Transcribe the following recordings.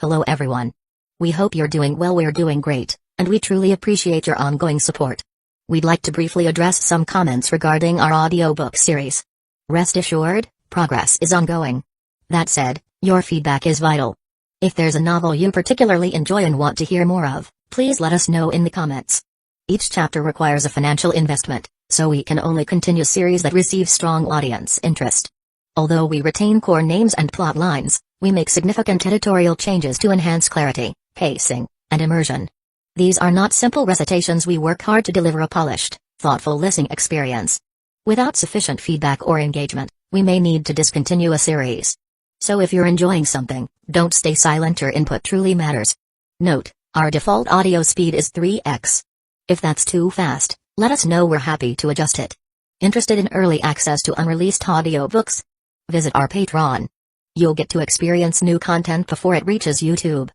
Hello everyone. We hope you're doing well. We're doing great, and we truly appreciate your ongoing support. We'd like to briefly address some comments regarding our audiobook series. Rest assured, progress is ongoing. That said, your feedback is vital. If there's a novel you particularly enjoy and want to hear more of, please let us know in the comments. Each chapter requires a financial investment, so we can only continue series that receive strong audience interest. Although we retain core names and plot lines, we make significant editorial changes to enhance clarity, pacing, and immersion. These are not simple recitations. We work hard to deliver a polished, thoughtful listening experience. Without sufficient feedback or engagement, we may need to discontinue a series. So if you're enjoying something, don't stay silent. Your input truly matters. Note, our default audio speed is 3x. If that's too fast, let us know. We're happy to adjust it. Interested in early access to unreleased audiobooks? Visit our Patreon. You'll get to experience new content before it reaches YouTube.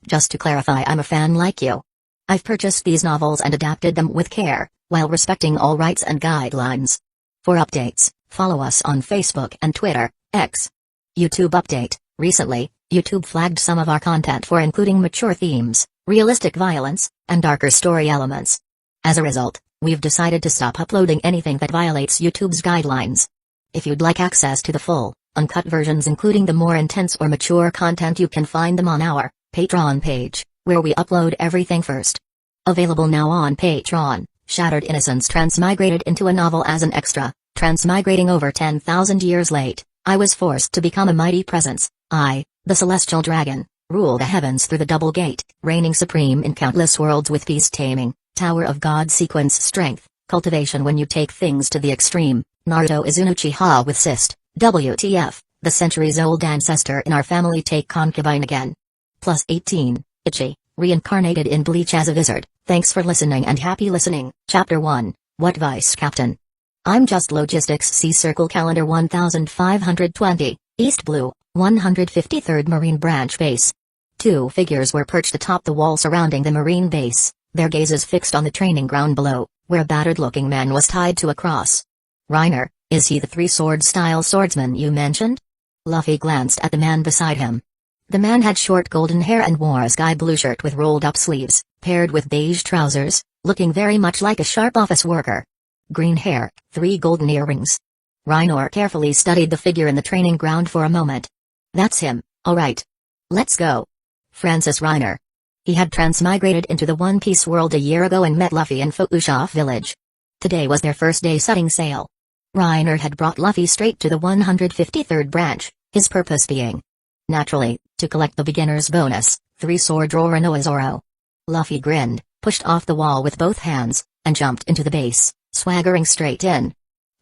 Just to clarify, I'm a fan like you. I've purchased these novels and adapted them with care, while respecting all rights and guidelines. For updates, follow us on Facebook and Twitter, X. YouTube update: recently, YouTube flagged some of our content for including mature themes, realistic violence, and darker story elements. As a result, we've decided to stop uploading anything that violates YouTube's guidelines. If you'd like access to the full, uncut versions including the more intense or mature content, you can find them on our Patreon page, where we upload everything first. Available now on Patreon: Shattered Innocence transmigrated into a novel as an extra. Transmigrating over 10,000 years late, I was forced to become a mighty presence. I, the celestial dragon, rule the heavens through the double gate, reigning supreme in countless worlds with peace taming, Tower of God sequence strength, cultivation when you take things to the extreme. Naruto Izuno with cyst. WTF, the centuries-old ancestor in our family take concubine again. Plus 18, Ichi, reincarnated in Bleach as a wizard. Thanks for listening and happy listening. Chapter 1, What Vice Captain? I'm just logistics. See Circle Calendar 1520, East Blue, 153rd Marine Branch Base. Two figures were perched atop the wall surrounding the Marine base, their gazes fixed on the training ground below, where a battered-looking man was tied to a cross. Reiner, is he the three-sword-style swordsman you mentioned? Luffy glanced at the man beside him. The man had short golden hair and wore a sky-blue shirt with rolled-up sleeves, paired with beige trousers, looking very much like a sharp office worker. Green hair, 3 golden earrings. Reiner carefully studied the figure in the training ground for a moment. That's him, all right. Let's go. Francis Reiner. He had transmigrated into the One Piece world a year ago and met Luffy in Fuusha village. Today was their first day setting sail. Reiner had brought Luffy straight to the 153rd branch, his purpose being, naturally, to collect the beginner's bonus, 3-sword Roronoa Zoro. Luffy grinned, pushed off the wall with both hands, and jumped into the base, swaggering straight in.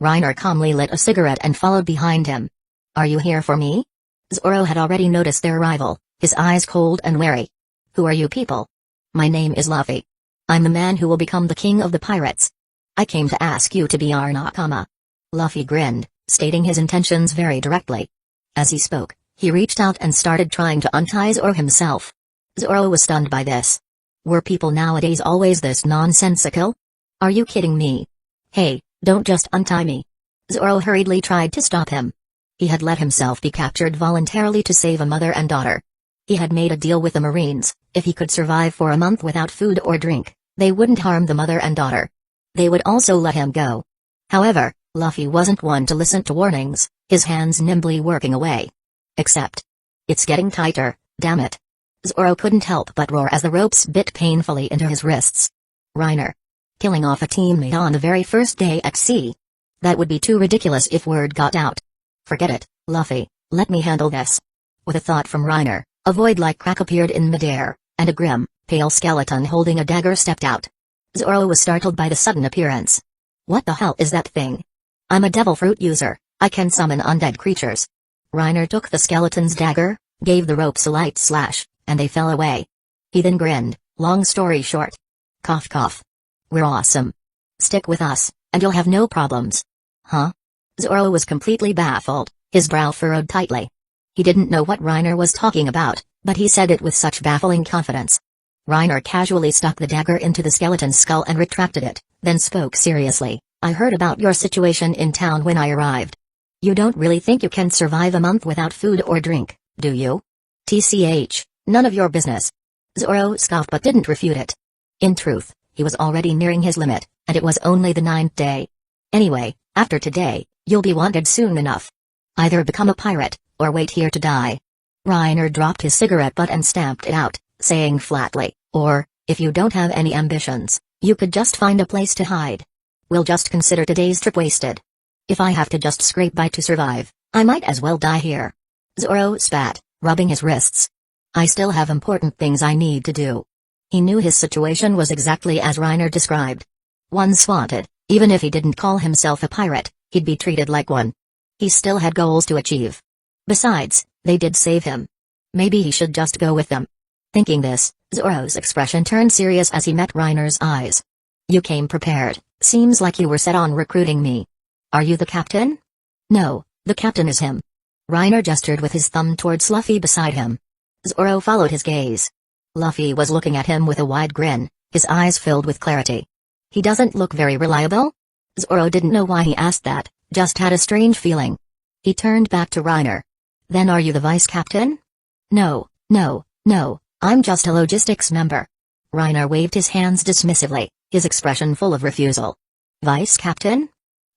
Reiner calmly lit a cigarette and followed behind him. Are you here for me? Zoro had already noticed their arrival, his eyes cold and wary. Who are you people? My name is Luffy. I'm the man who will become the king of the pirates. I came to ask you to be our nakama. Luffy grinned, stating his intentions very directly. As he spoke, he reached out and started trying to untie Zoro himself. Zoro was stunned by this. Were people nowadays always this nonsensical? Are you kidding me? Hey, don't just untie me. Zoro hurriedly tried to stop him. He had let himself be captured voluntarily to save a mother and daughter. He had made a deal with the Marines: if he could survive for a month without food or drink, they wouldn't harm the mother and daughter. They would also let him go. However, Luffy wasn't one to listen to warnings, his hands nimbly working away. Except, it's getting tighter, damn it. Zoro couldn't help but roar as the ropes bit painfully into his wrists. Reiner. Killing off a teammate on the very first day at sea. That would be too ridiculous if word got out. Forget it, Luffy, let me handle this. With a thought from Reiner, a void-like crack appeared in midair, and a grim, pale skeleton holding a dagger stepped out. Zoro was startled by the sudden appearance. What the hell is that thing? I'm a devil fruit user, I can summon undead creatures. Reiner took the skeleton's dagger, gave the ropes a light slash, and they fell away. He then grinned, long story short. Cough cough. We're awesome. Stick with us, and you'll have no problems. Huh? Zoro was completely baffled, his brow furrowed tightly. He didn't know what Reiner was talking about, but he said it with such baffling confidence. Reiner casually stuck the dagger into the skeleton's skull and retracted it, then spoke seriously. I heard about your situation in town when I arrived. You don't really think you can survive a month without food or drink, do you? TCH, None of your business. Zoro scoffed but didn't refute it. In truth, he was already nearing his limit, and it was only the 9th day. Anyway, after today, you'll be wanted soon enough. Either become a pirate, or wait here to die. Reiner dropped his cigarette butt and stamped it out, saying flatly, or, if you don't have any ambitions, you could just find a place to hide. We'll just consider today's trip wasted. If I have to just scrape by to survive, I might as well die here. Zoro spat, rubbing his wrists. I still have important things I need to do. He knew his situation was exactly as Reiner described. Once wanted, even if he didn't call himself a pirate, he'd be treated like one. He still had goals to achieve. Besides, they did save him. Maybe he should just go with them. Thinking this, Zoro's expression turned serious as he met Reiner's eyes. You came prepared, seems like you were set on recruiting me. Are you the captain? No, the captain is him. Reiner gestured with his thumb towards Luffy beside him. Zoro followed his gaze. Luffy was looking at him with a wide grin, his eyes filled with clarity. He doesn't look very reliable? Zoro didn't know why he asked that, just had a strange feeling. He turned back to Reiner. Then are you the vice captain? No, I'm just a logistics member. Reiner waved his hands dismissively, his expression full of refusal. Vice captain?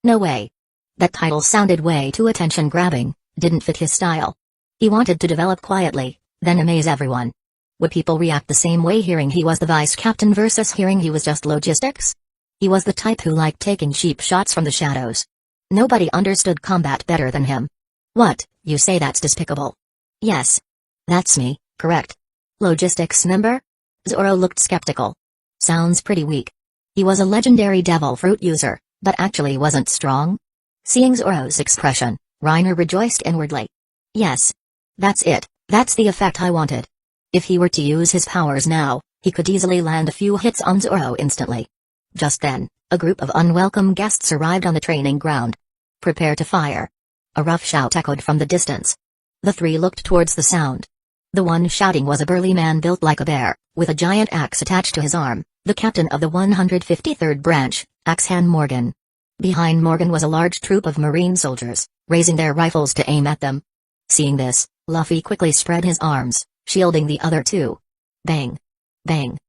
No way. That title sounded way too attention-grabbing, didn't fit his style. He wanted to develop quietly, then amaze everyone. Would people react the same way hearing he was the vice captain versus hearing he was just logistics? He was the type who liked taking cheap shots from the shadows. Nobody understood combat better than him. What, you say that's despicable? Yes. That's me, correct. Logistics member? Zoro looked skeptical. Sounds pretty weak. He was a legendary devil fruit user, but actually wasn't strong. Seeing Zoro's expression, Reiner rejoiced inwardly. Yes. That's it, that's the effect I wanted. If he were to use his powers now, he could easily land a few hits on Zoro instantly. Just then, a group of unwelcome guests arrived on the training ground. Prepare to fire. A rough shout echoed from the distance. The three looked towards the sound. The one shouting was a burly man built like a bear, with a giant axe attached to his arm, the captain of the 153rd branch, Axehand Morgan. Behind Morgan was a large troop of marine soldiers, raising their rifles to aim at them. Seeing this, Luffy quickly spread his arms, shielding the other two. Bang! Bang!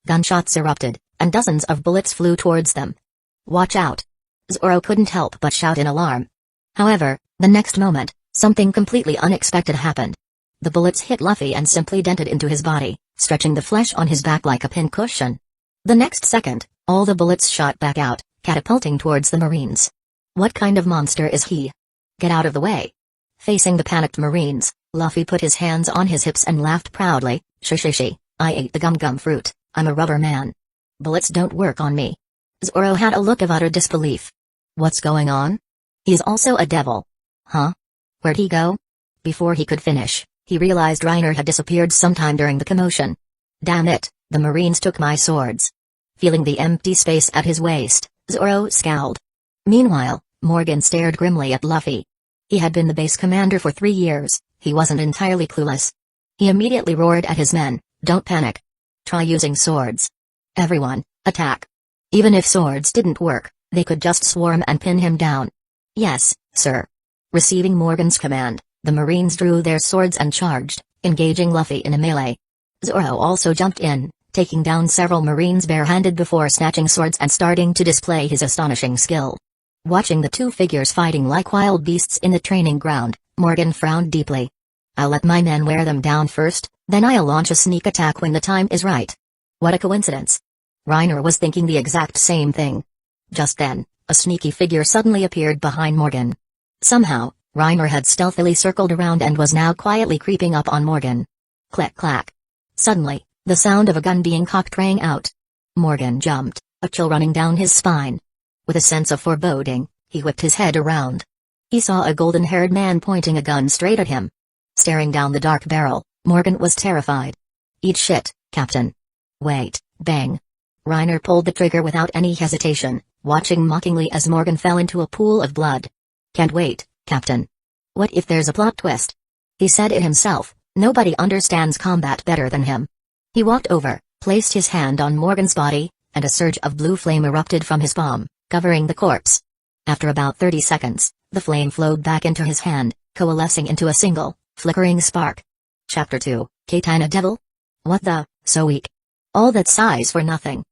Gunshots erupted, and dozens of bullets flew towards them. Watch out! Zoro couldn't help but shout in alarm. However, the next moment, something completely unexpected happened. The bullets hit Luffy and simply dented into his body, stretching the flesh on his back like a pincushion. The next second, all the bullets shot back out, catapulting towards the Marines. What kind of monster is he? Get out of the way! Facing the panicked Marines, Luffy put his hands on his hips and laughed proudly. Shishishi, I ate the gum fruit, I'm a rubber man. Bullets don't work on me. Zoro had a look of utter disbelief. What's going on? He's also a devil. Huh? Where'd he go? Before he could finish, he realized Reiner had disappeared sometime during the commotion. Damn it, the Marines took my swords. Feeling the empty space at his waist, Zoro scowled. Meanwhile, Morgan stared grimly at Luffy. He had been the base commander for 3 years, he wasn't entirely clueless. He immediately roared at his men, don't panic. Try using swords. Everyone, attack. Even if swords didn't work, they could just swarm and pin him down. Yes, sir. Receiving Morgan's command, the Marines drew their swords and charged, engaging Luffy in a melee. Zoro also jumped in, taking down several Marines barehanded before snatching swords and starting to display his astonishing skill. Watching the two figures fighting like wild beasts in the training ground, Morgan frowned deeply. I'll let my men wear them down first, then I'll launch a sneak attack when the time is right. What a coincidence. Reiner was thinking the exact same thing. Just then, a sneaky figure suddenly appeared behind Morgan. Somehow, Reiner had stealthily circled around and was now quietly creeping up on Morgan. Click clack. Suddenly, the sound of a gun being cocked rang out. Morgan jumped, a chill running down his spine. With a sense of foreboding, he whipped his head around. He saw a golden-haired man pointing a gun straight at him. Staring down the dark barrel, Morgan was terrified. Eat shit, Captain. Wait, bang. Reiner pulled the trigger without any hesitation, watching mockingly as Morgan fell into a pool of blood. Can't wait, Captain. What if there's a plot twist? He said it himself, nobody understands combat better than him. He walked over, placed his hand on Morgan's body, and a surge of blue flame erupted from his palm, covering the corpse. After about 30 seconds, the flame flowed back into his hand, coalescing into a single, flickering spark. Chapter 2. Katana devil? What the, so weak? All that size for nothing.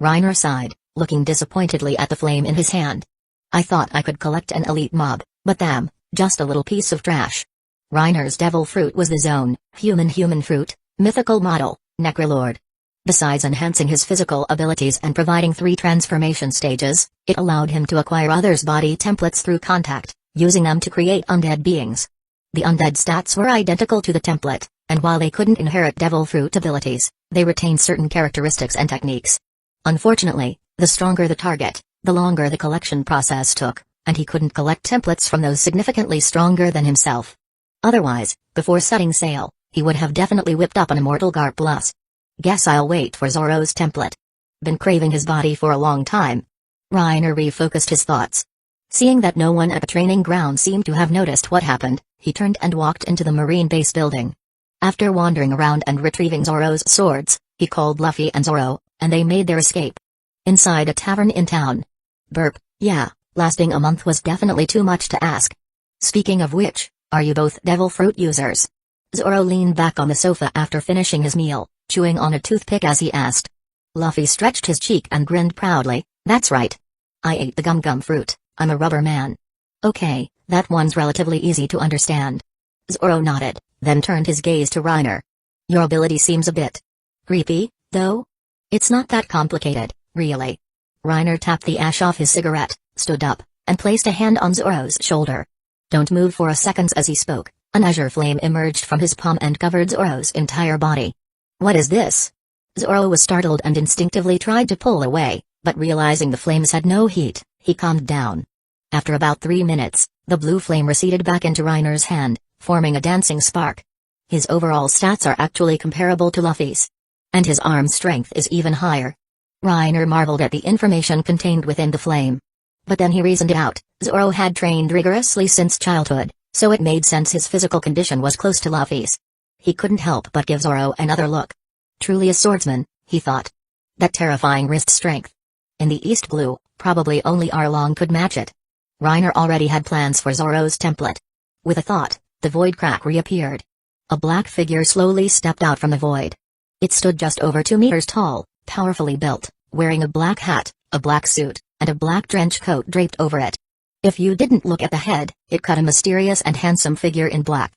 Reiner sighed, looking disappointedly at the flame in his hand. I thought I could collect an elite mob, but damn, just a little piece of trash. Reiner's devil fruit was the zone, human fruit, mythical model, Necrolord. Besides enhancing his physical abilities and providing 3 transformation stages, it allowed him to acquire others' body templates through contact, using them to create undead beings. The undead stats were identical to the template, and while they couldn't inherit devil fruit abilities, they retained certain characteristics and techniques. Unfortunately, the stronger the target, the longer the collection process took, and he couldn't collect templates from those significantly stronger than himself. Otherwise, before setting sail, he would have definitely whipped up an immortal Gar Plus. Guess I'll wait for Zoro's template. Been craving his body for a long time. Reiner refocused his thoughts. Seeing that no one at the training ground seemed to have noticed what happened, he turned and walked into the marine base building. After wandering around and retrieving Zoro's swords, he called Luffy and Zoro, and they made their escape. Inside a tavern in town. Burp, yeah, lasting a month was definitely too much to ask. Speaking of which, are you both devil fruit users? Zoro leaned back on the sofa after finishing his meal, chewing on a toothpick as he asked. Luffy stretched his cheek and grinned proudly, that's right. I ate the gum fruit, I'm a rubber man. Okay, that one's relatively easy to understand. Zoro nodded, then turned his gaze to Reiner. Your ability seems a bit creepy, though? It's not that complicated, really. Reiner tapped the ash off his cigarette, stood up, and placed a hand on Zoro's shoulder. Don't move for a second. As he spoke, an azure flame emerged from his palm and covered Zoro's entire body. What is this? Zoro was startled and instinctively tried to pull away, but realizing the flames had no heat, he calmed down. After about 3 minutes, the blue flame receded back into Reiner's hand, forming a dancing spark. His overall stats are actually comparable to Luffy's. And his arm strength is even higher. Reiner marveled at the information contained within the flame. But then he reasoned it out. Zoro had trained rigorously since childhood, so it made sense his physical condition was close to Luffy's. He couldn't help but give Zoro another look. Truly a swordsman, he thought. That terrifying wrist strength. In the East Blue, probably only Arlong could match it. Reiner already had plans for Zoro's template. With a thought, the void crack reappeared. A black figure slowly stepped out from the void. It stood just over 2 meters tall, powerfully built, wearing a black hat, a black suit, and a black trench coat draped over it. If you didn't look at the head, it cut a mysterious and handsome figure in black.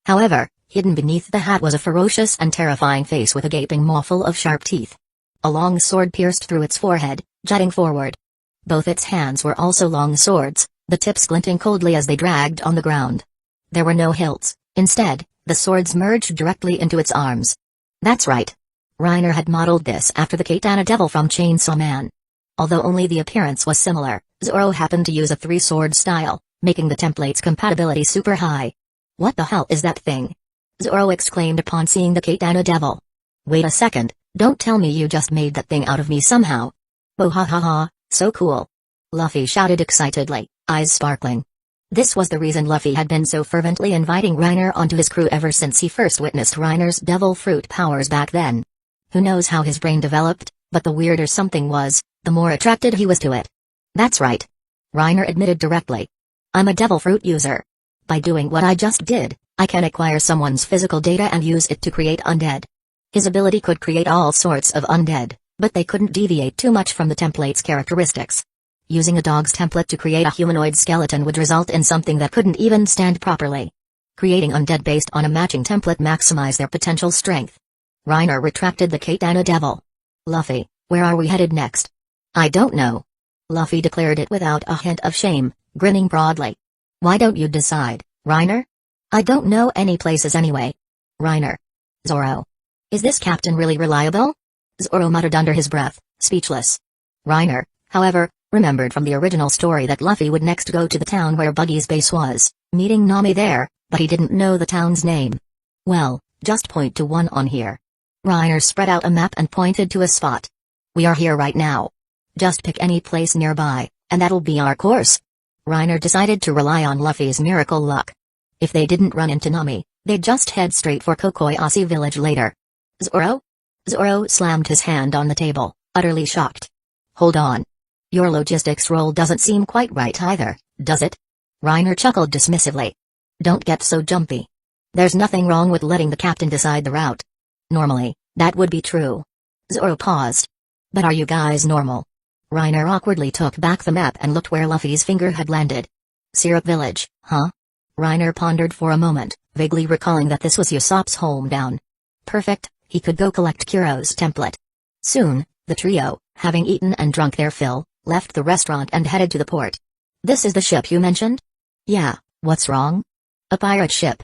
However, hidden beneath the hat was a ferocious and terrifying face with a gaping maw full of sharp teeth. A long sword pierced through its forehead, jutting forward. Both its hands were also long swords, the tips glinting coldly as they dragged on the ground. There were no hilts, instead, the swords merged directly into its arms. That's right. Reiner had modeled this after the Katana Devil from Chainsaw Man. Although only the appearance was similar, Zoro happened to use a 3-sword style, making the template's compatibility super high. What the hell is that thing? Zoro exclaimed upon seeing the Katana Devil. Wait a second, don't tell me you just made that thing out of me somehow. Oh ha ha ha, so cool. Luffy shouted excitedly, eyes sparkling. This was the reason Luffy had been so fervently inviting Reiner onto his crew ever since he first witnessed Reiner's devil fruit powers back then. Who knows how his brain developed, but the weirder something was, the more attracted he was to it. That's right. Reiner admitted directly. I'm a devil fruit user. By doing what I just did, I can acquire someone's physical data and use it to create undead. His ability could create all sorts of undead, but they couldn't deviate too much from the template's characteristics. Using a dog's template to create a humanoid skeleton would result in something that couldn't even stand properly. Creating undead based on a matching template maximized their potential strength. Reiner retracted the Katana Devil. Luffy, where are we headed next? I don't know. Luffy declared it without a hint of shame, grinning broadly. Why don't you decide, Reiner? I don't know any places anyway. Reiner. Zoro. Is this captain really reliable? Zoro muttered under his breath, speechless. Reiner, however, remembered from the original story that Luffy would next go to the town where Buggy's base was, meeting Nami there, but he didn't know the town's name. Well, just point to one on here. Reiner spread out a map and pointed to a spot. We are here right now. Just pick any place nearby, and that'll be our course. Reiner decided to rely on Luffy's miracle luck. If they didn't run into Nami, they'd just head straight for Kokoyasi village later. Zoro? Zoro slammed his hand on the table, utterly shocked. Hold on. Your logistics roll doesn't seem quite right either, does it? Reiner chuckled dismissively. Don't get so jumpy. There's nothing wrong with letting the captain decide the route. Normally, that would be true. Zoro paused. But are you guys normal? Reiner awkwardly took back the map and looked where Luffy's finger had landed. Syrup Village, huh? Reiner pondered for a moment, vaguely recalling that this was Usopp's hometown. Perfect, he could go collect Kuro's template. Soon, the trio, having eaten and drunk their fill, left the restaurant and headed to the port. This is the ship you mentioned? Yeah, what's wrong? A pirate ship.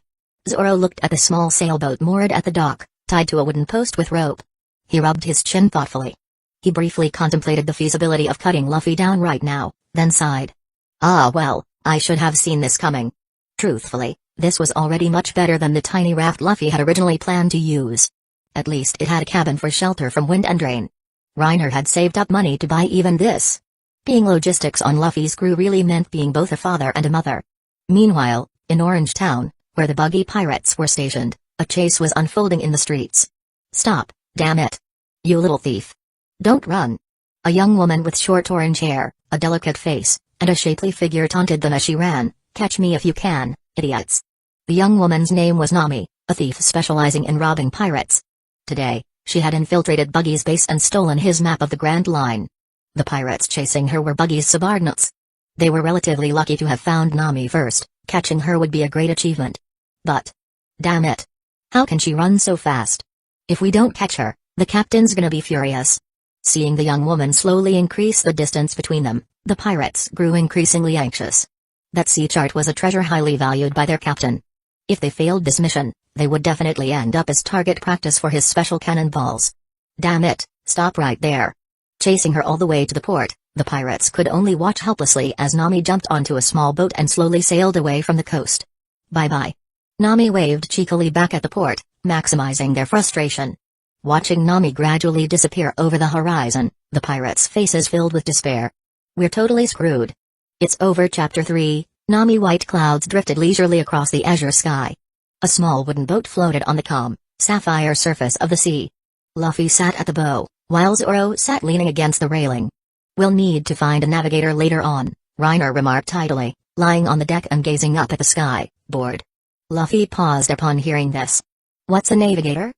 Zoro looked at the small sailboat moored at the dock, tied to a wooden post with rope. He rubbed his chin thoughtfully. He briefly contemplated the feasibility of cutting Luffy down right now, then sighed. Ah well, I should have seen this coming. Truthfully, this was already much better than the tiny raft Luffy had originally planned to use. At least it had a cabin for shelter from wind and rain. Reiner had saved up money to buy even this. Being logistics on Luffy's crew really meant being both a father and a mother. Meanwhile, in Orange Town, where the buggy pirates were stationed, a chase was unfolding in the streets. Stop, damn it. You little thief. Don't run. A young woman with short orange hair, a delicate face, and a shapely figure taunted them as she ran. Catch me if you can, idiots. The young woman's name was Nami, a thief specializing in robbing pirates. Today, she had infiltrated Buggy's base and stolen his map of the Grand Line. The pirates chasing her were Buggy's subordinates. They were relatively lucky to have found Nami first. Catching her would be a great achievement. But, damn it. How can she run so fast? If we don't catch her, the captain's gonna be furious. Seeing the young woman slowly increase the distance between them, the pirates grew increasingly anxious. That sea chart was a treasure highly valued by their captain. If they failed this mission, they would definitely end up as target practice for his special cannonballs. Damn it, stop right there. Chasing her all the way to the port, the pirates could only watch helplessly as Nami jumped onto a small boat and slowly sailed away from the coast. Bye-bye. Nami waved cheekily back at the port, maximizing their frustration. Watching Nami gradually disappear over the horizon, the pirates' faces filled with despair. We're totally screwed. It's over. Chapter 3, Nami. White clouds drifted leisurely across the azure sky. A small wooden boat floated on the calm, sapphire surface of the sea. Luffy sat at the bow, while Zoro sat leaning against the railing. We'll need to find a navigator later on, Reiner remarked idly, lying on the deck and gazing up at the sky, bored. Luffy paused upon hearing this. What's a navigator?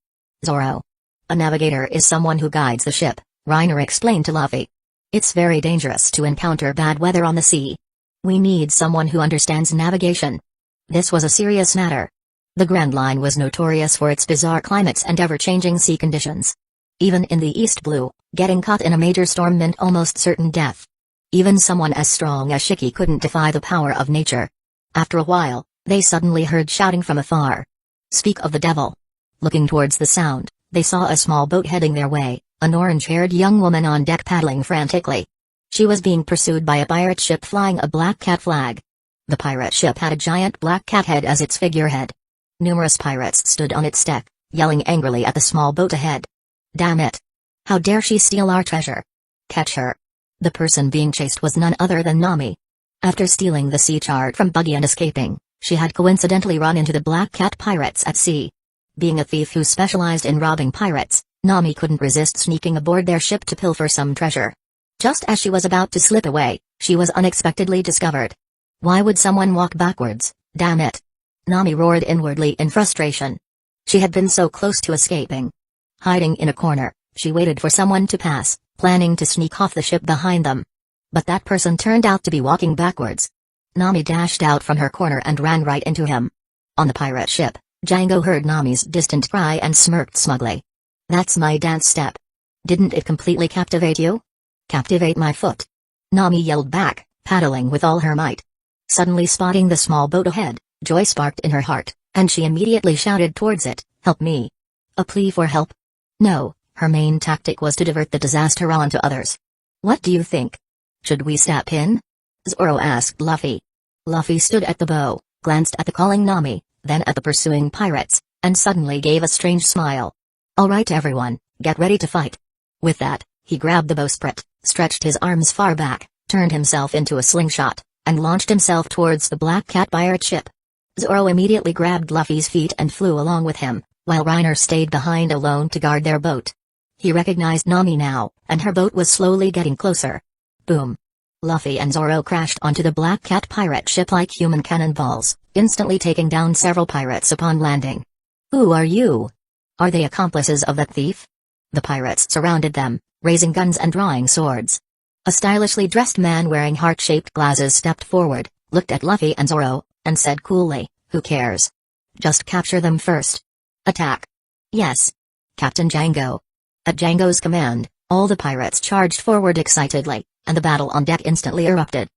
Zoro. A navigator is someone who guides the ship, Reiner explained to Luffy. It's very dangerous to encounter bad weather on the sea. We need someone who understands navigation. This was a serious matter. The Grand Line was notorious for its bizarre climates and ever-changing sea conditions. Even in the East Blue, getting caught in a major storm meant almost certain death. Even someone as strong as Shiki couldn't defy the power of nature. After a while, they suddenly heard shouting from afar. Speak of the devil. Looking towards the sound, they saw a small boat heading their way, an orange-haired young woman on deck paddling frantically. She was being pursued by a pirate ship flying a black cat flag. The pirate ship had a giant black cat head as its figurehead. Numerous pirates stood on its deck, yelling angrily at the small boat ahead. Damn it! How dare she steal our treasure? Catch her! The person being chased was none other than Nami. After stealing the sea chart from Buggy and escaping, she had coincidentally run into the Black Cat pirates at sea. Being a thief who specialized in robbing pirates, Nami couldn't resist sneaking aboard their ship to pilfer some treasure. Just as she was about to slip away, she was unexpectedly discovered. Why would someone walk backwards, damn it? Nami roared inwardly in frustration. She had been so close to escaping. Hiding in a corner, she waited for someone to pass, planning to sneak off the ship behind them. But that person turned out to be walking backwards. Nami dashed out from her corner and ran right into him. On the pirate ship, Django heard Nami's distant cry and smirked smugly. That's my dance step. Didn't it completely captivate you? Captivate my foot. Nami yelled back, paddling with all her might. Suddenly spotting the small boat ahead, joy sparked in her heart, and she immediately shouted towards it, "Help me!" A plea for help? No, her main tactic was to divert the disaster onto others. What do you think? Should we step in? Zoro asked Luffy. Luffy stood at the bow, glanced at the calling Nami, then at the pursuing pirates, and suddenly gave a strange smile. Alright everyone, get ready to fight. With that, he grabbed the bowsprit, stretched his arms far back, turned himself into a slingshot, and launched himself towards the Black Cat pirate ship. Zoro immediately grabbed Luffy's feet and flew along with him, while Reiner stayed behind alone to guard their boat. He recognized Nami now, and her boat was slowly getting closer. Boom! Luffy and Zoro crashed onto the Black Cat pirate ship like human cannonballs, instantly taking down several pirates upon landing. "Who are you? Are they accomplices of that thief?" The pirates surrounded them, raising guns and drawing swords. A stylishly dressed man wearing heart-shaped glasses stepped forward, looked at Luffy and Zoro, and said coolly, "Who cares? Just capture them first." "Attack." "Yes. Captain Django." At Django's command, all the pirates charged forward excitedly, and the battle on deck instantly erupted.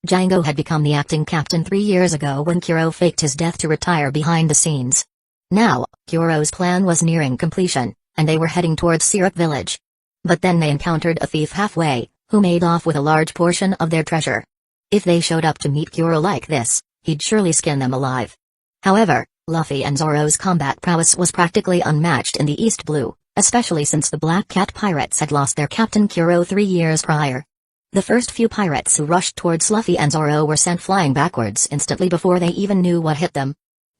Django had become the acting captain 3 years ago when Kuro faked his death to retire behind the scenes. Now, Kuro's plan was nearing completion, and they were heading towards Syrup Village. But then they encountered a thief halfway, who made off with a large portion of their treasure. If they showed up to meet Kuro like this, he'd surely skin them alive. However, Luffy and Zoro's combat prowess was practically unmatched in the East Blue, especially since the Black Cat pirates had lost their captain Kuro 3 years prior. The first few pirates who rushed towards Luffy and Zoro were sent flying backwards instantly before they even knew what hit them.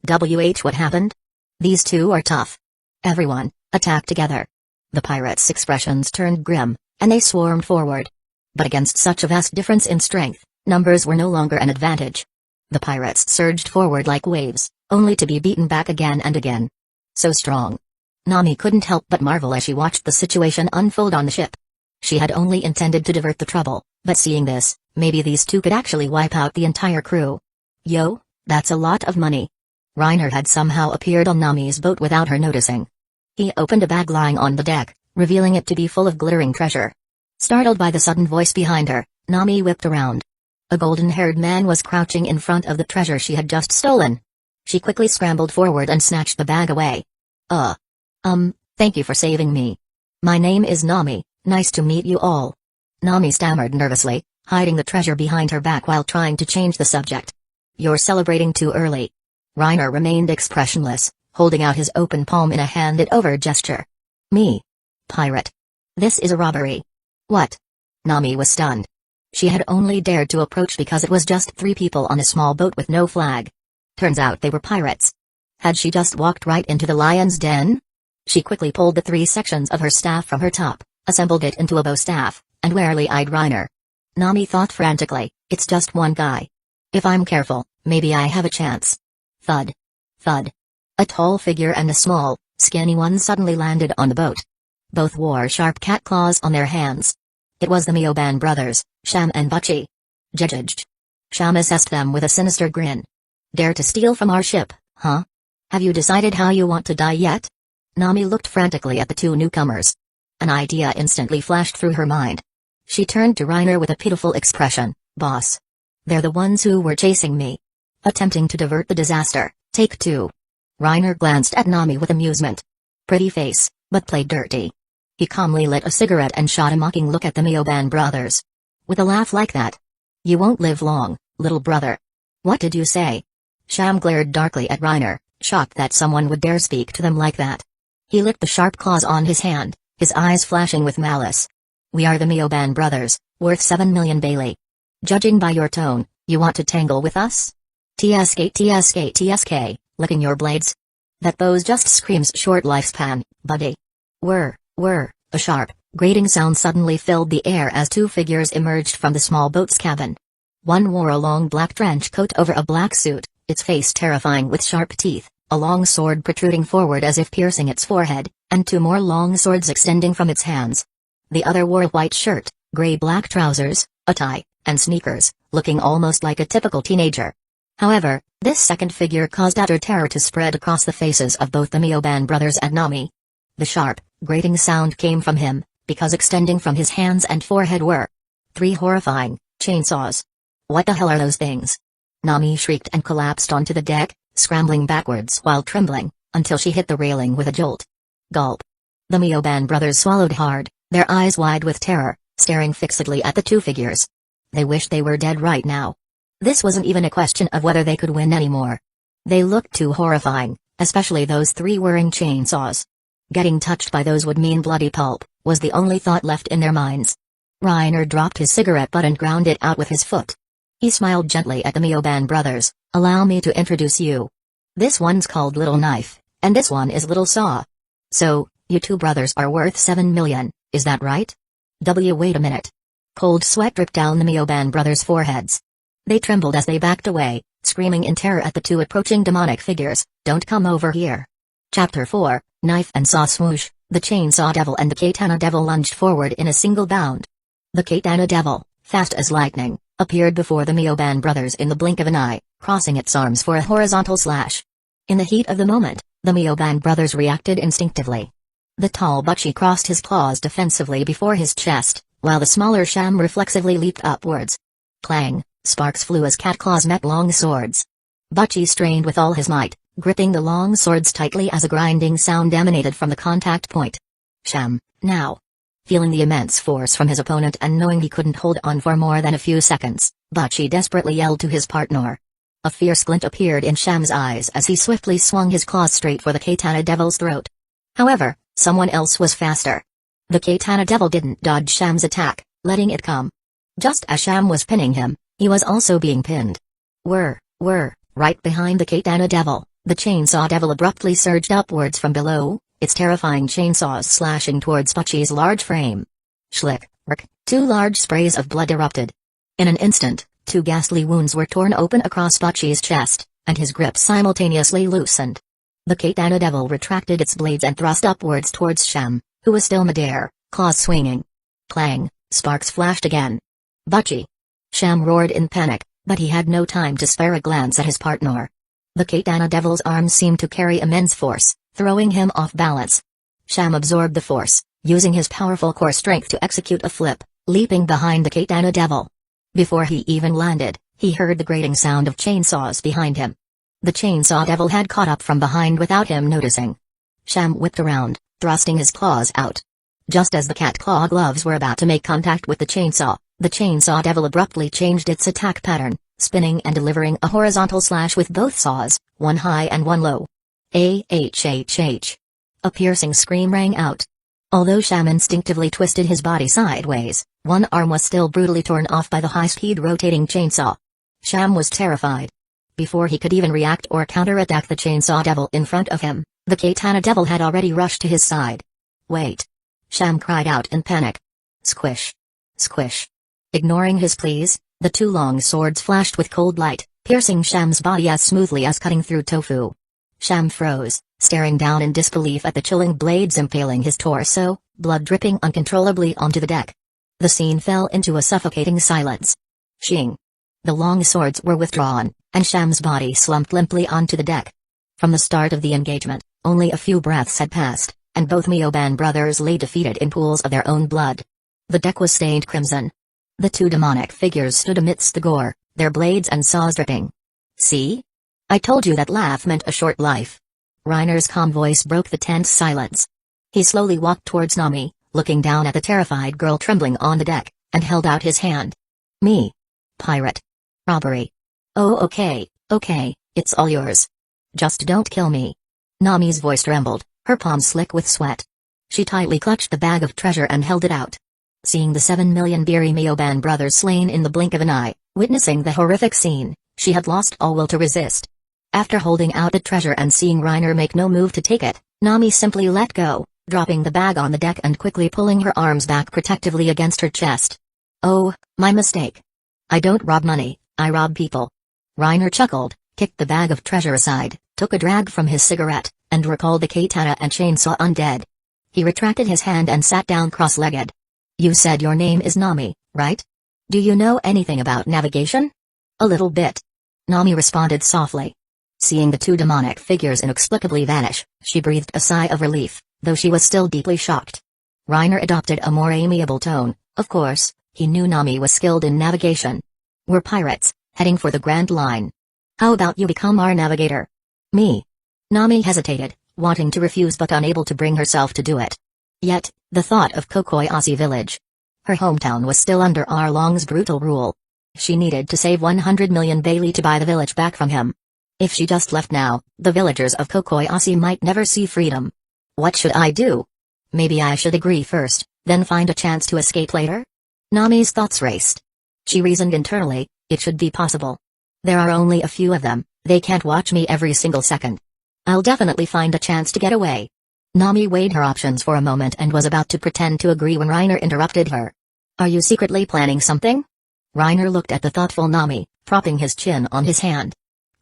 What happened? These two are tough. Everyone, attack together. The pirates' expressions turned grim, and they swarmed forward. But against such a vast difference in strength, numbers were no longer an advantage. The pirates surged forward like waves, only to be beaten back again and again. So strong. Nami couldn't help but marvel as she watched the situation unfold on the ship. She had only intended to divert the trouble, but seeing this, maybe these two could actually wipe out the entire crew. "Yo, that's a lot of money." Reiner had somehow appeared on Nami's boat without her noticing. He opened a bag lying on the deck, revealing it to be full of glittering treasure. Startled by the sudden voice behind her, Nami whipped around. A golden-haired man was crouching in front of the treasure she had just stolen. She quickly scrambled forward and snatched the bag away. Thank you for saving me. My name is Nami, nice to meet you all." Nami stammered nervously, hiding the treasure behind her back while trying to change the subject. "You're celebrating too early." Reiner remained expressionless, holding out his open palm in a hand-it-over gesture. "Me? Pirate? This is a robbery." "What?" Nami was stunned. She had only dared to approach because it was just 3 people on a small boat with no flag. Turns out they were pirates. Had she just walked right into the lion's den? She quickly pulled the 3 sections of her staff from her top, assembled it into a bow staff, and warily eyed Reiner. Nami thought frantically, it's just one guy. If I'm careful, maybe I have a chance. Thud. Thud. A tall figure and a small, skinny one suddenly landed on the boat. Both wore sharp cat claws on their hands. It was the Mioban brothers, Sham and Butchie. Judged. Sham assessed them with a sinister grin. "Dare to steal from our ship, huh? Have you decided how you want to die yet?" Nami looked frantically at the 2 newcomers. An idea instantly flashed through her mind. She turned to Reiner with a pitiful expression. "Boss. They're the ones who were chasing me. Attempting to divert the disaster, take 2. Reiner glanced at Nami with amusement. Pretty face, but played dirty. He calmly lit a cigarette and shot a mocking look at the Mioban brothers. With a laugh like that. "You won't live long, little brother." "What did you say?" Sham glared darkly at Reiner, shocked that someone would dare speak to them like that. He licked the sharp claws on his hand, his eyes flashing with malice. "We are the Mioban brothers, worth 7 million Bailey. Judging by your tone, you want to tangle with us? TSK, licking your blades? That bow's just screams short lifespan, buddy." A sharp, grating sound suddenly filled the air as 2 figures emerged from the small boat's cabin. One wore a long black trench coat over a black suit, its face terrifying with sharp teeth, a long sword protruding forward as if piercing its forehead, and 2 more long swords extending from its hands. The other wore a white shirt, gray-black trousers, a tie, and sneakers, looking almost like a typical teenager. However, this second figure caused utter terror to spread across the faces of both the Mioban brothers and Nami. The sharp, grating sound came from him, because extending from his hands and forehead were 3 horrifying chainsaws. "What the hell are those things?" Nami shrieked and collapsed onto the deck, scrambling backwards while trembling, until she hit the railing with a jolt. Gulp. The Mioban brothers swallowed hard, their eyes wide with terror, staring fixedly at the 2 figures. They wished they were dead right now. This wasn't even a question of whether they could win anymore. They looked too horrifying, especially those 3 wearing chainsaws. Getting touched by those would mean bloody pulp, was the only thought left in their minds. Reiner dropped his cigarette butt and ground it out with his foot. He smiled gently at the Mioban brothers. "Allow me to introduce you. This one's called Little Knife, and this one is Little Saw. So, you 2 brothers are worth 7 million, is that right?" Wait a minute. Cold sweat dripped down the Mioban brothers' foreheads. They trembled as they backed away, screaming in terror at the two approaching demonic figures, "Don't come over here." Chapter 4, Knife and Saw Swoosh. The Chainsaw Devil and the Katana Devil lunged forward in a single bound. The Katana Devil, fast as lightning, appeared before the Mioban brothers in the blink of an eye, crossing its arms for a horizontal slash. In the heat of the moment, the Mioban brothers reacted instinctively. The tall Butchie crossed his claws defensively before his chest, while the smaller Sham reflexively leaped upwards. Clang, sparks flew as cat claws met long swords. Butchie strained with all his might, gripping the long swords tightly as a grinding sound emanated from the contact point. Sham, now. Feeling the immense force from his opponent and knowing he couldn't hold on for more than a few seconds, Butchie desperately yelled to his partner. A fierce glint appeared in Sham's eyes as he swiftly swung his claws straight for the Katana Devil's throat. However, someone else was faster. The Katana Devil didn't dodge Sham's attack, letting it come. Just as Sham was pinning him, he was also being pinned. Right behind the Katana Devil, the Chainsaw Devil abruptly surged upwards from below, its terrifying chainsaws slashing towards Butchie's large frame. Schlick, rick, two large sprays of blood erupted. In an instant, two ghastly wounds were torn open across Butchie's chest, and his grip simultaneously loosened. The Katana Devil retracted its blades and thrust upwards towards Sham, who was still midair, claws swinging. Clang, sparks flashed again. Butchie! Sham roared in panic, but he had no time to spare a glance at his partner. The Katana Devil's arms seemed to carry immense force, throwing him off balance. Sham absorbed the force, using his powerful core strength to execute a flip, leaping behind the Katana Devil. Before he even landed, he heard the grating sound of chainsaws behind him. The Chainsaw Devil had caught up from behind without him noticing. Sham whipped around, thrusting his claws out. Just as the cat claw gloves were about to make contact with the Chainsaw Devil abruptly changed its attack pattern, spinning and delivering a horizontal slash with both saws, one high and one low. A piercing scream rang out. Although Sham instinctively twisted his body sideways, one arm was still brutally torn off by the high-speed rotating chainsaw. Sham was terrified. Before he could even react or counterattack the Chainsaw Devil in front of him, the Katana Devil had already rushed to his side. "Wait!" Sham cried out in panic. Squish! Squish! Ignoring his pleas, the two long swords flashed with cold light, piercing Sham's body as smoothly as cutting through tofu. Sham froze, staring down in disbelief at the chilling blades impaling his torso, blood dripping uncontrollably onto the deck. The scene fell into a suffocating silence. Shing! The long swords were withdrawn, and Sham's body slumped limply onto the deck. From the start of the engagement, only a few breaths had passed, and both Mioban brothers lay defeated in pools of their own blood. The deck was stained crimson. The two demonic figures stood amidst the gore, their blades and saws dripping. "See? I told you that laugh meant a short life." Reiner's calm voice broke the tense silence. He slowly walked towards Nami, looking down at the terrified girl trembling on the deck, and held out his hand. "Me? Pirate. Robbery. Oh, okay, it's all yours. Just don't kill me." Nami's voice trembled, her palms slick with sweat. She tightly clutched the bag of treasure and held it out. Seeing the 7 million Biri Mioban brothers slain in the blink of an eye, witnessing the horrific scene, she had lost all will to resist. After holding out the treasure and seeing Reiner make no move to take it, Nami simply let go, dropping the bag on the deck and quickly pulling her arms back protectively against her chest. "Oh, my mistake. I don't rob money, I rob people." Reiner chuckled, kicked the bag of treasure aside, took a drag from his cigarette, and recalled the katana and chainsaw undead. He retracted his hand and sat down cross-legged. "You said your name is Nami, right? Do you know anything about navigation?" "A little bit," Nami responded softly. Seeing the two demonic figures inexplicably vanish, she breathed a sigh of relief, though she was still deeply shocked. Reiner adopted a more amiable tone. Of course, he knew Nami was skilled in navigation. "We're pirates, heading for the Grand Line. How about you become our navigator?" "Me?" Nami hesitated, wanting to refuse but unable to bring herself to do it. Yet, the thought of Kokoyasi village. Her hometown was still under Arlong's brutal rule. She needed to save 100 million Bailey to buy the village back from him. If she just left now, the villagers of Kokoyasi might never see freedom. What should I do? Maybe I should agree first, then find a chance to escape later? Nami's thoughts raced. She reasoned internally, it should be possible. There are only a few of them, they can't watch me every single second. I'll definitely find a chance to get away. Nami weighed her options for a moment and was about to pretend to agree when Reiner interrupted her. "Are you secretly planning something?" Reiner looked at the thoughtful Nami, propping his chin on his hand.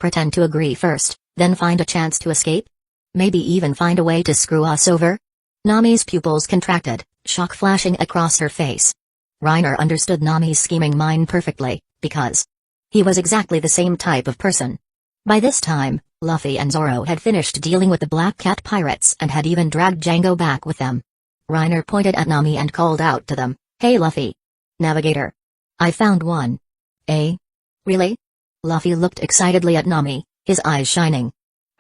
Pretend to agree first, then find a chance to escape? Maybe even find a way to screw us over? Nami's pupils contracted, shock flashing across her face. Reiner understood Nami's scheming mind perfectly, because he was exactly the same type of person. By this time, Luffy and Zoro had finished dealing with the Black Cat pirates and had even dragged Django back with them. Reiner pointed at Nami and called out to them, "Hey Luffy! Navigator! I found one." "Eh? Really?" Luffy looked excitedly at Nami, his eyes shining.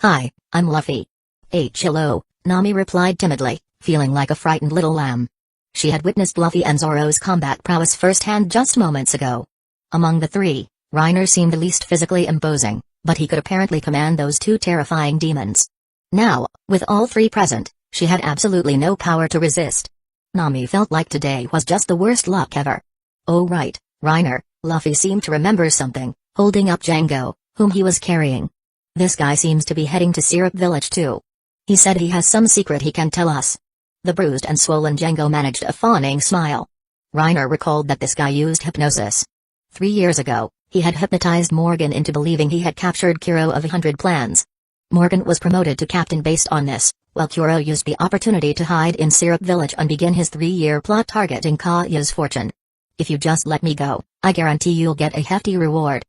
"Hi, I'm Luffy." "Hello," Nami replied timidly, feeling like a frightened little lamb. She had witnessed Luffy and Zoro's combat prowess firsthand just moments ago. Among the three, Reiner seemed the least physically imposing, but he could apparently command those two terrifying demons. Now, with all three present, she had absolutely no power to resist. Nami felt like today was just the worst luck ever. "Oh right, Reiner," Luffy seemed to remember something, holding up Django, whom he was carrying. "This guy seems to be heading to Syrup Village too. He said he has some secret he can tell us." The bruised and swollen Django managed a fawning smile. Reiner recalled that this guy used hypnosis. 3 years ago, he had hypnotized Morgan into believing he had captured Kuro of 100 Plans. Morgan was promoted to captain based on this, while Kuro used the opportunity to hide in Syrup Village and begin his 3-year plot targeting Kaya's fortune. "If you just let me go, I guarantee you'll get a hefty reward."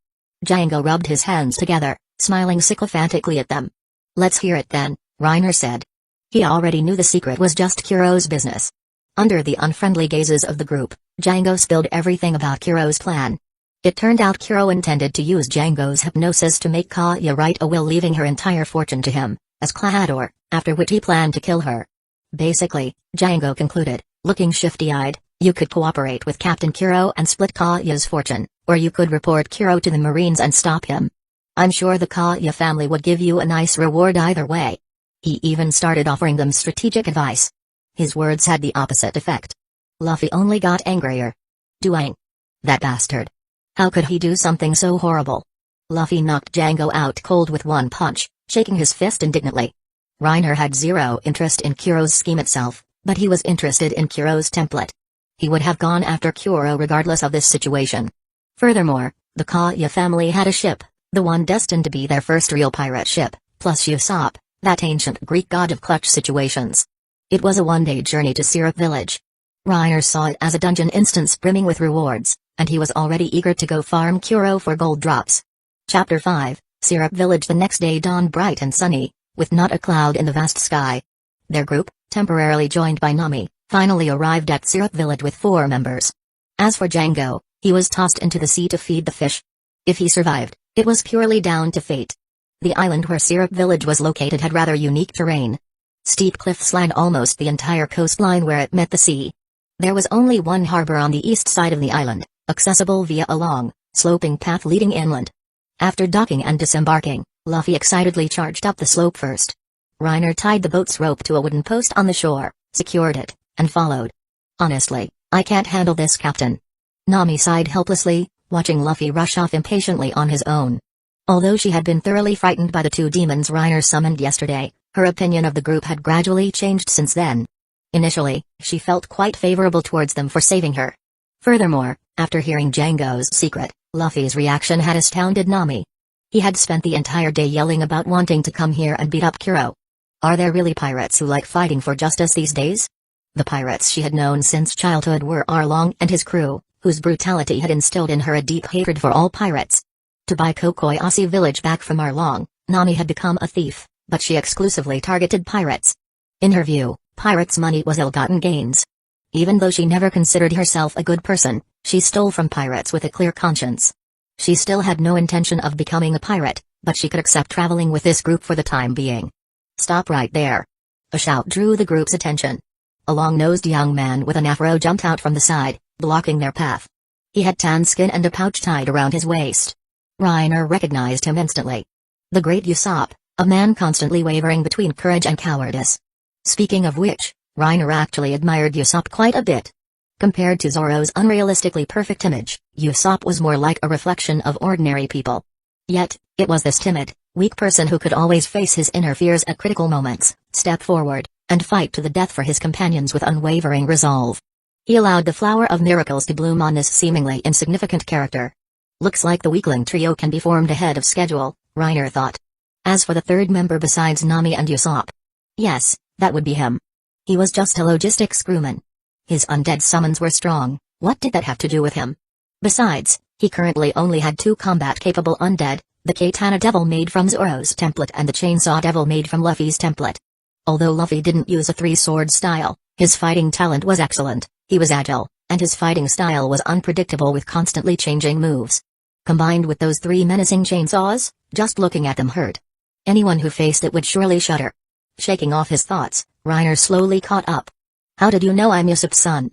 Django rubbed his hands together, smiling sycophantically at them. "Let's hear it then," Reiner said. He already knew the secret was just Kuro's business. Under the unfriendly gazes of the group, Django spilled everything about Kuro's plan. It turned out Kuro intended to use Django's hypnosis to make Kaya write a will leaving her entire fortune to him, as Claador, after which he planned to kill her. Basically, Django concluded, looking shifty-eyed, you could cooperate with Captain Kuro and split Kaya's fortune, or you could report Kuro to the Marines and stop him. I'm sure the Kaya family would give you a nice reward either way. He even started offering them strategic advice. His words had the opposite effect. Luffy only got angrier. Duang. That bastard. How could he do something so horrible? Luffy knocked Django out cold with one punch, shaking his fist indignantly. Reiner had zero interest in Kuro's scheme itself, but he was interested in Kuro's template. He would have gone after Kuro regardless of this situation. Furthermore, the Kaya family had a ship, the one destined to be their first real pirate ship, plus Usopp, that ancient Greek god of clutch situations. It was a one-day journey to Syrup Village. Reiner saw it as a dungeon instance brimming with rewards, and he was already eager to go farm Kuro for gold drops. Chapter 5, Syrup Village. The next day dawned bright and sunny, with not a cloud in the vast sky. Their group, temporarily joined by Nami, finally arrived at Syrup Village with 4 members. As for Django, he was tossed into the sea to feed the fish. If he survived, it was purely down to fate. The island where Syrup Village was located had rather unique terrain. Steep cliffs lined almost the entire coastline where it met the sea. There was only one harbor on the east side of the island, accessible via a long, sloping path leading inland. After docking and disembarking, Luffy excitedly charged up the slope first. Reiner tied the boat's rope to a wooden post on the shore, secured it, and followed. "Honestly, I can't handle this, Captain." Nami sighed helplessly, watching Luffy rush off impatiently on his own. Although she had been thoroughly frightened by the 2 demons Reiner summoned yesterday, her opinion of the group had gradually changed since then. Initially, she felt quite favorable towards them for saving her. Furthermore, after hearing Django's secret, Luffy's reaction had astounded Nami. He had spent the entire day yelling about wanting to come here and beat up Kuro. Are there really pirates who like fighting for justice these days? The pirates she had known since childhood were Arlong and his crew, whose brutality had instilled in her a deep hatred for all pirates. To buy Kokoyasi village back from Arlong, Nami had become a thief, but she exclusively targeted pirates. In her view, pirates' money was ill-gotten gains. Even though she never considered herself a good person, she stole from pirates with a clear conscience. She still had no intention of becoming a pirate, but she could accept traveling with this group for the time being. "Stop right there." A shout drew the group's attention. A long-nosed young man with an afro jumped out from the side, blocking their path. He had tan skin and a pouch tied around his waist. Reiner recognized him instantly. The great Usopp, a man constantly wavering between courage and cowardice. Speaking of which, Reiner actually admired Usopp quite a bit. Compared to Zoro's unrealistically perfect image, Usopp was more like a reflection of ordinary people. Yet, it was this timid, weak person who could always face his inner fears at critical moments, step forward, and fight to the death for his companions with unwavering resolve. He allowed the flower of miracles to bloom on this seemingly insignificant character. "Looks like the weakling trio can be formed ahead of schedule," Reiner thought. As for the third member besides Nami and Usopp, yes, that would be him. He was just a logistics crewman. His undead summons were strong. What did that have to do with him? Besides, he currently only had 2 combat-capable undead, the Katana Devil made from Zoro's template and the Chainsaw Devil made from Luffy's template. Although Luffy didn't use a 3-sword style, his fighting talent was excellent, he was agile, and his fighting style was unpredictable with constantly changing moves. Combined with those 3 menacing chainsaws, just looking at them hurt. Anyone who faced it would surely shudder. Shaking off his thoughts, Reiner slowly caught up. How did you know I'm Usopp's son?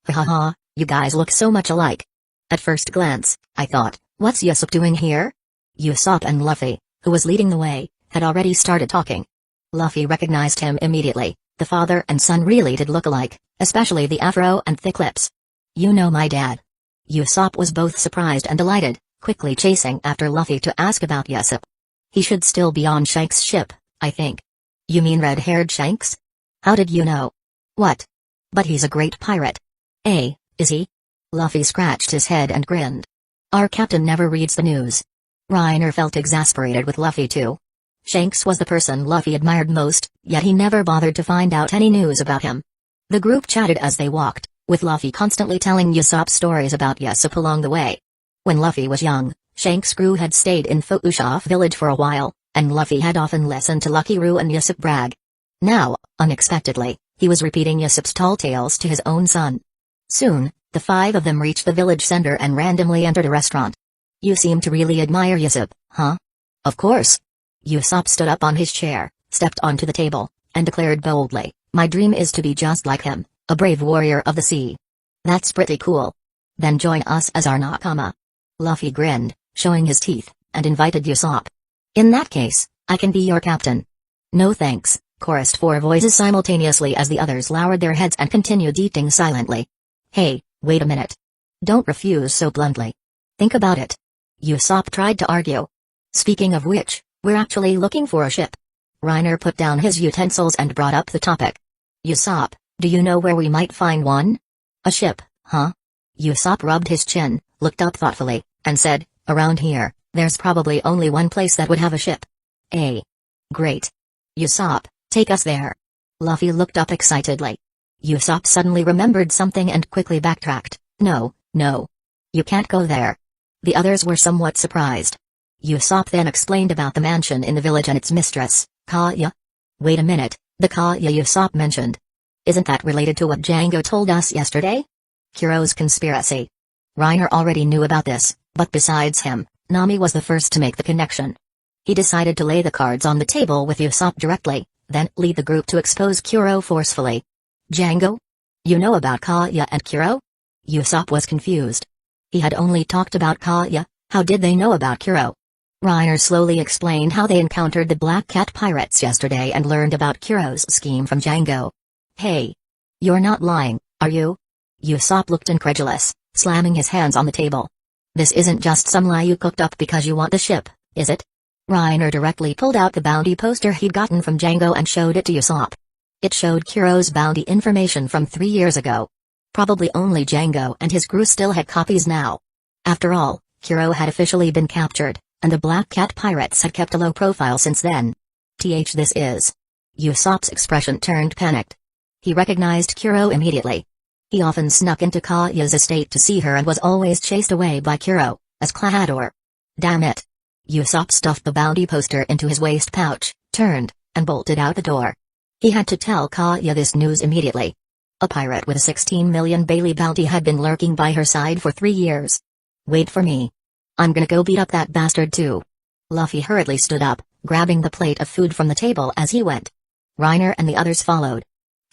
Ha ha ha, you guys look so much alike. At first glance, I thought, what's Usopp doing here? Usopp and Luffy, who was leading the way, had already started talking. Luffy recognized him immediately. The father and son really did look alike, especially the afro and thick lips. You know my dad. Usopp was both surprised and delighted, quickly chasing after Luffy to ask about Usopp. He should still be on Shanks' ship, I think. You mean red-haired Shanks? How did you know? What? But he's a great pirate. Eh, is he? Luffy scratched his head and grinned. Our captain never reads the news. Reiner felt exasperated with Luffy too. Shanks was the person Luffy admired most, yet he never bothered to find out any news about him. The group chatted as they walked, with Luffy constantly telling Usopp stories about Usopp along the way. When Luffy was young, Shanks' crew had stayed in Fuushoff village for a while, and Luffy had often listened to Lucky Roo and Usopp brag. Now, unexpectedly, he was repeating Usopp's tall tales to his own son. Soon, the 5 of them reached the village center and randomly entered a restaurant. You seem to really admire Usopp, huh? Of course. Usopp stood up on his chair, stepped onto the table, and declared boldly, my dream is to be just like him, a brave warrior of the sea. That's pretty cool. Then join us as our nakama. Luffy grinned, showing his teeth, and invited Usopp. In that case, I can be your captain. No thanks, chorused 4 voices simultaneously as the others lowered their heads and continued eating silently. Hey, wait a minute. Don't refuse so bluntly. Think about it. Usopp tried to argue. Speaking of which, we're actually looking for a ship. Reiner put down his utensils and brought up the topic. Usopp, do you know where we might find one? A ship, huh? Usopp rubbed his chin, looked up thoughtfully, and said, around here, there's probably only one place that would have a ship. Great. Usopp, take us there. Luffy looked up excitedly. Usopp suddenly remembered something and quickly backtracked. No. You can't go there. The others were somewhat surprised. Usopp then explained about the mansion in the village and its mistress, Kaya. Wait a minute, the Kaya Usopp mentioned. Isn't that related to what Django told us yesterday? Kuro's conspiracy. Reiner already knew about this, but besides him, Nami was the first to make the connection. He decided to lay the cards on the table with Usopp directly, then lead the group to expose Kuro forcefully. Django? You know about Kaya and Kuro? Usopp was confused. He had only talked about Kaya, how did they know about Kuro? Reiner slowly explained how they encountered the Black Cat pirates yesterday and learned about Kuro's scheme from Django. Hey! You're not lying, are you? Usopp looked incredulous, slamming his hands on the table. This isn't just some lie you cooked up because you want the ship, is it? Reiner directly pulled out the bounty poster he'd gotten from Django and showed it to Usopp. It showed Kuro's bounty information from 3 years ago. Probably only Django and his crew still had copies now. After all, Kuro had officially been captured, and the Black Cat pirates had kept a low profile since then. This is. Usopp's expression turned panicked. He recognized Kuro immediately. He often snuck into Kaya's estate to see her and was always chased away by Kuro, as Claddor. Damn it. Usopp stuffed the bounty poster into his waist pouch, turned, and bolted out the door. He had to tell Kaya this news immediately. A pirate with a 16 million Bailey bounty had been lurking by her side for 3 years. Wait for me. I'm gonna go beat up that bastard too. Luffy hurriedly stood up, grabbing the plate of food from the table as he went. Reiner and the others followed.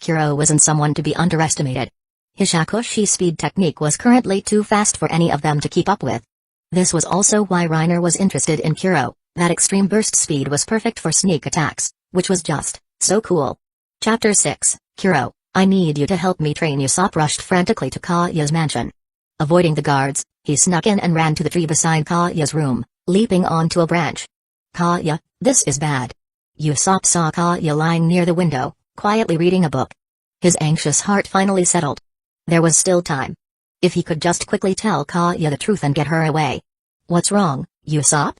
Kuro wasn't someone to be underestimated. His Shakushi speed technique was currently too fast for any of them to keep up with. This was also why Reiner was interested in Kuro, that extreme burst speed was perfect for sneak attacks, which was just so cool. Chapter 6, Kuro, I need you to help me train. Usopp rushed frantically to Kaya's mansion. Avoiding the guards, he snuck in and ran to the tree beside Kaya's room, leaping onto a branch. Kaya, this is bad. Usopp saw Kaya lying near the window, quietly reading a book. His anxious heart finally settled. There was still time. If he could just quickly tell Kaya the truth and get her away. What's wrong, Usopp?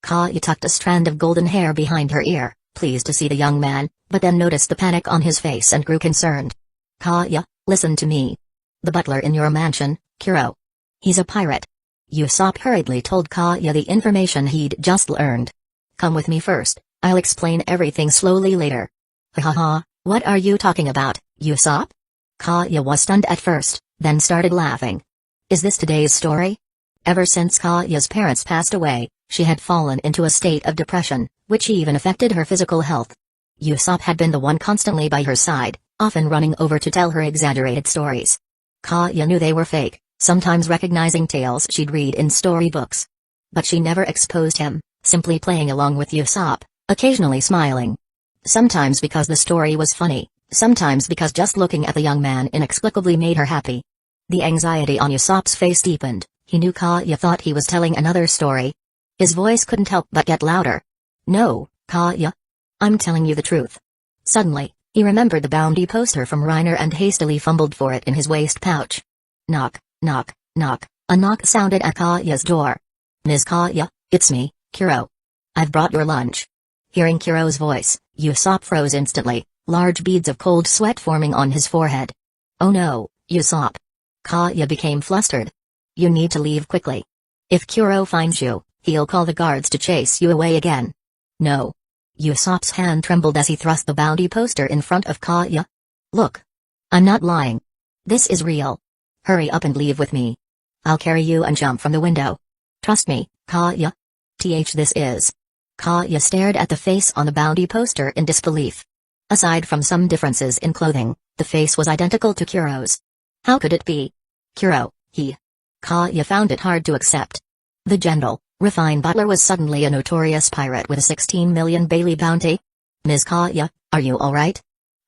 Kaya tucked a strand of golden hair behind her ear, pleased to see the young man, but then noticed the panic on his face and grew concerned. Kaya, listen to me. The butler in your mansion, Kuro. He's a pirate. Usopp hurriedly told Kaya the information he'd just learned. Come with me first, I'll explain everything slowly later. Ha, what are you talking about, Usopp? Kaya was stunned at first, then started laughing. Is this today's story? Ever since Kaya's parents passed away, she had fallen into a state of depression, which even affected her physical health. Usopp had been the one constantly by her side, often running over to tell her exaggerated stories. Kaya knew they were fake, sometimes recognizing tales she'd read in storybooks. But she never exposed him, simply playing along with Usopp, occasionally smiling. Sometimes because the story was funny, sometimes because just looking at the young man inexplicably made her happy. The anxiety on Usopp's face deepened. He knew Kaya thought he was telling another story. His voice couldn't help but get louder. No, Kaya. I'm telling you the truth. Suddenly, he remembered the bounty poster from Reiner and hastily fumbled for it in his waist pouch. Knock, knock, knock. A knock sounded at Kaya's door. Ms. Kaya, it's me, Kuro. I've brought your lunch. Hearing Kuro's voice, Usopp froze instantly, large beads of cold sweat forming on his forehead. Oh no, Usopp. Kaya became flustered. You need to leave quickly. If Kuro finds you, he'll call the guards to chase you away again. No. Usopp's hand trembled as he thrust the bounty poster in front of Kaya. Look. I'm not lying. This is real. Hurry up and leave with me. I'll carry you and jump from the window. Trust me, Kaya. This is. Kaya stared at the face on the bounty poster in disbelief. Aside from some differences in clothing, the face was identical to Kuro's. How could it be? Kuro, he. Kaya found it hard to accept. The gentle, refined butler was suddenly a notorious pirate with a 16 million Bailey bounty? Ms. Kaya, are you alright?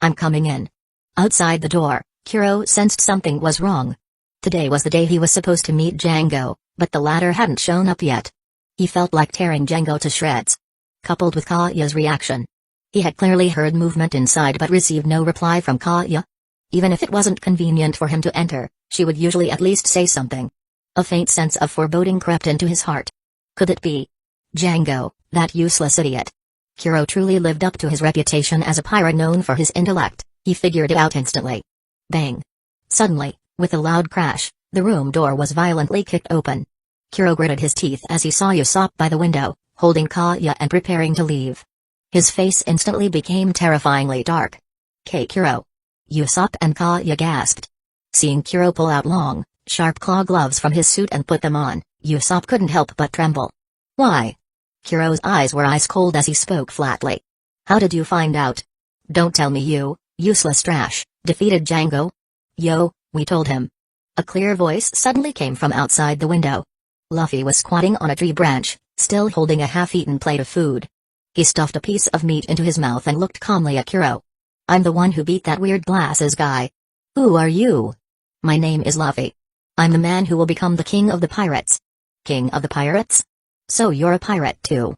I'm coming in. Outside the door, Kuro sensed something was wrong. Today was the day he was supposed to meet Django, but the latter hadn't shown up yet. He felt like tearing Django to shreds. Coupled with Kaya's reaction. He had clearly heard movement inside but received no reply from Kaya. Even if it wasn't convenient for him to enter, she would usually at least say something. A faint sense of foreboding crept into his heart. Could it be Django, that useless idiot? Kuro truly lived up to his reputation as a pirate known for his intellect, he figured it out instantly. Bang! Suddenly, with a loud crash, the room door was violently kicked open. Kuro gritted his teeth as he saw Usopp by the window, holding Kaya and preparing to leave. His face instantly became terrifyingly dark. Kuro. Usopp and Kaya gasped. Seeing Kuro pull out long, sharp claw gloves from his suit and put them on, Usopp couldn't help but tremble. Why? Kuro's eyes were ice cold as he spoke flatly. How did you find out? Don't tell me you, useless trash, defeated Django. Yo, we told him. A clear voice suddenly came from outside the window. Luffy was squatting on a tree branch, still holding a half-eaten plate of food. He stuffed a piece of meat into his mouth and looked calmly at Kuro. I'm the one who beat that weird glasses guy. Who are you? My name is Luffy. I'm the man who will become the king of the pirates. King of the pirates? So you're a pirate too.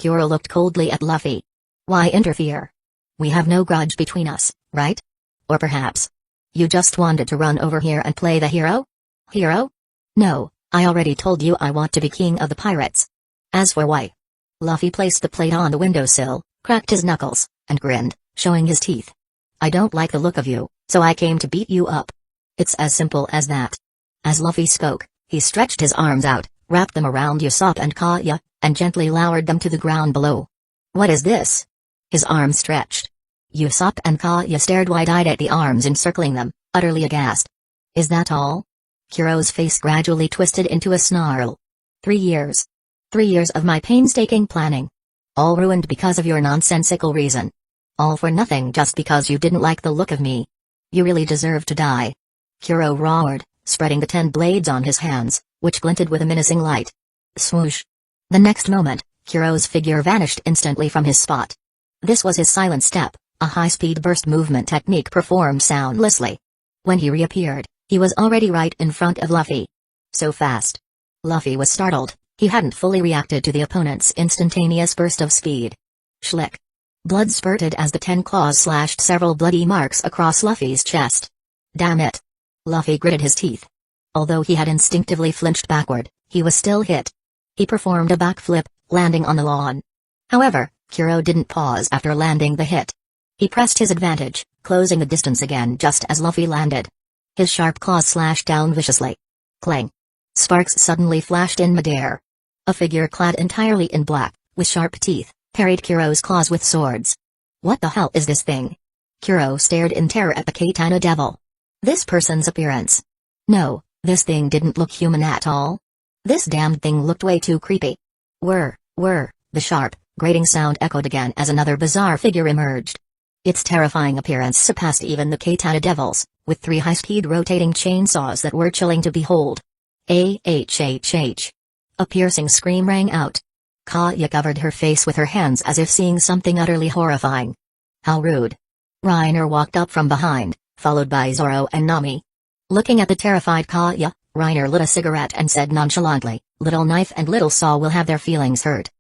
Kuro looked coldly at Luffy. Why interfere? We have no grudge between us, right? Or perhaps you just wanted to run over here and play the hero? Hero? No, I already told you I want to be king of the pirates. As for why? Luffy placed the plate on the windowsill, cracked his knuckles, and grinned, showing his teeth. I don't like the look of you, so I came to beat you up. It's as simple as that. As Luffy spoke, he stretched his arms out, wrapped them around Usopp and Kaya, and gently lowered them to the ground below. What is this? His arms stretched. Usopp and Kaya stared wide-eyed at the arms encircling them, utterly aghast. Is that all? Kuro's face gradually twisted into a snarl. 3 years. 3 years of my painstaking planning. All ruined because of your nonsensical reason. All for nothing just because you didn't like the look of me. You really deserve to die. Kuro roared, spreading the 10 blades on his hands, which glinted with a menacing light. Swoosh. The next moment, Kuro's figure vanished instantly from his spot. This was his silent step, a high-speed burst movement technique performed soundlessly. When he reappeared, he was already right in front of Luffy. So fast. Luffy was startled, he hadn't fully reacted to the opponent's instantaneous burst of speed. Schlick. Blood spurted as the 10 claws slashed several bloody marks across Luffy's chest. Damn it. Luffy gritted his teeth. Although he had instinctively flinched backward, he was still hit. He performed a backflip, landing on the lawn. However, Kuro didn't pause after landing the hit. He pressed his advantage, closing the distance again just as Luffy landed. His sharp claws slashed down viciously. Clang! Sparks suddenly flashed in midair. A figure clad entirely in black, with sharp teeth, parried Kuro's claws with swords. What the hell is this thing? Kuro stared in terror at the Katana Devil. This person's appearance. No, this thing didn't look human at all. This damned thing looked way too creepy. The sharp, grating sound echoed again as another bizarre figure emerged. Its terrifying appearance surpassed even the Katana Devils, with 3 high-speed rotating chainsaws that were chilling to behold. AHHH. A piercing scream rang out. Kaya covered her face with her hands as if seeing something utterly horrifying. How rude. Reiner walked up from behind, followed by Zoro and Nami. Looking at the terrified Kaya, Reiner lit a cigarette and said nonchalantly, "Little Knife and Little Saw will have their feelings hurt.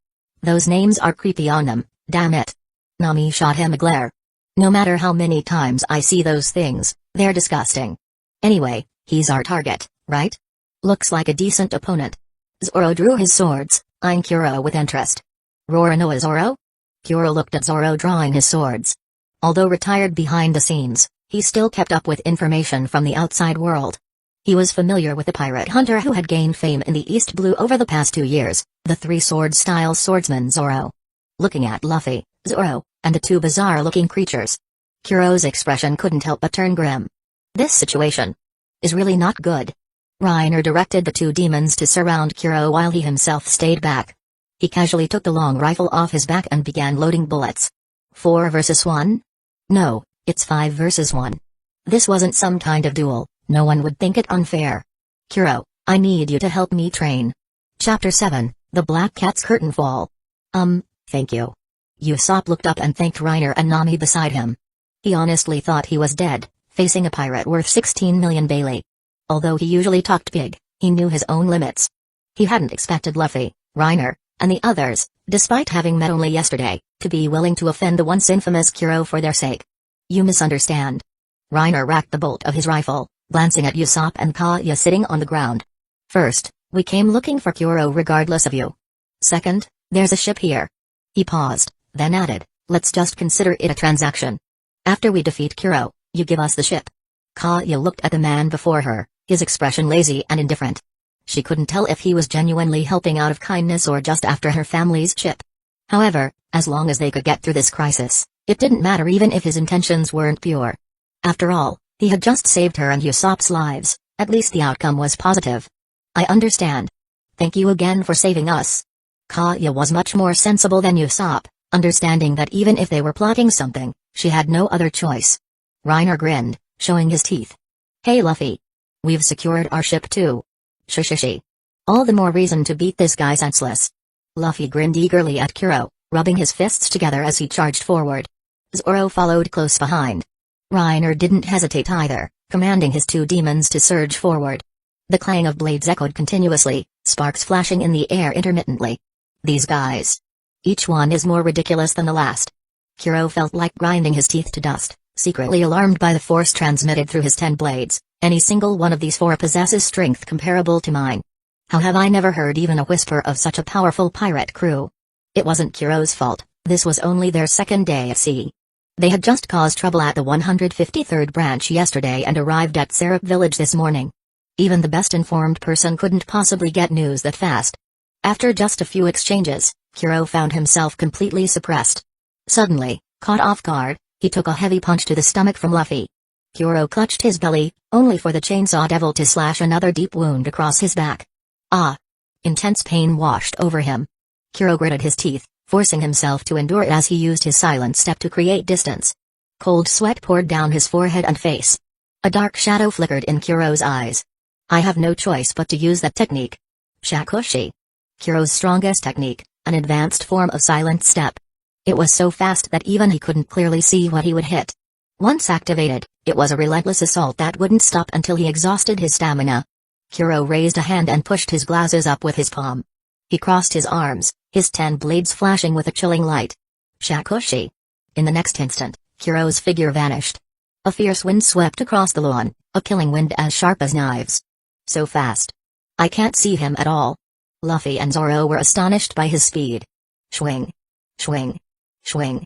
Those names are creepy on them, damn it." Nami shot him a glare. "No matter how many times I see those things, they're disgusting. Anyway, he's our target, right? Looks like a decent opponent." Zoro drew his swords, eyeing Kuro with interest. "Roronoa Zoro?" Kuro looked at Zoro drawing his swords. Although retired behind the scenes, he still kept up with information from the outside world. He was familiar with the pirate hunter who had gained fame in the East Blue over the past 2 years, the 3-sword-style swordsman Zoro. Looking at Luffy, Zoro, and the 2 bizarre-looking creatures, Kuro's expression couldn't help but turn grim. This situation is really not good. Reiner directed the 2 demons to surround Kuro while he himself stayed back. He casually took the long rifle off his back and began loading bullets. 4 versus 1? No, it's 5 versus 1. This wasn't some kind of duel, no one would think it unfair. Kuro, I need you to help me train. Chapter 7, The Black Cat's Curtain Fall. Thank you. Usopp looked up and thanked Reiner and Nami beside him. He honestly thought he was dead, facing a pirate worth 16 million Bailey. Although he usually talked big, he knew his own limits. He hadn't expected Luffy, Reiner, and the others, despite having met only yesterday, to be willing to offend the once infamous Kuro for their sake. You misunderstand. Reiner racked the bolt of his rifle, glancing at Usopp and Kaya sitting on the ground. First, we came looking for Kuro regardless of you. Second, there's a ship here. He paused, then added, let's just consider it a transaction. After we defeat Kuro, you give us the ship. Kaya looked at the man before her, his expression lazy and indifferent. She couldn't tell if he was genuinely helping out of kindness or just after her family's ship. However, as long as they could get through this crisis, it didn't matter even if his intentions weren't pure. After all, he had just saved her and Usopp's lives, at least the outcome was positive. I understand. Thank you again for saving us. Kaya was much more sensible than Usopp, understanding that even if they were plotting something, she had no other choice. Reiner grinned, showing his teeth. Hey Luffy. We've secured our ship too. Shishishi. All the more reason to beat this guy senseless. Luffy grinned eagerly at Kuro, rubbing his fists together as he charged forward. Zoro followed close behind. Reiner didn't hesitate either, commanding his 2 demons to surge forward. The clang of blades echoed continuously, sparks flashing in the air intermittently. These guys. Each one is more ridiculous than the last. Kuro felt like grinding his teeth to dust, secretly alarmed by the force transmitted through his 10 blades. Any single one of these 4 possesses strength comparable to mine. How have I never heard even a whisper of such a powerful pirate crew? It wasn't Kuro's fault, this was only their 2nd day at sea. They had just caused trouble at the 153rd branch yesterday and arrived at Syrup Village this morning. Even the best informed person couldn't possibly get news that fast. After just a few exchanges, Kuro found himself completely suppressed. Suddenly, caught off guard, he took a heavy punch to the stomach from Luffy. Kuro clutched his belly, only for the Chainsaw Devil to slash another deep wound across his back. Ah! Intense pain washed over him. Kuro gritted his teeth, forcing himself to endure it as he used his silent step to create distance. Cold sweat poured down his forehead and face. A dark shadow flickered in Kuro's eyes. I have no choice but to use that technique. Shakushi. Kuro's strongest technique, an advanced form of silent step. It was so fast that even he couldn't clearly see what he would hit. Once activated, it was a relentless assault that wouldn't stop until he exhausted his stamina. Kuro raised a hand and pushed his glasses up with his palm. He crossed his arms, his 10 blades flashing with a chilling light. Shakushi. In the next instant, Kuro's figure vanished. A fierce wind swept across the lawn, a killing wind as sharp as knives. So fast. I can't see him at all. Luffy and Zoro were astonished by his speed. Swing. Swing. Swing.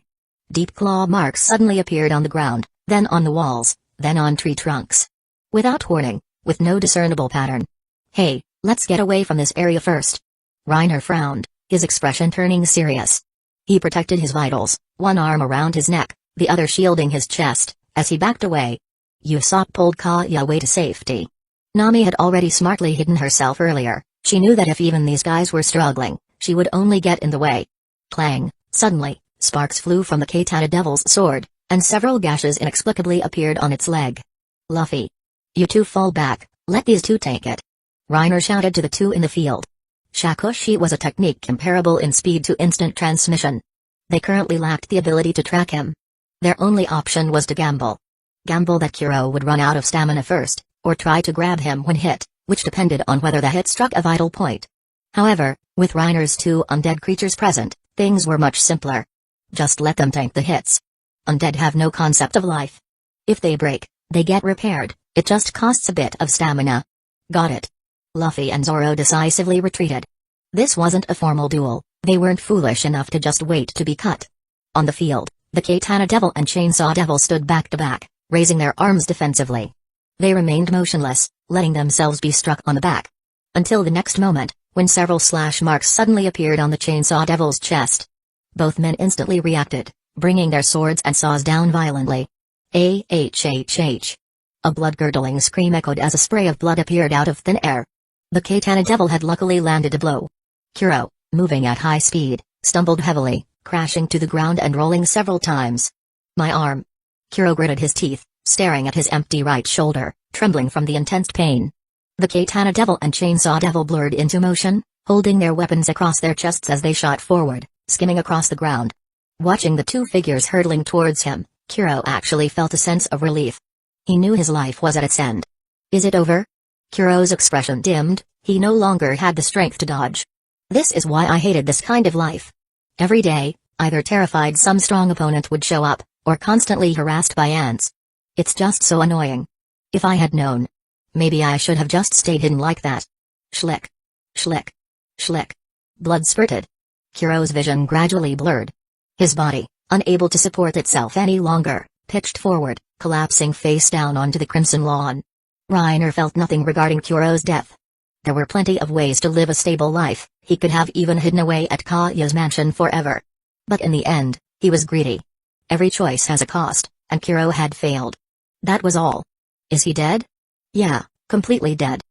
Deep claw marks suddenly appeared on the ground, then on the walls, then on tree trunks. Without warning, with no discernible pattern. Hey, let's get away from this area first. Reiner frowned, his expression turning serious. He protected his vitals, one arm around his neck, the other shielding his chest, as he backed away. Usopp pulled Kaya away to safety. Nami had already smartly hidden herself earlier. She knew that if even these guys were struggling, she would only get in the way. Clang, suddenly, sparks flew from the Katana Devil's sword, and several gashes inexplicably appeared on its leg. Luffy. You two fall back, let these two take it. Reiner shouted to the two in the field. Shakushi was a technique comparable in speed to instant transmission. They currently lacked the ability to track him. Their only option was to gamble. Gamble that Kuro would run out of stamina first, or try to grab him when hit, which depended on whether the hit struck a vital point. However, with Reiner's two undead creatures present, things were much simpler. Just let them tank the hits. Undead have no concept of life. If they break, they get repaired, it just costs a bit of stamina. Got it. Luffy and Zoro decisively retreated. This wasn't a formal duel, they weren't foolish enough to just wait to be cut. On the field, the Katana Devil and Chainsaw Devil stood back to back, raising their arms defensively. They remained motionless, letting themselves be struck on the back. Until the next moment, when several slash marks suddenly appeared on the Chainsaw Devil's chest. Both men instantly reacted, bringing their swords and saws down violently. A blood-curdling scream echoed as a spray of blood appeared out of thin air. The Katana Devil had luckily landed a blow. Kuro, moving at high speed, stumbled heavily, crashing to the ground and rolling several times. My arm. Kuro gritted his teeth, staring at his empty right shoulder, trembling from the intense pain. The Katana Devil and Chainsaw Devil blurred into motion, holding their weapons across their chests as they shot forward, skimming across the ground. Watching the two figures hurtling towards him, Kuro actually felt a sense of relief. He knew his life was at its end. Is it over? Kuro's expression dimmed, he no longer had the strength to dodge. This is why I hated this kind of life. Every day, either terrified some strong opponent would show up, or constantly harassed by ants. It's just so annoying. If I had known. Maybe I should have just stayed hidden like that. Schlick. Schlick. Schlick. Blood spurted. Kuro's vision gradually blurred. His body, unable to support itself any longer, pitched forward, collapsing face down onto the crimson lawn. Reiner felt nothing regarding Kuro's death. There were plenty of ways to live a stable life, he could have even hidden away at Kaya's mansion forever. But in the end, he was greedy. Every choice has a cost, and Kuro had failed. That was all. Is he dead? Yeah, completely dead.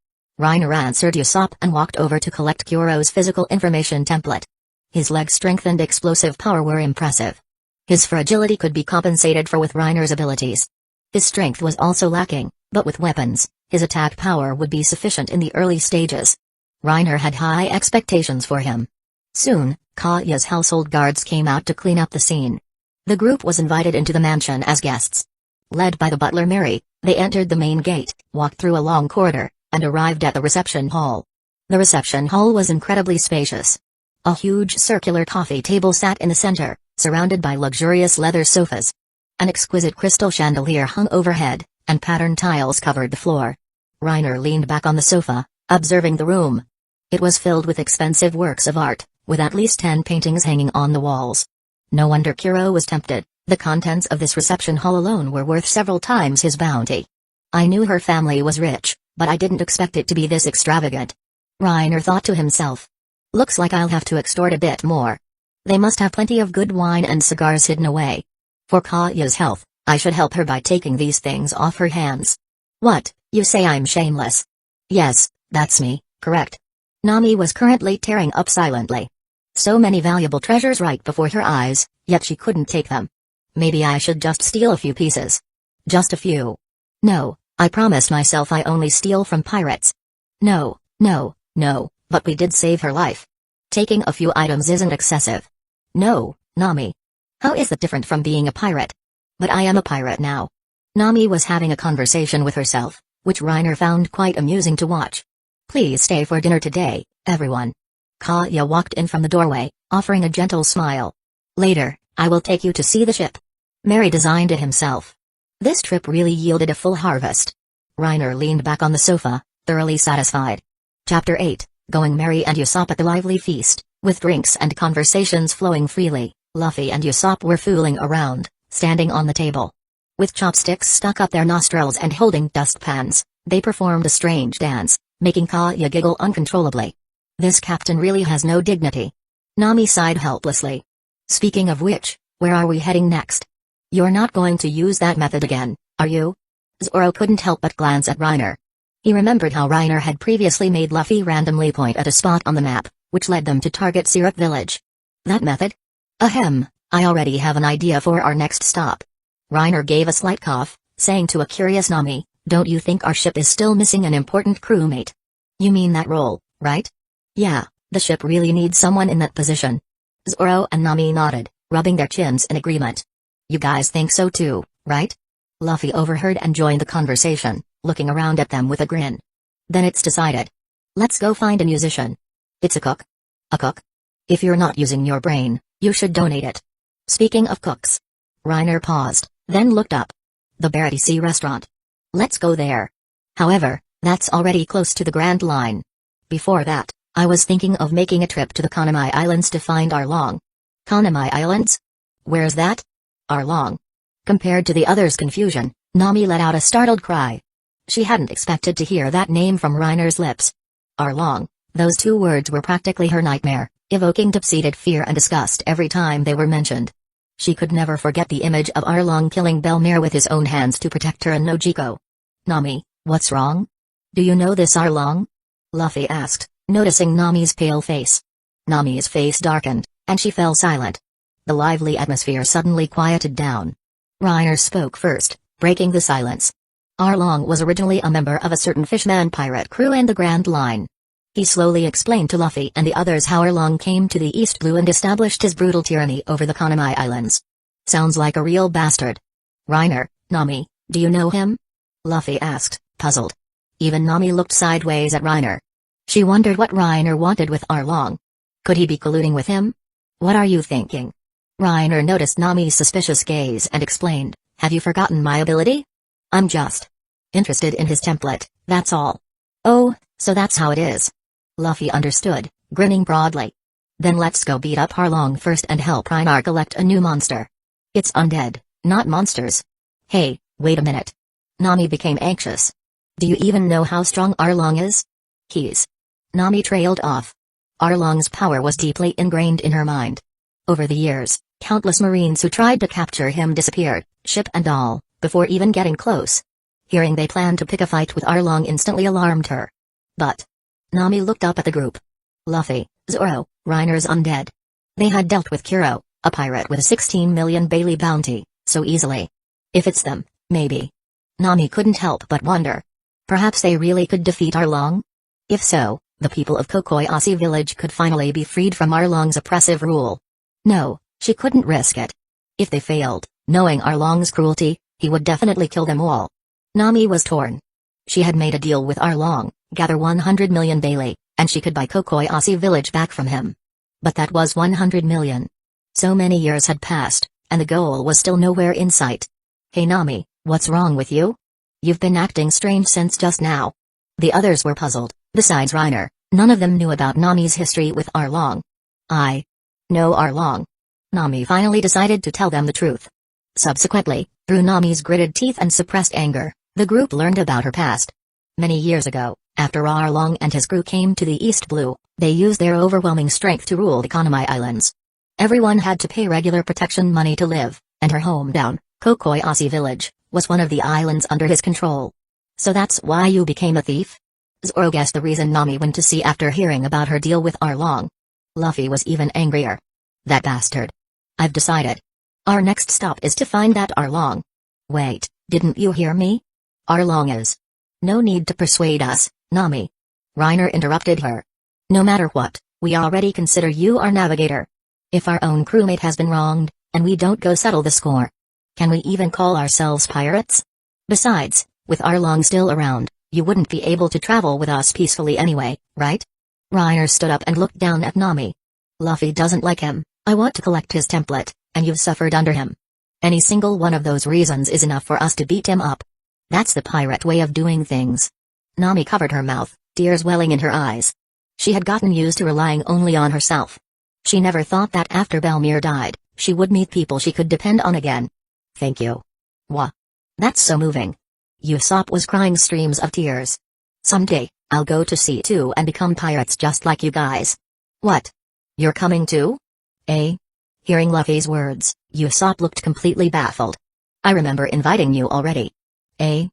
Reiner answered Usopp and walked over to collect Kuro's physical information template. His leg strength and explosive power were impressive. His fragility could be compensated for with Reiner's abilities. His strength was also lacking, but with weapons, his attack power would be sufficient in the early stages. Reiner had high expectations for him. Soon, Kaya's household guards came out to clean up the scene. The group was invited into the mansion as guests. Led by the butler Mary, they entered the main gate, walked through a long corridor, and arrived at the reception hall. The reception hall was incredibly spacious. A huge circular coffee table sat in the center, surrounded by luxurious leather sofas. An exquisite crystal chandelier hung overhead, and patterned tiles covered the floor. Reiner leaned back on the sofa, observing the room. It was filled with expensive works of art, with at least 10 paintings hanging on the walls. No wonder Kuro was tempted, the contents of this reception hall alone were worth several times his bounty. I knew her family was rich, but I didn't expect it to be this extravagant. Reiner thought to himself. Looks like I'll have to extort a bit more. They must have plenty of good wine and cigars hidden away. For Kaya's health, I should help her by taking these things off her hands. What, you say I'm shameless? Yes, that's me, correct. Nami was currently tearing up silently. So many valuable treasures right before her eyes, yet she couldn't take them. Maybe I should just steal a few pieces. Just a few. No, I promised myself I only steal from pirates. No, but we did save her life. Taking a few items isn't excessive. No, Nami. How is that different from being a pirate? But I am a pirate now. Nami was having a conversation with herself, which Reiner found quite amusing to watch. Please stay for dinner today, everyone. Kaya walked in from the doorway, offering a gentle smile. Later, I will take you to see the ship. Mary designed it himself. This trip really yielded a full harvest. Reiner leaned back on the sofa, thoroughly satisfied. Chapter 8, going merry and Usopp at the lively feast, with drinks and conversations flowing freely. Luffy and Usopp were fooling around, standing on the table. With chopsticks stuck up their nostrils and holding dustpans, they performed a strange dance, making Kaya giggle uncontrollably. This captain really has no dignity. Nami sighed helplessly. Speaking of which, where are we heading next? You're not going to use that method again, are you? Zoro couldn't help but glance at Reiner. He remembered how Reiner had previously made Luffy randomly point at a spot on the map, which led them to target Syrup Village. That method? Ahem, I already have an idea for our next stop. Reiner gave a slight cough, saying to a curious Nami, don't you think our ship is still missing an important crewmate? You mean that role, right? Yeah, the ship really needs someone in that position. Zoro and Nami nodded, rubbing their chins in agreement. You guys think so too, right? Luffy overheard and joined the conversation, looking around at them with a grin. Then it's decided. Let's go find a musician. It's a cook? A cook? If you're not using your brain, you should donate it. Speaking of cooks. Reiner paused, then looked up. The Barity Sea restaurant. Let's go there. However, that's already close to the Grand Line. Before that, I was thinking of making a trip to the Kanamai Islands to find Arlong. Kanamai Islands? Where's that? Arlong. Compared to the others' confusion, Nami let out a startled cry. She hadn't expected to hear that name from Reiner's lips. Arlong, those two words were practically her nightmare, evoking deep-seated fear and disgust every time they were mentioned. She could never forget the image of Arlong killing Belmere with his own hands to protect her and Nojiko. Nami, what's wrong? Do you know this Arlong? Luffy asked, noticing Nami's pale face. Nami's face darkened, and she fell silent. The lively atmosphere suddenly quieted down. Reiner spoke first, breaking the silence. Arlong was originally a member of a certain fishman pirate crew in the Grand Line. He slowly explained to Luffy and the others how Arlong came to the East Blue and established his brutal tyranny over the Kanamai Islands. Sounds like a real bastard. Reiner, Nami, do you know him? Luffy asked, puzzled. Even Nami looked sideways at Reiner. She wondered what Reiner wanted with Arlong. Could he be colluding with him? What are you thinking? Reiner noticed Nami's suspicious gaze and explained, have you forgotten my ability? I'm just interested in his template, that's all. Oh, so that's how it is. Luffy understood, grinning broadly. Then let's go beat up Arlong first and help Reiner collect a new monster. It's undead, not monsters. Hey, wait a minute. Nami became anxious. Do you even know how strong Arlong is? Nami trailed off. Arlong's power was deeply ingrained in her mind. Over the years, countless Marines who tried to capture him disappeared, ship and all, before even getting close. Hearing they planned to pick a fight with Arlong instantly alarmed her. But Nami looked up at the group. Luffy, Zoro, Reiner's undead. They had dealt with Kuro, a pirate with a 16 million Bailey bounty, so easily. If it's them, maybe. Nami couldn't help but wonder. Perhaps they really could defeat Arlong? If so, the people of Kokoyasi village could finally be freed from Arlong's oppressive rule. No, she couldn't risk it. If they failed, knowing Arlong's cruelty, he would definitely kill them all. Nami was torn. She had made a deal with Arlong, gather 100 million Bailey, and she could buy Kokoyasi village back from him. But that was 100 million. So many years had passed, and the goal was still nowhere in sight. Hey Nami, what's wrong with you? You've been acting strange since just now. The others were puzzled, besides Reiner, none of them knew about Nami's history with Arlong. I know Arlong. Nami finally decided to tell them the truth. Subsequently, through Nami's gritted teeth and suppressed anger, the group learned about her past. Many years ago, after Arlong and his crew came to the East Blue, they used their overwhelming strength to rule the Kanamai Islands. Everyone had to pay regular protection money to live, and her hometown, Kokoyasi village, was one of the islands under his control. So that's why you became a thief? Zoro guessed the reason Nami went to sea after hearing about her deal with Arlong. Luffy was even angrier. That bastard. I've decided. Our next stop is to find that Arlong. Wait, didn't you hear me? Arlong is. No need to persuade us, Nami. Reiner interrupted her. No matter what, we already consider you our navigator. If our own crewmate has been wronged, and we don't go settle the score, can we even call ourselves pirates? Besides, with Arlong still around, you wouldn't be able to travel with us peacefully anyway, right? Reiner stood up and looked down at Nami. Luffy doesn't like him, I want to collect his template, and you've suffered under him. Any single one of those reasons is enough for us to beat him up. That's the pirate way of doing things. Nami covered her mouth, tears welling in her eyes. She had gotten used to relying only on herself. She never thought that after Belmere died, she would meet people she could depend on again. Thank you. Wah. That's so moving. Usopp was crying streams of tears. Someday, I'll go to sea too and become pirates just like you guys. What? You're coming too? Eh? Hearing Luffy's words, Usopp looked completely baffled. I remember inviting you already. Eh?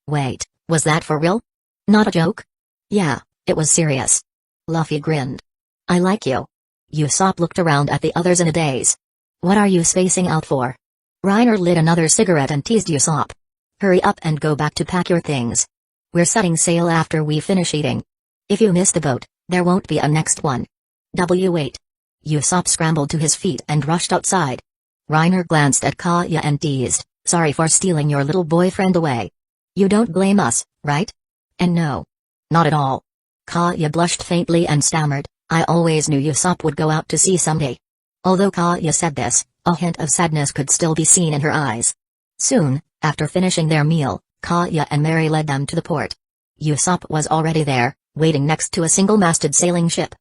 Wait, was that for real? Not a joke? Yeah, it was serious. Luffy grinned. I like you. Usopp looked around at the others in a daze. What are you spacing out for? Reiner lit another cigarette and teased Usopp. Hurry up and go back to pack your things. We're setting sail after we finish eating. If you miss the boat, there won't be a next one. Wait. Usopp scrambled to his feet and rushed outside. Reiner glanced at Kaya and teased, sorry for stealing your little boyfriend away. You don't blame us, right? And no. Not at all. Kaya blushed faintly and stammered, I always knew Usopp would go out to sea someday. Although Kaya said this, a hint of sadness could still be seen in her eyes. Soon, after finishing their meal, Kaya and Mary led them to the port. Usopp was already there, waiting next to a single-masted sailing ship.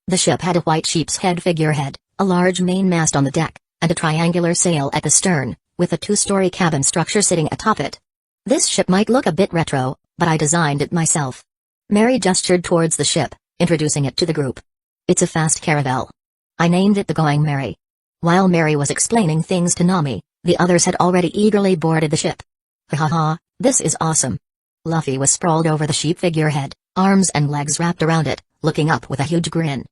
The ship had a white sheep's head figurehead, a large mainmast on the deck, and a triangular sail at the stern, with a two-story cabin structure sitting atop it. This ship might look a bit retro, but I designed it myself. Mary gestured towards the ship, introducing it to the group. It's a fast caravel. I named it the Going Merry. While Mary was explaining things to Nami, the others had already eagerly boarded the ship. Ha ha, this is awesome. Luffy was sprawled over the sheep figurehead, arms and legs wrapped around it, looking up with a huge grin.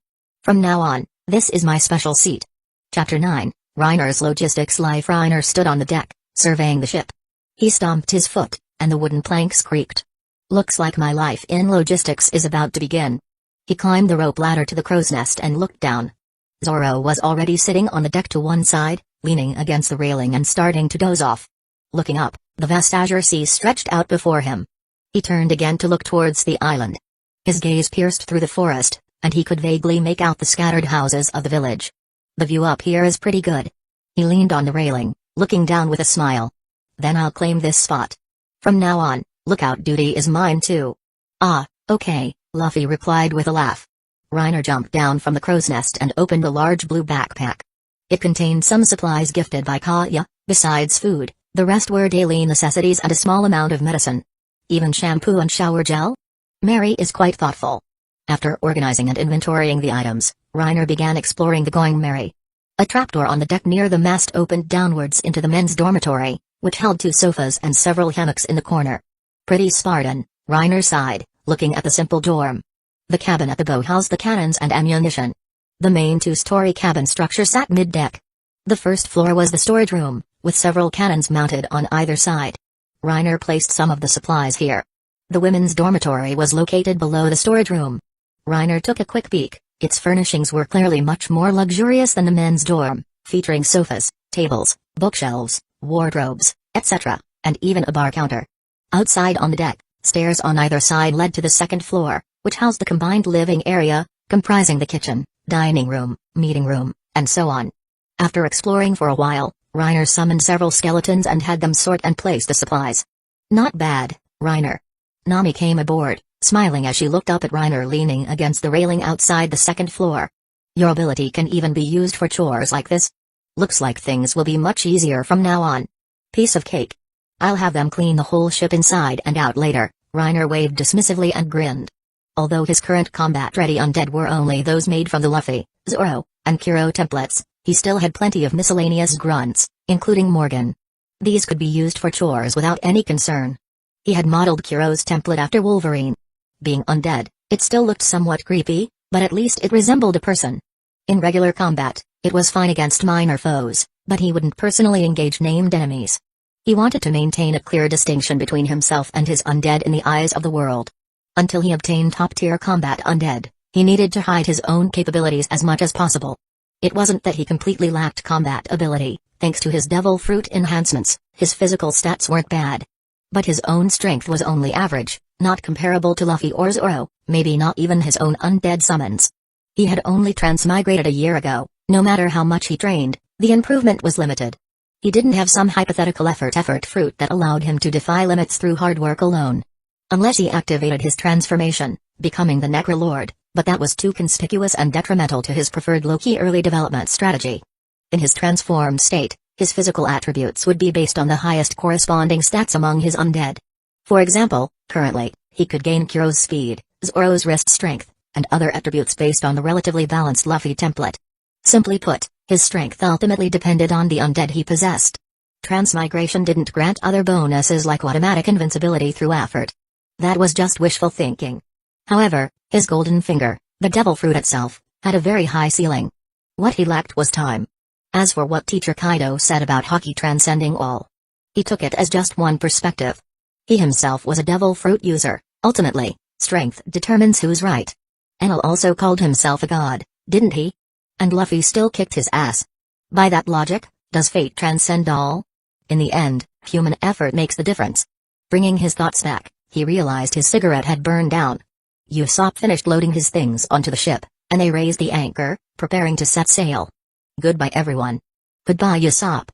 From now on, this is my special seat. Chapter 9, Reiner's Logistics Life. Reiner stood on the deck, surveying the ship. He stomped his foot, and the wooden planks creaked. Looks like my life in logistics is about to begin. He climbed the rope ladder to the crow's nest and looked down. Zoro was already sitting on the deck to one side, leaning against the railing and starting to doze off. Looking up, the vast azure sea stretched out before him. He turned again to look towards the island. His gaze pierced through the forest, and he could vaguely make out the scattered houses of the village. The view up here is pretty good. He leaned on the railing, looking down with a smile. Then I'll claim this spot. From now on, lookout duty is mine too. Ah, okay, Luffy replied with a laugh. Reiner jumped down from the crow's nest and opened a large blue backpack. It contained some supplies gifted by Kaya, besides food, the rest were daily necessities and a small amount of medicine. Even shampoo and shower gel? Mary is quite thoughtful. After organizing and inventorying the items, Reiner began exploring the Going Merry. A trapdoor on the deck near the mast opened downwards into the men's dormitory, which held 2 sofas and several hammocks in the corner. Pretty Spartan, Reiner sighed, looking at the simple dorm. The cabin at the bow housed the cannons and ammunition. The main 2-story cabin structure sat mid-deck. The first floor was the storage room, with several cannons mounted on either side. Reiner placed some of the supplies here. The women's dormitory was located below the storage room. Reiner took a quick peek. Its furnishings were clearly much more luxurious than the men's dorm, featuring sofas, tables, bookshelves, wardrobes, etc., and even a bar counter. Outside on the deck, stairs on either side led to the second floor, which housed the combined living area, comprising the kitchen, dining room, meeting room, and so on. After exploring for a while, Reiner summoned several skeletons and had them sort and place the supplies. Not bad, Reiner. Nami came aboard, smiling as she looked up at Reiner leaning against the railing outside the second floor. Your ability can even be used for chores like this. Looks like things will be much easier from now on. Piece of cake. I'll have them clean the whole ship inside and out later, Reiner waved dismissively and grinned. Although his current combat-ready undead were only those made from the Luffy, Zoro, and Kuro templates, he still had plenty of miscellaneous grunts, including Morgan. These could be used for chores without any concern. He had modeled Kuro's template after Wolverine. Being undead, it still looked somewhat creepy, but at least it resembled a person. In regular combat, it was fine against minor foes, but he wouldn't personally engage named enemies. He wanted to maintain a clear distinction between himself and his undead in the eyes of the world. Until he obtained top-tier combat undead, he needed to hide his own capabilities as much as possible. It wasn't that he completely lacked combat ability. Thanks to his devil fruit enhancements, his physical stats weren't bad. But his own strength was only average, not comparable to Luffy or Zoro, maybe not even his own undead summons. He had only transmigrated a year ago. No matter how much he trained, the improvement was limited. He didn't have some hypothetical effort fruit that allowed him to defy limits through hard work alone. Unless he activated his transformation, becoming the Necrolord, But that was too conspicuous and detrimental to his preferred low-key early development strategy. In his transformed state, his physical attributes would be based on the highest corresponding stats among his undead. For example, currently, he could gain Kuro's speed, Zoro's wrist strength, and other attributes based on the relatively balanced Luffy template. Simply put, his strength ultimately depended on the undead he possessed. Transmigration didn't grant other bonuses like automatic invincibility through effort. That was just wishful thinking. However, his golden finger, the devil fruit itself, had a very high ceiling. What he lacked was time. As for what teacher Kaido said about Haki transcending all, he took it as just one perspective. He himself was a devil fruit user. Ultimately, strength determines who's right. Enel also called himself a god, didn't he? And Luffy still kicked his ass. By that logic, does fate transcend all? In the end, human effort makes the difference. Bringing his thoughts back, he realized his cigarette had burned down. Usopp finished loading his things onto the ship, and they raised the anchor, preparing to set sail. Goodbye everyone. Goodbye Usopp.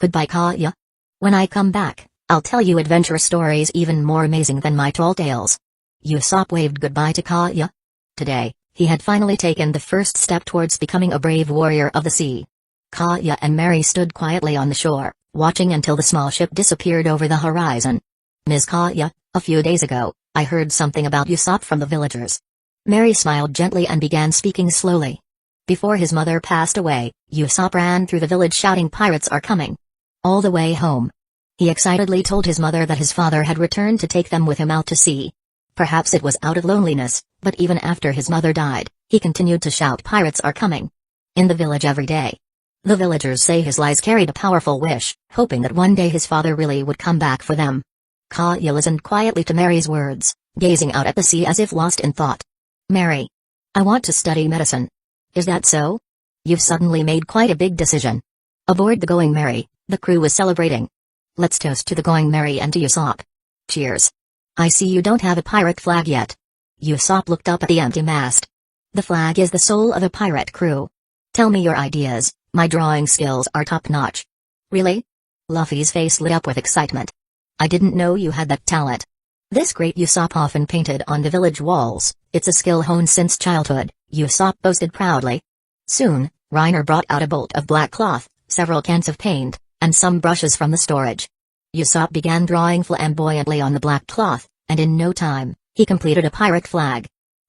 Goodbye Kaya. When I come back, I'll tell you adventure stories even more amazing than my tall tales. Usopp waved goodbye to Kaya. Today, he had finally taken the first step towards becoming a brave warrior of the sea. Kaya and Mary stood quietly on the shore, watching until the small ship disappeared over the horizon. Ms. Kaya, a few days ago, I heard something about Usopp from the villagers. Mary smiled gently and began speaking slowly. Before his mother passed away, Usopp ran through the village shouting pirates are coming. All the way home, he excitedly told his mother that his father had returned to take them with him out to sea. Perhaps it was out of loneliness, but even after his mother died, he continued to shout pirates are coming. In the village every day. The villagers say his lies carried a powerful wish, hoping that one day his father really would come back for them. Kaya listened quietly to Mary's words, gazing out at the sea as if lost in thought. Mary. I want to study medicine. Is that so? You've suddenly made quite a big decision. Aboard the Going Merry, the crew was celebrating. Let's toast to the Going Merry and to Usopp. Cheers. I see you don't have a pirate flag yet. Usopp looked up at the empty mast. The flag is the soul of a pirate crew. Tell me your ideas, my drawing skills are top-notch. Really? Luffy's face lit up with excitement. I didn't know you had that talent. This great Usopp often painted on the village walls, it's a skill honed since childhood, Usopp boasted proudly. Soon, Reiner brought out a bolt of black cloth, several cans of paint, and some brushes from the storage. Usopp began drawing flamboyantly on the black cloth, and in no time, he completed a pirate flag.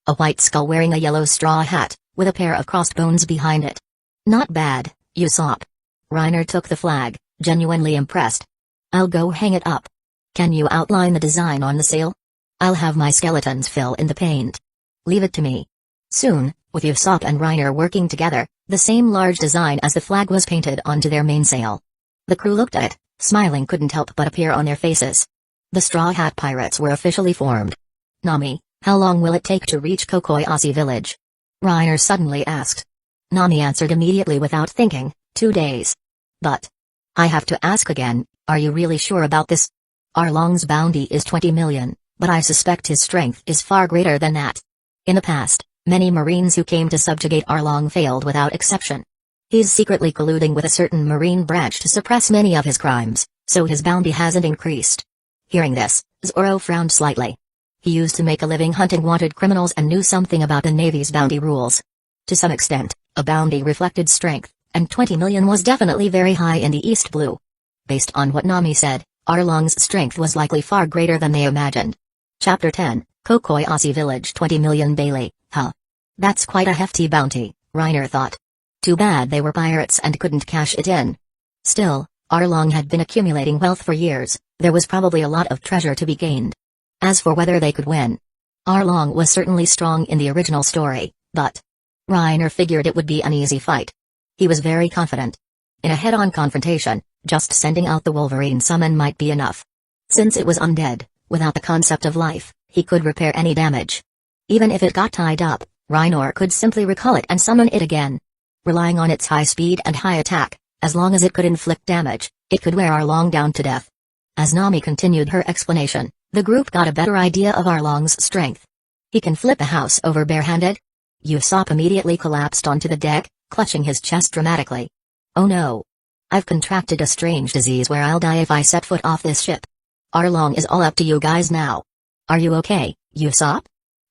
A white skull wearing a yellow straw hat, with a pair of crossbones behind it. Not bad, Usopp. Reiner took the flag, genuinely impressed. I'll go hang it up. Can you outline the design on the sail? I'll have my skeletons fill in the paint. Leave it to me. Soon, with Usopp and Reiner working together, the same large design as the flag was painted onto their mainsail. The crew looked at it, smiling couldn't help but appear on their faces. The Straw Hat Pirates were officially formed. Nami, how long will it take to reach Kokoyasi village? Reiner suddenly asked. Nami answered immediately without thinking, 2 days. But I have to ask again, are you really sure about this? Arlong's bounty is 20 million, but I suspect his strength is far greater than that. In the past, many Marines who came to subjugate Arlong failed without exception. He's secretly colluding with a certain Marine branch to suppress many of his crimes, so his bounty hasn't increased. Hearing this, Zoro frowned slightly. He used to make a living hunting wanted criminals and knew something about the Navy's bounty rules. To some extent, a bounty reflected strength, and 20 million was definitely very high in the East Blue. Based on what Nami said, Arlong's strength was likely far greater than they imagined. Chapter 10, Kokoyasi Village 20 million Bailey, huh? That's quite a hefty bounty, Reiner thought. Too bad they were pirates and couldn't cash it in. Still, Arlong had been accumulating wealth for years, there was probably a lot of treasure to be gained. As for whether they could win, Arlong was certainly strong in the original story, but Reiner figured it would be an easy fight. He was very confident. In a head-on confrontation, just sending out the Wolverine summon might be enough. Since it was undead, without the concept of life, he could repair any damage. Even if it got tied up, Reiner could simply recall it and summon it again. Relying on its high speed and high attack, as long as it could inflict damage, it could wear Arlong down to death. As Nami continued her explanation, the group got a better idea of Arlong's strength. He can flip a house over barehanded? Usopp immediately collapsed onto the deck, clutching his chest dramatically. Oh no. I've contracted a strange disease where I'll die if I set foot off this ship. Arlong is all up to you guys now. Are you okay, Usopp?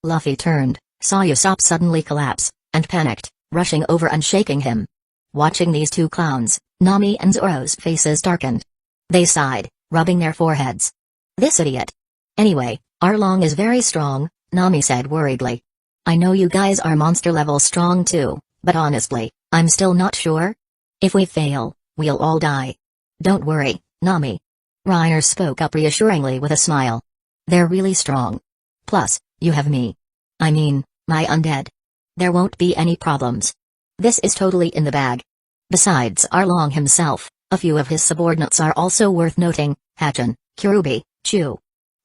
Luffy turned, saw Usopp suddenly collapse, and panicked, rushing over and shaking him. Watching these two clowns, Nami and Zoro's faces darkened. They sighed, rubbing their foreheads. This idiot. Anyway, Arlong is very strong, Nami said worriedly. I know you guys are monster level strong too, but honestly, I'm still not sure. If we fail, we'll all die. Don't worry, Nami. Reiner spoke up reassuringly with a smile. They're really strong. Plus, you have me. I mean, my undead. There won't be any problems. This is totally in the bag. Besides Arlong himself, a few of his subordinates are also worth noting: Hachan, Kurubi, Chu.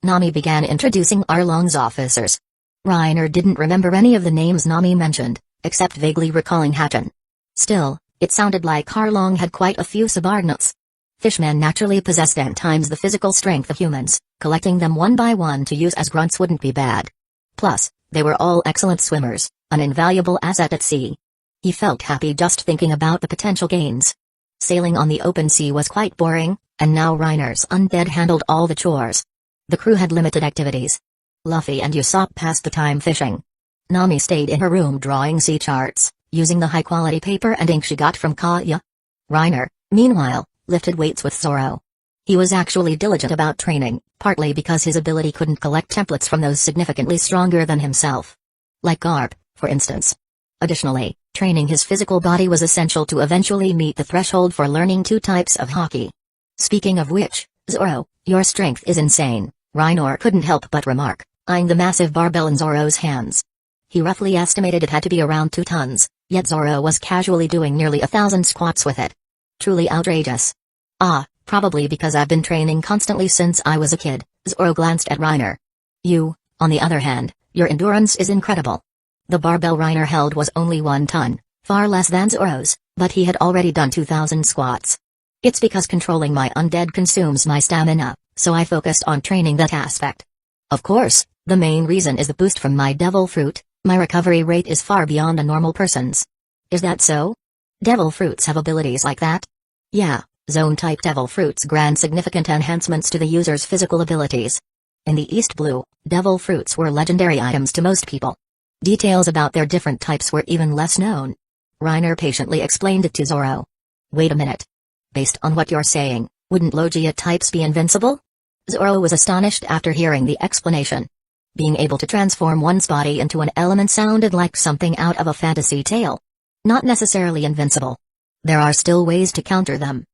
Nami began introducing Arlong's officers. Reiner didn't remember any of the names Nami mentioned, except vaguely recalling Hachan. Still, it sounded like Arlong had quite a few subordinates. Fishmen naturally possess 10 times the physical strength of humans, collecting them one by one to use as grunts wouldn't be bad. Plus, they were all excellent swimmers, an invaluable asset at sea. He felt happy just thinking about the potential gains. Sailing on the open sea was quite boring, and now Reiner's undead handled all the chores. The crew had limited activities. Luffy and Usopp passed the time fishing. Nami stayed in her room drawing sea charts, using the high-quality paper and ink she got from Kaya. Reiner, meanwhile, lifted weights with Zoro. He was actually diligent about training, partly because his ability couldn't collect templates from those significantly stronger than himself. Like Garp, for instance. Additionally, training his physical body was essential to eventually meet the threshold for learning 2 types of hockey. Speaking of which, Zoro, your strength is insane, Reiner couldn't help but remark, eyeing the massive barbell in Zoro's hands. He roughly estimated it had to be around 2 tons, yet Zoro was casually doing nearly 1,000 squats with it. Truly outrageous. Probably because I've been training constantly since I was a kid, Zoro glanced at Reiner. You, on the other hand, your endurance is incredible. The barbell Reiner held was only 1 ton, far less than Zoro's, but he had already done 2,000 squats. It's because controlling my undead consumes my stamina, so I focused on training that aspect. Of course, the main reason is the boost from my devil fruit. My recovery rate is far beyond a normal person's. Is that so? Devil fruits have abilities like that? Yeah, zone-type devil fruits grant significant enhancements to the user's physical abilities. In the East Blue, devil fruits were legendary items to most people. Details about their different types were even less known. Reiner patiently explained it to Zoro. Wait a minute. Based on what you're saying, wouldn't Logia types be invincible? Zoro was astonished after hearing the explanation. Being able to transform one's body into an element sounded like something out of a fantasy tale. Not necessarily invincible. There are still ways to counter them.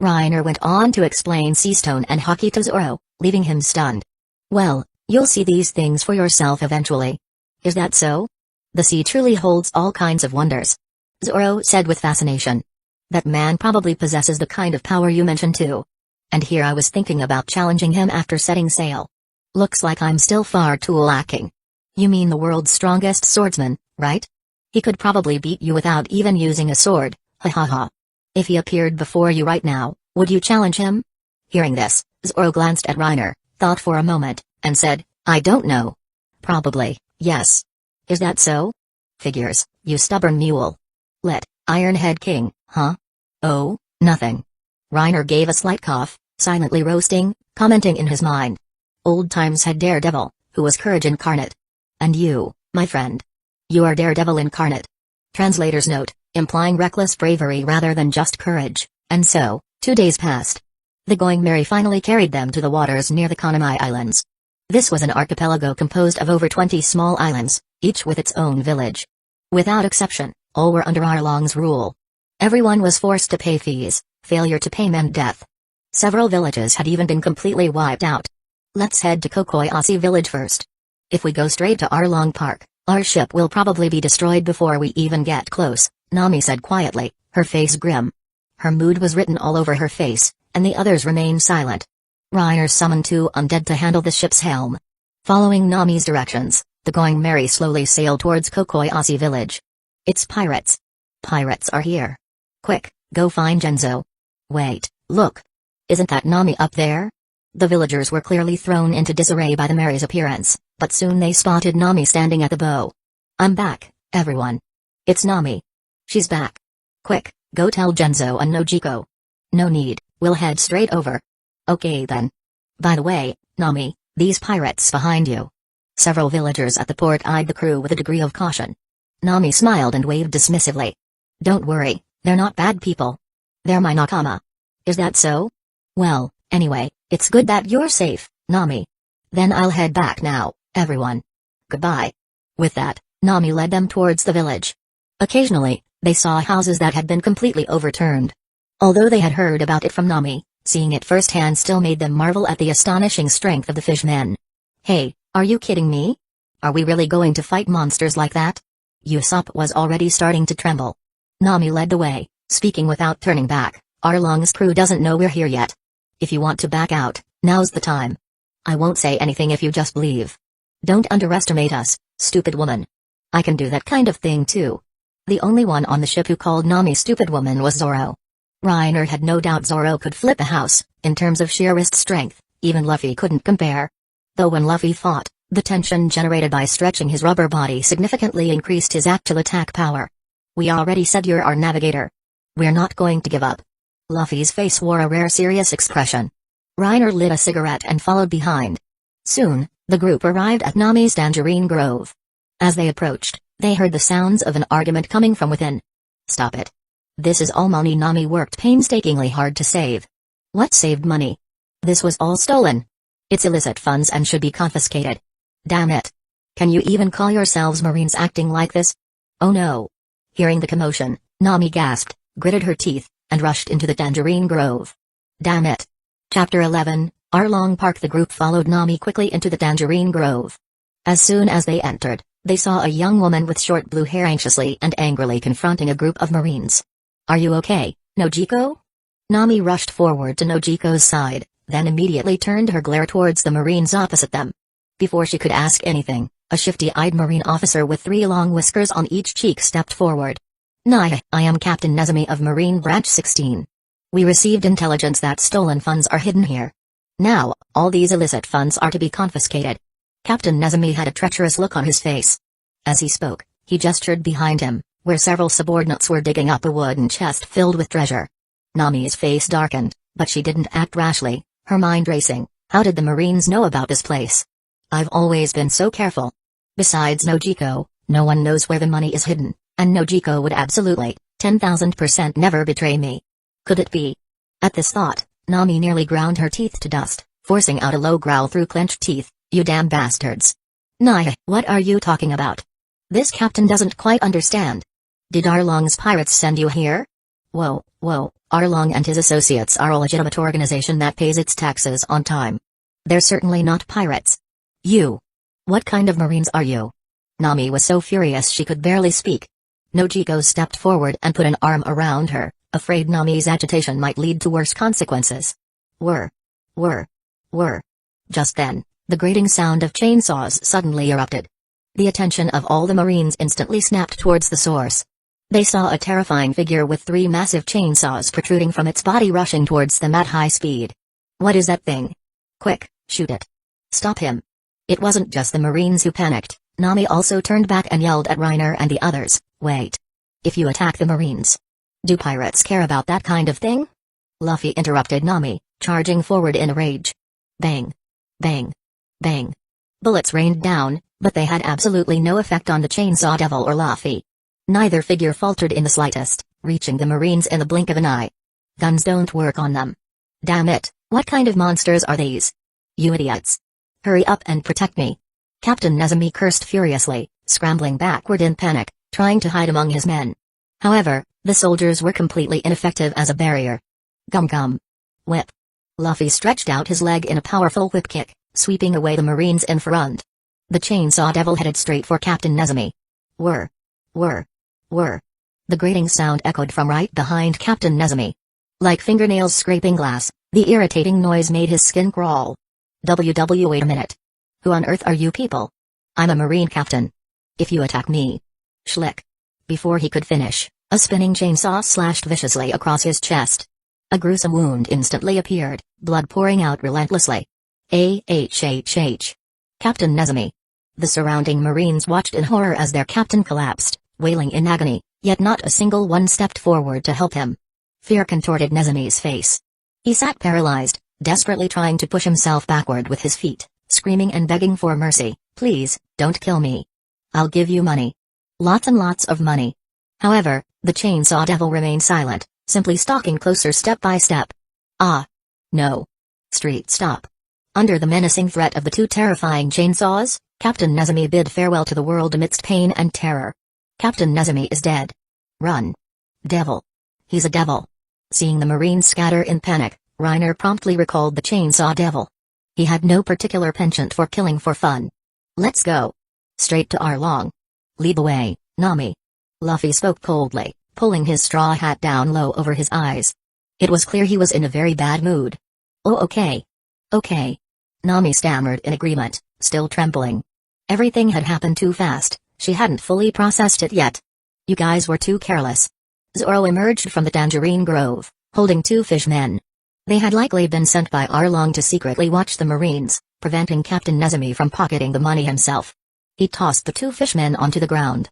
Reiner went on to explain sea stone and hockey to Zoro, leaving him stunned. Well, you'll see these things for yourself eventually. Is that so? The sea truly holds all kinds of wonders. Zoro said with fascination. That man probably possesses the kind of power you mentioned too. And here I was thinking about challenging him after setting sail. Looks like I'm still far too lacking. You mean the world's strongest swordsman, right? He could probably beat you without even using a sword, ha ha ha. If he appeared before you right now, would you challenge him? Hearing this, Zoro glanced at Reiner, thought for a moment, and said, I don't know. Probably, yes. Is that so? Figures, you stubborn mule. Ironhead King, huh? Oh, nothing. Reiner gave a slight cough, silently roasting, commenting in his mind. Old times had Daredevil, who was courage incarnate. And you, my friend. You are Daredevil incarnate. Translator's note, implying reckless bravery rather than just courage, and so, 2 days passed. The Going Merry finally carried them to the waters near the Kanamai Islands. This was an archipelago composed of over 20 small islands, each with its own village. Without exception, all were under Arlong's rule. Everyone was forced to pay fees, failure to pay meant death. Several villages had even been completely wiped out. Let's head to Kokoyasi village first. If we go straight to Arlong Park, our ship will probably be destroyed before we even get close, Nami said quietly, her face grim. Her mood was written all over her face, and the others remained silent. Reiner summoned 2 undead to handle the ship's helm. Following Nami's directions, the Going Merry slowly sailed towards Kokoyasi village. It's pirates. Pirates are here. Quick, go find Genzo. Wait, look. Isn't that Nami up there? The villagers were clearly thrown into disarray by the Merry's appearance, but soon they spotted Nami standing at the bow. I'm back, everyone. It's Nami. She's back. Quick, go tell Genzo and Nojiko. No need, we'll head straight over. Okay then. By the way, Nami, these pirates behind you. Several villagers at the port eyed the crew with a degree of caution. Nami smiled and waved dismissively. Don't worry, they're not bad people. They're my nakama. Is that so? Well, anyway, it's good that you're safe, Nami. Then I'll head back now, everyone. Goodbye. With that, Nami led them towards the village. Occasionally, they saw houses that had been completely overturned. Although they had heard about it from Nami, seeing it firsthand still made them marvel at the astonishing strength of the fishmen. Hey, are you kidding me? Are we really going to fight monsters like that? Usopp was already starting to tremble. Nami led the way, speaking without turning back. Arlong's crew doesn't know we're here yet. If you want to back out, now's the time. I won't say anything if you just leave. Don't underestimate us, stupid woman. I can do that kind of thing too. The only one on the ship who called Nami stupid woman was Zoro. Reiner had no doubt Zoro could flip a house. In terms of sheer wrist strength, even Luffy couldn't compare. Though when Luffy fought, the tension generated by stretching his rubber body significantly increased his actual attack power. We already said you're our navigator. We're not going to give up. Luffy's face wore a rare serious expression. Reiner lit a cigarette and followed behind. Soon, the group arrived at Nami's Tangerine Grove. As they approached, they heard the sounds of an argument coming from within. Stop it. This is all money Nami worked painstakingly hard to save. What saved money? This was all stolen. It's illicit funds and should be confiscated. Damn it. Can you even call yourselves Marines acting like this? Oh no. Hearing the commotion, Nami gasped, gritted her teeth, and rushed into the Tangerine Grove. Damn it. Chapter 11, Arlong Park. The group followed Nami quickly into the Tangerine Grove. As soon as they entered, they saw a young woman with short blue hair anxiously and angrily confronting a group of Marines. Are you okay, Nojiko? Nami rushed forward to Nojiko's side, then immediately turned her glare towards the Marines opposite them. Before she could ask anything, a shifty-eyed Marine officer with 3 long whiskers on each cheek stepped forward. I am Captain Nezumi of Marine Branch 16. We received intelligence that stolen funds are hidden here. Now, all these illicit funds are to be confiscated. Captain Nezumi had a treacherous look on his face. As he spoke, he gestured behind him, where several subordinates were digging up a wooden chest filled with treasure. Nami's face darkened, but she didn't act rashly, her mind racing. How did the Marines know about this place? I've always been so careful. Besides Nojiko, no one knows where the money is hidden, and Nojiko would absolutely, 10,000% never betray me. Could it be? At this thought, Nami nearly ground her teeth to dust, forcing out a low growl through clenched teeth. You damn bastards. What are you talking about? This captain doesn't quite understand. Did Arlong's pirates send you here? Whoa, Arlong and his associates are a legitimate organization that pays its taxes on time. They're certainly not pirates. You. What kind of Marines are you? Nami was so furious she could barely speak. Nojiko stepped forward and put an arm around her, afraid Nami's agitation might lead to worse consequences. Were. Just then, the grating sound of chainsaws suddenly erupted. The attention of all the Marines instantly snapped towards the source. They saw a terrifying figure with 3 massive chainsaws protruding from its body rushing towards them at high speed. What is that thing? Quick, shoot it. Stop him. It wasn't just the Marines who panicked. Nami also turned back and yelled at Reiner and the others, wait. If you attack the Marines. Do pirates care about that kind of thing? Luffy interrupted Nami, charging forward in a rage. Bang. Bang. Bang. Bullets rained down, but they had absolutely no effect on the Chainsaw Devil or Luffy. Neither figure faltered in the slightest, reaching the Marines in the blink of an eye. Guns don't work on them. Damn it, what kind of monsters are these? You idiots. Hurry up and protect me. Captain Nezumi cursed furiously, scrambling backward in panic, trying to hide among his men. However, the soldiers were completely ineffective as a barrier. Gum. Whip. Luffy stretched out his leg in a powerful whip kick, sweeping away the Marines in front. The Chainsaw Devil headed straight for Captain Nezumi. Whir. The grating sound echoed from right behind Captain Nezumi. Like fingernails scraping glass, the irritating noise made his skin crawl. Wait a minute. Who on earth are you people? I'm a Marine captain. If you attack me. Schlick. Before he could finish, a spinning chainsaw slashed viciously across his chest. A gruesome wound instantly appeared, blood pouring out relentlessly. Captain Nezumi. The surrounding Marines watched in horror as their captain collapsed, wailing in agony, yet not a single one stepped forward to help him. Fear contorted Nezumi's face. He sat paralyzed, desperately trying to push himself backward with his feet, screaming and begging for mercy, Please, don't kill me. I'll give you money. Lots and lots of money. However, the chainsaw devil remained silent, simply stalking closer step by step. Ah. No. Street stop. Under the menacing threat of the two terrifying chainsaws, Captain Nezumi bid farewell to the world amidst pain and terror. Captain Nezumi is dead. Run. Devil. He's a devil. Seeing the Marines scatter in panic, Reiner promptly recalled the chainsaw devil. He had no particular penchant for killing for fun. Let's go. Straight to Arlong. Lead the way, Nami. Luffy spoke coldly, pulling his straw hat down low over his eyes. It was clear he was in a very bad mood. Oh, okay. Okay. Nami stammered in agreement, still trembling. Everything had happened too fast, she hadn't fully processed it yet. You guys were too careless. Zoro emerged from the tangerine grove, holding two fishmen. They had likely been sent by Arlong to secretly watch the Marines, preventing Captain Nezumi from pocketing the money himself. He tossed the two fishmen onto the ground.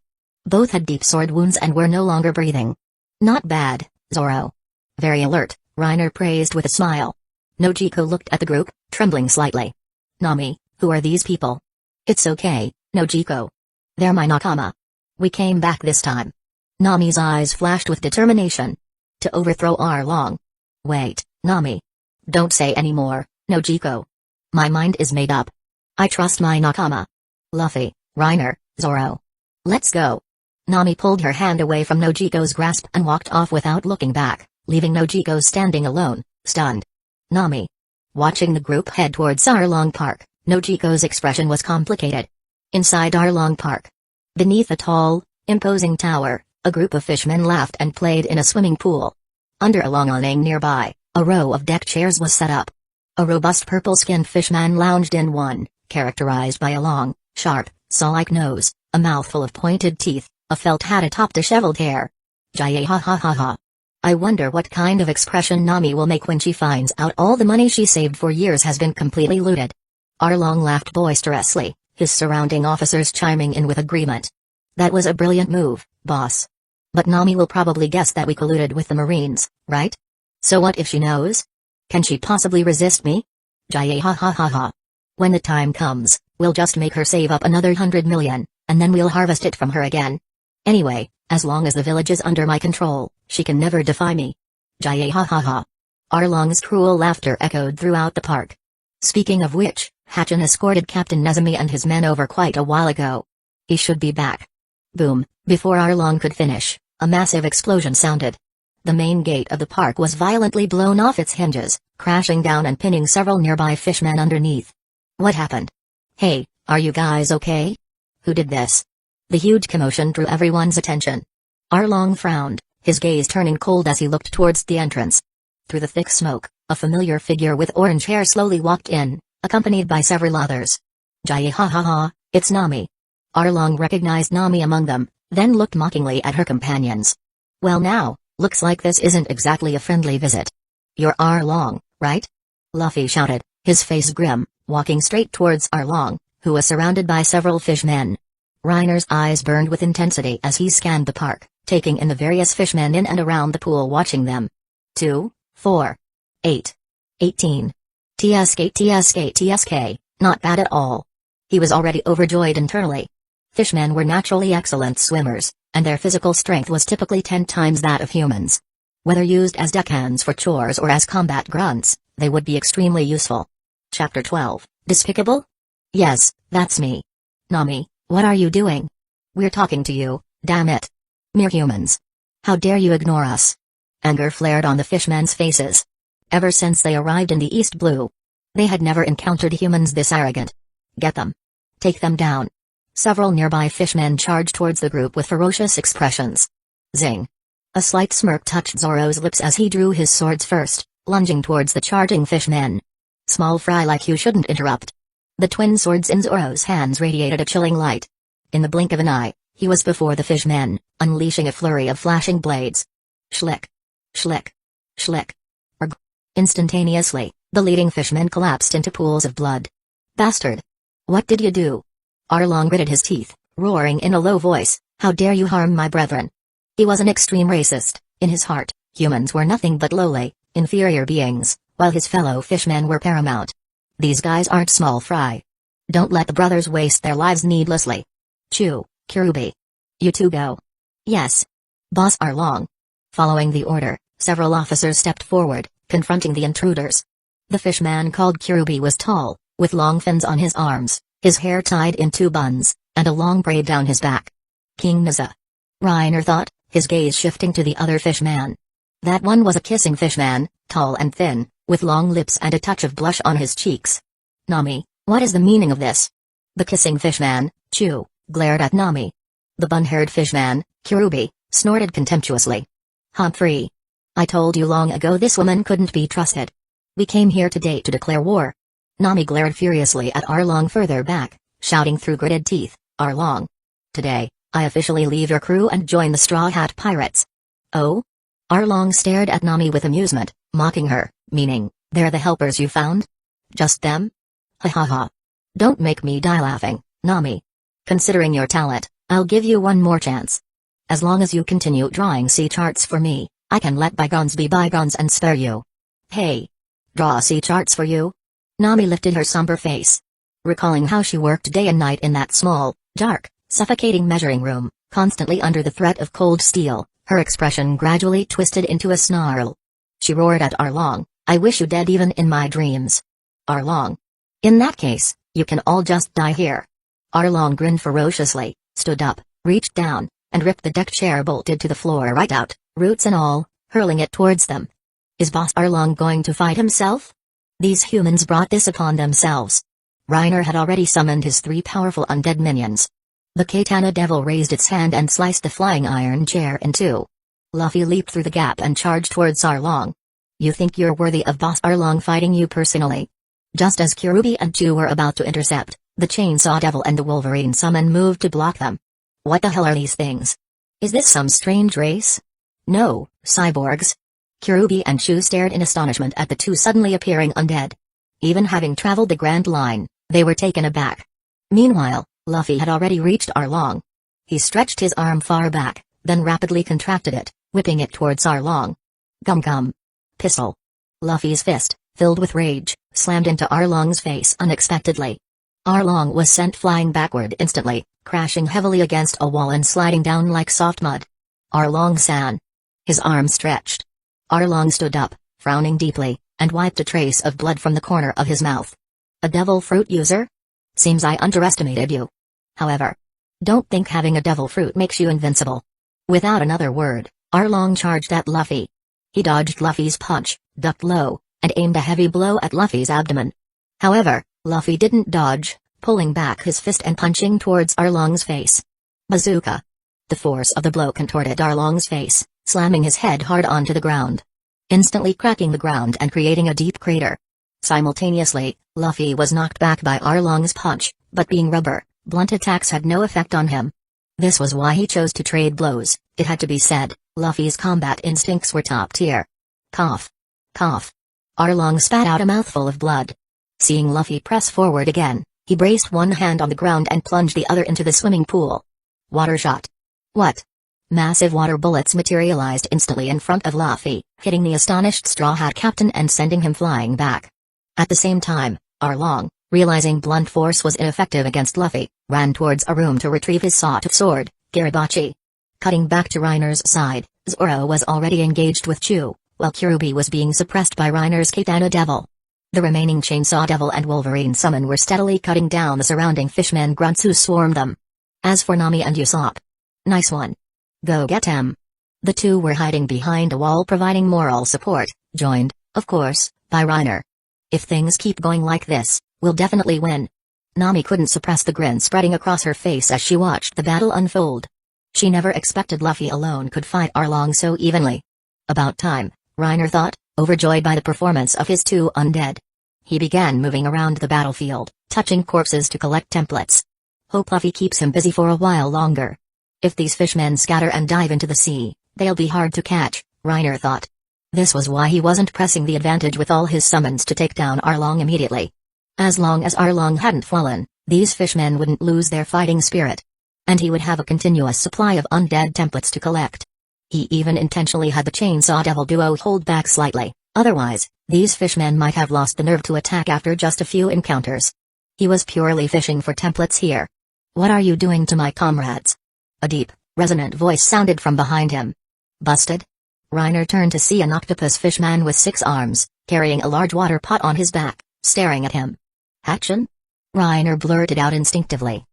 Both had deep sword wounds and were no longer breathing. Not bad, Zoro. Very alert, Reiner praised with a smile. Nojiko looked at the group, trembling slightly. Nami, who are these people? It's okay, Nojiko. They're my nakama. We came back this time. Nami's eyes flashed with determination. To overthrow Arlong. Wait, Nami. Don't say any more, Nojiko. My mind is made up. I trust my nakama. Luffy, Reiner, Zoro. Let's go. Nami pulled her hand away from Nojiko's grasp and walked off without looking back, leaving Nojiko standing alone, stunned. Nami. Watching the group head towards Arlong Park, Nojiko's expression was complicated. Inside Arlong Park. Beneath a tall, imposing tower, a group of fishmen laughed and played in a swimming pool. Under a long awning nearby, a row of deck chairs was set up. A robust purple-skinned fishman lounged in one, characterized by a long, sharp, saw-like nose, a mouthful of pointed teeth, a felt hat atop disheveled hair. Jaya ha ha ha ha. I wonder what kind of expression Nami will make when she finds out all the money she saved for years has been completely looted. Arlong laughed boisterously, his surrounding officers chiming in with agreement. That was a brilliant move, boss. But Nami will probably guess that we colluded with the Marines, right? So what if she knows? Can she possibly resist me? Jaya ha ha ha ha. When the time comes, we'll just make her save up another 100 million, and then we'll harvest it from her again. Anyway, as long as the village is under my control, she can never defy me. Jaya ha ha ha. Arlong's cruel laughter echoed throughout the park. Speaking of which, Hatchin escorted Captain Nezumi and his men over quite a while ago. He should be back. Boom, before Arlong could finish, a massive explosion sounded. The main gate of the park was violently blown off its hinges, crashing down and pinning several nearby fishmen underneath. What happened? Hey, are you guys okay? Who did this? The huge commotion drew everyone's attention. Arlong frowned, his gaze turning cold as he looked towards the entrance. Through the thick smoke, a familiar figure with orange hair slowly walked in, accompanied by several others. Jaya ha ha ha, it's Nami. Arlong recognized Nami among them, then looked mockingly at her companions. Well now, looks like this isn't exactly a friendly visit. You're Arlong, right? Luffy shouted, his face grim, walking straight towards Arlong, who was surrounded by several fishmen. Reiner's eyes burned with intensity as he scanned the park, taking in the various fishmen in and around the pool watching them. 2, 4, 8, 18. TSK, not bad at all. He was already overjoyed internally. Fishmen were naturally excellent swimmers, and their physical strength was typically 10 times that of humans. Whether used as deckhands for chores or as combat grunts, they would be extremely useful. Chapter 12, Despicable? Yes, that's me. Nami, what are you doing? We're talking to you, damn it. Mere humans. How dare you ignore us? Anger flared on the fishmen's faces. Ever since they arrived in the East Blue, they had never encountered humans this arrogant. Get them. Take them down. Several nearby fishmen charged towards the group with ferocious expressions. Zing. A slight smirk touched Zoro's lips as he drew his swords first, lunging towards the charging fishmen. Small fry like you shouldn't interrupt. The twin swords in Zoro's hands radiated a chilling light. In the blink of an eye, he was before the fishmen, unleashing a flurry of flashing blades. Schlick. Schlick. Schlick. Erg. Instantaneously, the leading fishmen collapsed into pools of blood. Bastard! What did you do? Arlong gritted his teeth, roaring in a low voice, how dare you harm my brethren? He was an extreme racist. In his heart, humans were nothing but lowly, inferior beings, while his fellow fishmen were paramount. These guys aren't small fry. Don't let the brothers waste their lives needlessly. Chu, Kirubi. You two go. Yes. Boss Arlong. Following the order, several officers stepped forward, confronting the intruders. The fishman called Kirubi was tall, with long fins on his arms, his hair tied in two buns, and a long braid down his back. King Naza. Reiner thought, his gaze shifting to the other fishman. That one was a kissing fishman, tall and thin, with long lips and a touch of blush on his cheeks. Nami, what is the meaning of this? The kissing fishman, Chu, glared at Nami. The bun-haired fishman, Kirubi, snorted contemptuously. Humphrey. I told you long ago this woman couldn't be trusted. We came here today to declare war. Nami glared furiously at Arlong further back, shouting through gritted teeth, Arlong. Today, I officially leave your crew and join the Straw Hat Pirates. Oh? Arlong stared at Nami with amusement, mocking her, meaning, they're the helpers you found? Just them? Ha ha ha. Don't make me die laughing, Nami. Considering your talent, I'll give you one more chance. As long as you continue drawing sea charts for me, I can let bygones be bygones and spare you. Hey. Draw sea charts for you? Nami lifted her somber face. Recalling how she worked day and night in that small, dark, suffocating measuring room, constantly under the threat of cold steel, her expression gradually twisted into a snarl. She roared at Arlong, I wish you dead even in my dreams. Arlong. In that case, you can all just die here. Arlong grinned ferociously, stood up, reached down, and ripped the deck chair bolted to the floor right out, roots and all, hurling it towards them. Is Boss Arlong going to fight himself? These humans brought this upon themselves. Reiner had already summoned his 3 powerful undead minions. The Katana Devil raised its hand and sliced the flying iron chair in two. Luffy leaped through the gap and charged towards Arlong. You think you're worthy of Boss Arlong fighting you personally? Just as Kirubi and Chu were about to intercept, the Chainsaw Devil and the Wolverine Summon moved to block them. What the hell are these things? Is this some strange race? No, cyborgs. Kirubi and Chu stared in astonishment at the two suddenly appearing undead. Even having traveled the Grand Line, they were taken aback. Meanwhile, Luffy had already reached Arlong. He stretched his arm far back, then rapidly contracted it, whipping it towards Arlong. Gum gum. Pistol. Luffy's fist, filled with rage, slammed into Arlong's face unexpectedly. Arlong was sent flying backward instantly, crashing heavily against a wall and sliding down like soft mud. Arlong-san. His arm stretched. Arlong stood up, frowning deeply, and wiped a trace of blood from the corner of his mouth. A devil fruit user? Seems I underestimated you. However, don't think having a devil fruit makes you invincible. Without another word, Arlong charged at Luffy. He dodged Luffy's punch, ducked low, and aimed a heavy blow at Luffy's abdomen. However, Luffy didn't dodge, pulling back his fist and punching towards Arlong's face. Bazooka. The force of the blow contorted Arlong's face, slamming his head hard onto the ground, instantly cracking the ground and creating a deep crater. Simultaneously, Luffy was knocked back by Arlong's punch, but being rubber, blunt attacks had no effect on him. This was why he chose to trade blows. It had to be said, Luffy's combat instincts were top tier. Cough. Cough. Arlong spat out a mouthful of blood. Seeing Luffy press forward again, he braced one hand on the ground and plunged the other into the swimming pool. Water shot. What? Massive water bullets materialized instantly in front of Luffy, hitting the astonished Straw Hat captain and sending him flying back. At the same time, Arlong, realizing blunt force was ineffective against Luffy, ran towards a room to retrieve his sawed-off sword, Garibachi. Cutting back to Reiner's side, Zoro was already engaged with Chu, while Kirubi was being suppressed by Reiner's Katana Devil. The remaining Chainsaw Devil and Wolverine Summon were steadily cutting down the surrounding fishmen grunts who swarmed them. As for Nami and Usopp. Nice one. Go get him. The two were hiding behind a wall providing moral support, joined, of course, by Reiner. If things keep going like this, we'll definitely win. Nami couldn't suppress the grin spreading across her face as she watched the battle unfold. She never expected Luffy alone could fight Arlong so evenly. About time, Reiner thought, overjoyed by the performance of his two undead. He began moving around the battlefield, touching corpses to collect templates. Hope Luffy keeps him busy for a while longer. If these fishmen scatter and dive into the sea, they'll be hard to catch, Reiner thought. This was why he wasn't pressing the advantage with all his summons to take down Arlong immediately. As long as Arlong hadn't fallen, these fishmen wouldn't lose their fighting spirit. And he would have a continuous supply of undead templates to collect. He even intentionally had the Chainsaw Devil duo hold back slightly, otherwise, these fishmen might have lost the nerve to attack after just a few encounters. He was purely fishing for templates here. What are you doing to my comrades? A deep, resonant voice sounded from behind him. Busted? Reiner turned to see an octopus fishman with 6 arms, carrying a large water pot on his back, staring at him. Hatchin? Reiner blurted out instinctively.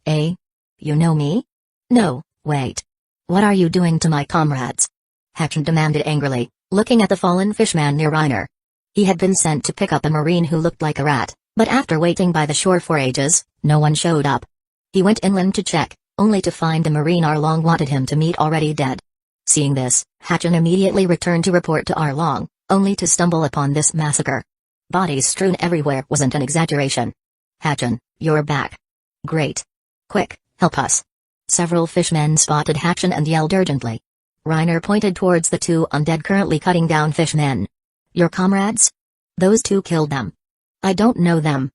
Eh? You know me? No, wait. What are you doing to my comrades? Hatchin demanded angrily, looking at the fallen fishman near Reiner. He had been sent to pick up a marine who looked like a rat, but after waiting by the shore for ages, no one showed up. He went inland to check, only to find the marine Arlong wanted him to meet already dead. Seeing this, Hatchin immediately returned to report to Arlong, only to stumble upon this massacre. Bodies strewn everywhere wasn't an exaggeration. Hatchin, you're back. Great. Quick, help us. Several fishmen spotted Hatchin and yelled urgently. Reiner pointed towards the 2 undead currently cutting down fishmen. Your comrades? Those 2 killed them. I don't know them.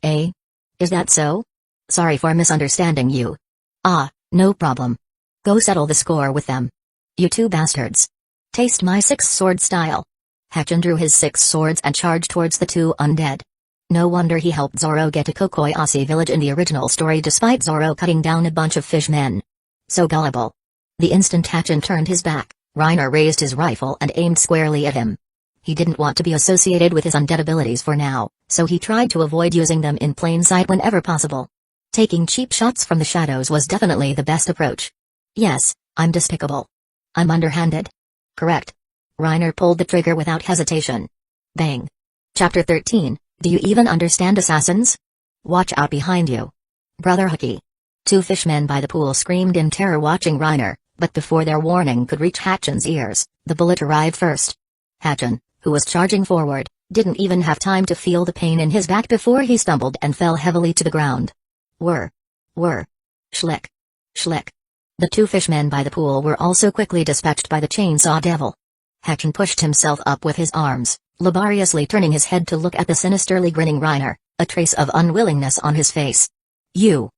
Eh? Is that so? Sorry for misunderstanding you. Ah, no problem. Go settle the score with them. You 2 bastards. Taste my 6-sword style. Hatchin drew his 6 swords and charged towards the 2 undead. No wonder he helped Zoro get to Kokoyasi village in the original story despite Zoro cutting down a bunch of fishmen. So gullible. The instant Hatchin turned his back, Reiner raised his rifle and aimed squarely at him. He didn't want to be associated with his undead abilities for now, so he tried to avoid using them in plain sight whenever possible. Taking cheap shots from the shadows was definitely the best approach. Yes, I'm despicable. I'm underhanded. Correct. Reiner pulled the trigger without hesitation. Bang. Chapter 13, Do you even understand assassins? Watch out behind you. Brother Hookie. 2 fishmen by the pool screamed in terror watching Reiner, but before their warning could reach Hatchin's ears, the bullet arrived first. Hatchin, who was charging forward, didn't even have time to feel the pain in his back before he stumbled and fell heavily to the ground. Whir. Schlick. Schlick. The 2 fishmen by the pool were also quickly dispatched by the chainsaw devil. Hatchin pushed himself up with his arms, laboriously turning his head to look at the sinisterly grinning Reiner, a trace of unwillingness on his face. You.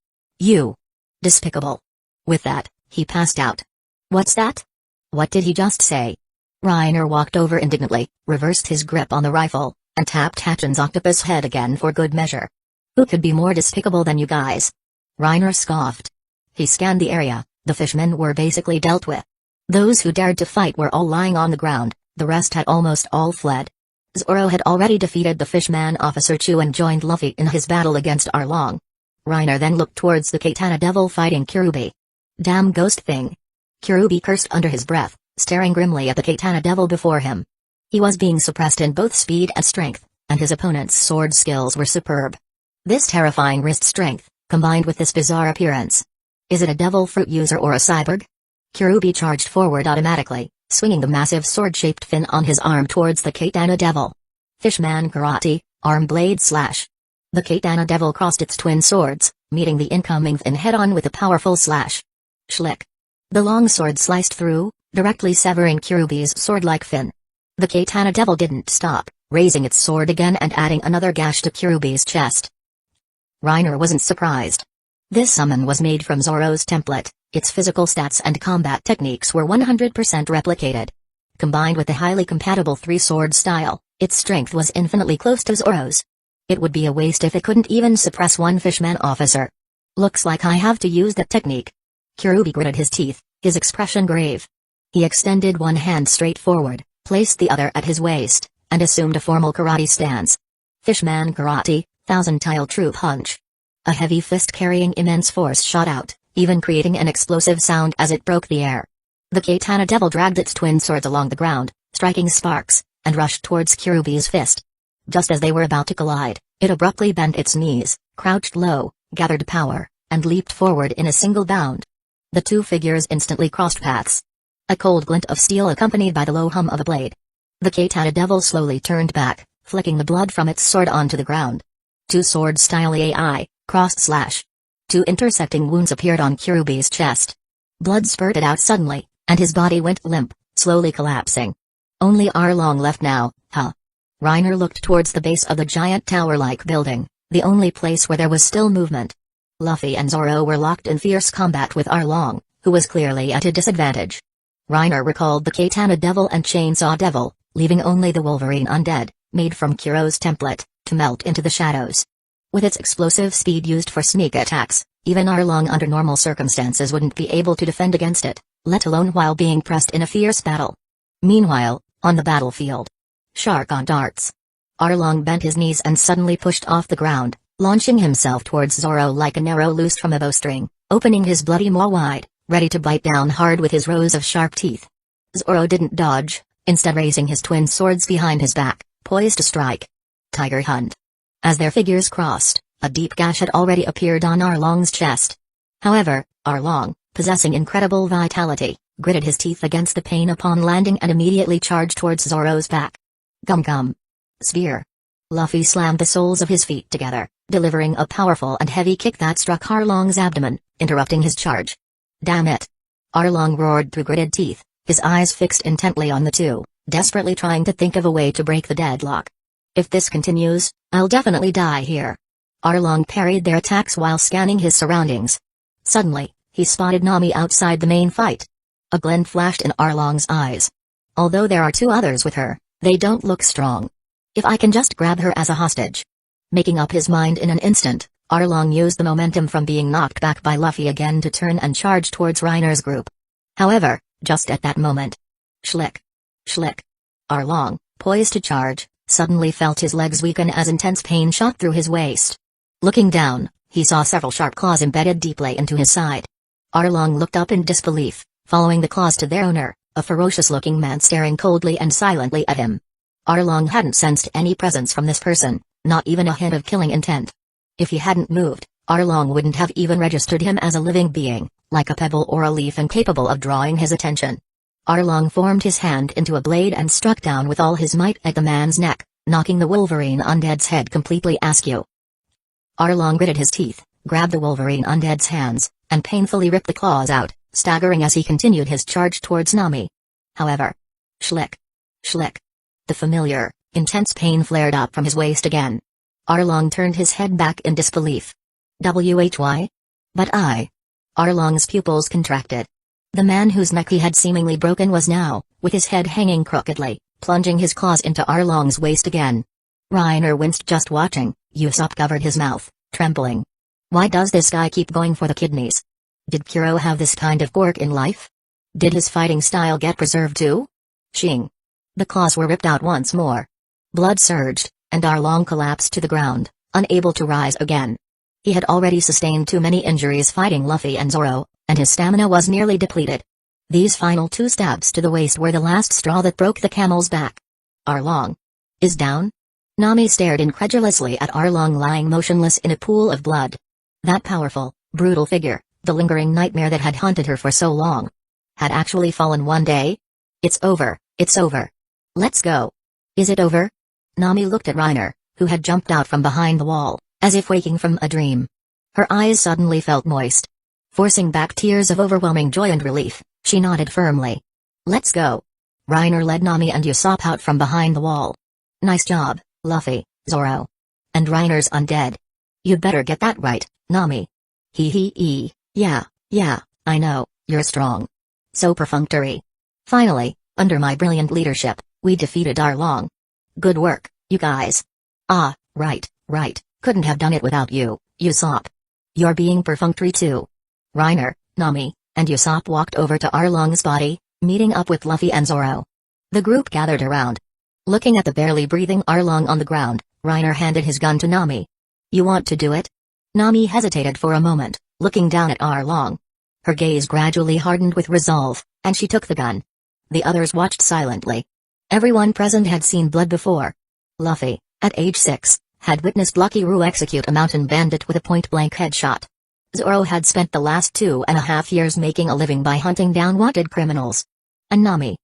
Despicable. With that, he passed out. What's that? What did he just say? Reiner walked over indignantly, reversed his grip on the rifle, and tapped Hatchin's octopus head again for good measure. Who could be more despicable than you guys? Reiner scoffed. He scanned the area. The fishmen were basically dealt with. Those who dared to fight were all lying on the ground, the rest had almost all fled. Zoro had already defeated the fishman officer Chu and joined Luffy in his battle against Arlong. Reiner then looked towards the Katana Devil fighting Kirubi. Damn ghost thing. Kirubi cursed under his breath, staring grimly at the Katana Devil before him. He was being suppressed in both speed and strength, and his opponent's sword skills were superb. This terrifying wrist strength, combined with this bizarre appearance. Is it a devil fruit user or a cyborg? Kirubi charged forward automatically, swinging the massive sword-shaped fin on his arm towards the Katana Devil. Fishman Karate, arm blade slash. The Katana Devil crossed its twin swords, meeting the incoming fin head-on with a powerful slash. Schlick. The long sword sliced through, directly severing Kirubi's sword-like fin. The Katana Devil didn't stop, raising its sword again and adding another gash to Kirubi's chest. Reiner wasn't surprised. This summon was made from Zoro's template, its physical stats and combat techniques were 100% replicated. Combined with the highly compatible 3-sword style, its strength was infinitely close to Zoro's. It would be a waste if it couldn't even suppress one fishman officer. Looks like I have to use that technique. Kirubi gritted his teeth, his expression grave. He extended one hand straight forward, placed the other at his waist, and assumed a formal karate stance. Fishman Karate, 1,000-tile true punch. A heavy fist carrying immense force shot out, even creating an explosive sound as it broke the air. The Katana Devil dragged its twin swords along the ground, striking sparks, and rushed towards Kirubi's fist. Just as they were about to collide, it abruptly bent its knees, crouched low, gathered power, and leaped forward in a single bound. The 2 figures instantly crossed paths. A cold glint of steel accompanied by the low hum of a blade. The Katana Devil slowly turned back, flicking the blood from its sword onto the ground. 2-sword style AI, cross slash. 2 intersecting wounds appeared on Kirubi's chest. Blood spurted out suddenly, and his body went limp, slowly collapsing. Only Arlong left now, huh? Reiner looked towards the base of the giant tower-like building, the only place where there was still movement. Luffy and Zoro were locked in fierce combat with Arlong, who was clearly at a disadvantage. Reiner recalled the Katana Devil and Chainsaw Devil, leaving only the Wolverine undead, made from Kuro's template, to melt into the shadows. With its explosive speed used for sneak attacks, even Arlong under normal circumstances wouldn't be able to defend against it, let alone while being pressed in a fierce battle. Meanwhile, on the battlefield. Shark on darts. Arlong bent his knees and suddenly pushed off the ground, launching himself towards Zoro like an arrow loosed from a bowstring, opening his bloody maw wide, ready to bite down hard with his rows of sharp teeth. Zoro didn't dodge, instead raising his twin swords behind his back, poised to strike. Tiger Hunt. As their figures crossed, a deep gash had already appeared on Arlong's chest. However, Arlong, possessing incredible vitality, gritted his teeth against the pain upon landing and immediately charged towards Zoro's back. Gum gum. Spear. Luffy slammed the soles of his feet together, delivering a powerful and heavy kick that struck Arlong's abdomen, interrupting his charge. Damn it! Arlong roared through gritted teeth, his eyes fixed intently on the two, desperately trying to think of a way to break the deadlock. If this continues, I'll definitely die here. Arlong parried their attacks while scanning his surroundings. Suddenly, he spotted Nami outside the main fight. A glint flashed in Arlong's eyes. Although there are two others with her, they don't look strong. If I can just grab her as a hostage. Making up his mind in an instant, Arlong used the momentum from being knocked back by Luffy again to turn and charge towards Reiner's group. However, just at that moment. Schlick. Schlick. Arlong, poised to charge, suddenly felt his legs weaken as intense pain shot through his waist. Looking down, he saw several sharp claws embedded deeply into his side. Arlong looked up in disbelief, following the claws to their owner, a ferocious-looking man staring coldly and silently at him. Arlong hadn't sensed any presence from this person, not even a hint of killing intent. If he hadn't moved, Arlong wouldn't have even registered him as a living being, like a pebble or a leaf incapable of drawing his attention. Arlong formed his hand into a blade and struck down with all his might at the man's neck, knocking the Wolverine Undead's head completely askew. Arlong gritted his teeth, grabbed the Wolverine Undead's hands, and painfully ripped the claws out, staggering as he continued his charge towards Nami. However. Schlick. Schlick. The familiar, intense pain flared up from his waist again. Arlong turned his head back in disbelief. Why? But Arlong's pupils contracted. The man whose neck he had seemingly broken was now, with his head hanging crookedly, plunging his claws into Arlong's waist again. Reiner winced just watching. Usopp covered his mouth, trembling. Why does this guy keep going for the kidneys? Did Kuro have this kind of quirk in life? Did his fighting style get preserved too? Shing. The claws were ripped out once more. Blood surged, and Arlong collapsed to the ground, unable to rise again. He had already sustained too many injuries fighting Luffy and Zoro, and his stamina was nearly depleted. These final two stabs to the waist were the last straw that broke the camel's back. Arlong is down? Nami stared incredulously at Arlong lying motionless in a pool of blood. That powerful, brutal figure, the lingering nightmare that had haunted her for so long, had actually fallen one day? It's over, it's over. Let's go. Is it over? Nami looked at Reiner, who had jumped out from behind the wall, as if waking from a dream. Her eyes suddenly felt moist. Forcing back tears of overwhelming joy and relief, she nodded firmly. Let's go. Reiner led Nami and Usopp out from behind the wall. Nice job, Luffy, Zoro. And Reiner's undead. You'd better get that right, Nami. Yeah, I know, you're strong. So perfunctory. Finally, under my brilliant leadership, we defeated Arlong. Good work, you guys. Ah, right, couldn't have done it without you, Usopp. You're being perfunctory too. Reiner, Nami, and Usopp walked over to Arlong's body, meeting up with Luffy and Zoro. The group gathered around. Looking at the barely breathing Arlong on the ground, Reiner handed his gun to Nami. You want to do it? Nami hesitated for a moment, looking down at Arlong. Her gaze gradually hardened with resolve, and she took the gun. The others watched silently. Everyone present had seen blood before. Luffy, at age 6, had witnessed Lucky Roo execute a mountain bandit with a point-blank headshot. Zoro had spent the last 2.5 years making a living by hunting down wanted criminals. And Nami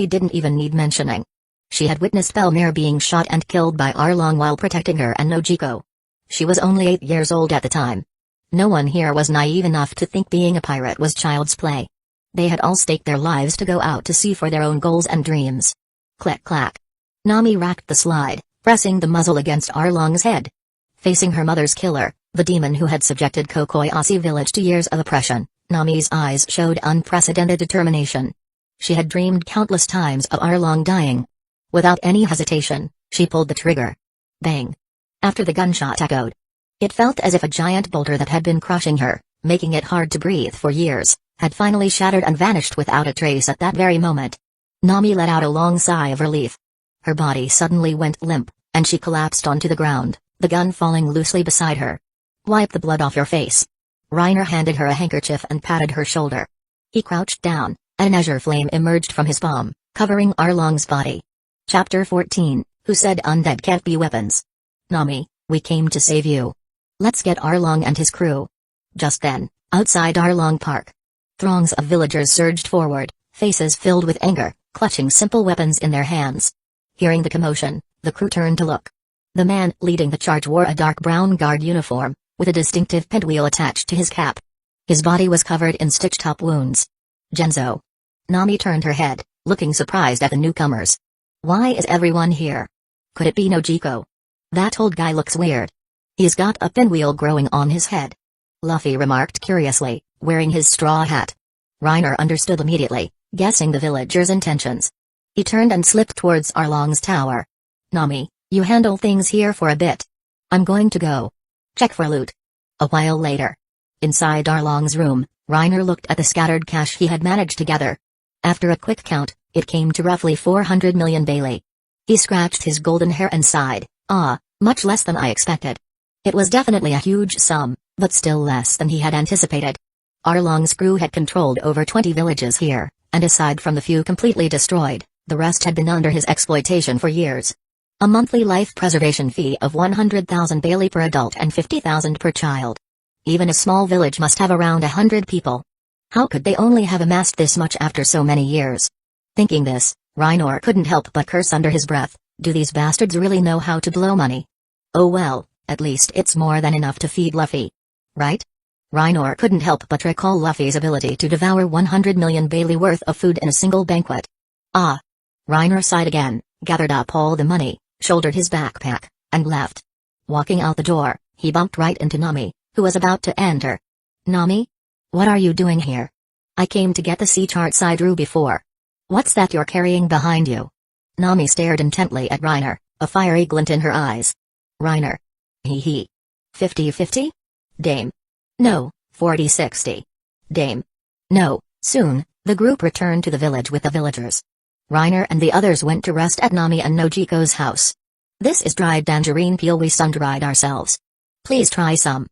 didn't even need mentioning. She had witnessed Belmere being shot and killed by Arlong while protecting her and Nojiko. She was only 8 years old at the time. No one here was naive enough to think being a pirate was child's play. They had all staked their lives to go out to sea for their own goals and dreams. Click-clack. Nami racked the slide, pressing the muzzle against Arlong's head. Facing her mother's killer, the demon who had subjected Kokoyasi village to years of oppression, Nami's eyes showed unprecedented determination. She had dreamed countless times of Arlong dying. Without any hesitation, she pulled the trigger. Bang. After the gunshot echoed, It felt as if a giant boulder that had been crushing her, making it hard to breathe for years, had finally shattered and vanished without a trace at that very moment. Nami let out a long sigh of relief. Her body suddenly went limp, and she collapsed onto the ground, the gun falling loosely beside her. "Wipe the blood off your face." Reiner handed her a handkerchief and patted her shoulder. He crouched down, and an azure flame emerged from his palm, covering Arlong's body. Chapter 14, Who Said Undead Can't Be Weapons? "Nami, we came to save you. Let's get Arlong and his crew." Just then, outside Arlong Park, throngs of villagers surged forward, faces filled with anger, clutching simple weapons in their hands. Hearing the commotion, the crew turned to look. The man leading the charge wore a dark brown guard uniform, with a distinctive pinwheel attached to his cap. His body was covered in stitched-up wounds. "Genzo." Nami turned her head, looking surprised at the newcomers. "Why is everyone here? Could it be Nojiko? That old guy looks weird. He's got a pinwheel growing on his head," Luffy remarked curiously, wearing his straw hat. Reiner understood immediately, guessing the villagers' intentions. He turned and slipped towards Arlong's tower. "Nami, you handle things here for a bit. I'm going to go check for loot." A while later, inside Arlong's room, Reiner looked at the scattered cash he had managed to gather. After a quick count, it came to roughly 400 million Bailey. He scratched his golden hair and sighed, much less than I expected. It was definitely a huge sum, but still less than he had anticipated. Arlong's crew had controlled over 20 villages here, and aside from the few completely destroyed, the rest had been under his exploitation for years. A monthly life preservation fee of 100,000 Bailey per adult and 50,000 per child. Even a small village must have around 100 people. How could they only have amassed this much after so many years? Thinking this, Reiner couldn't help but curse under his breath. Do these bastards really know how to blow money? Oh well, at least it's more than enough to feed Luffy. Right? Reiner couldn't help but recall Luffy's ability to devour 100 million Bailey worth of food in a single banquet. Reiner sighed again, gathered up all the money, shouldered his backpack, and left. Walking out the door, he bumped right into Nami, who was about to enter. "Nami? What are you doing here?" "I came to get the sea chart side ruby for." "What's that you're carrying behind you?" Nami stared intently at Reiner, a fiery glint in her eyes. "Reiner. Hee. 50-50? Dame. No, 40-60. Dame. No." Soon, the group returned to the village with the villagers. Reiner and the others went to rest at Nami and Nojiko's house. "This is dried tangerine peel we sun-dried ourselves. Please try some."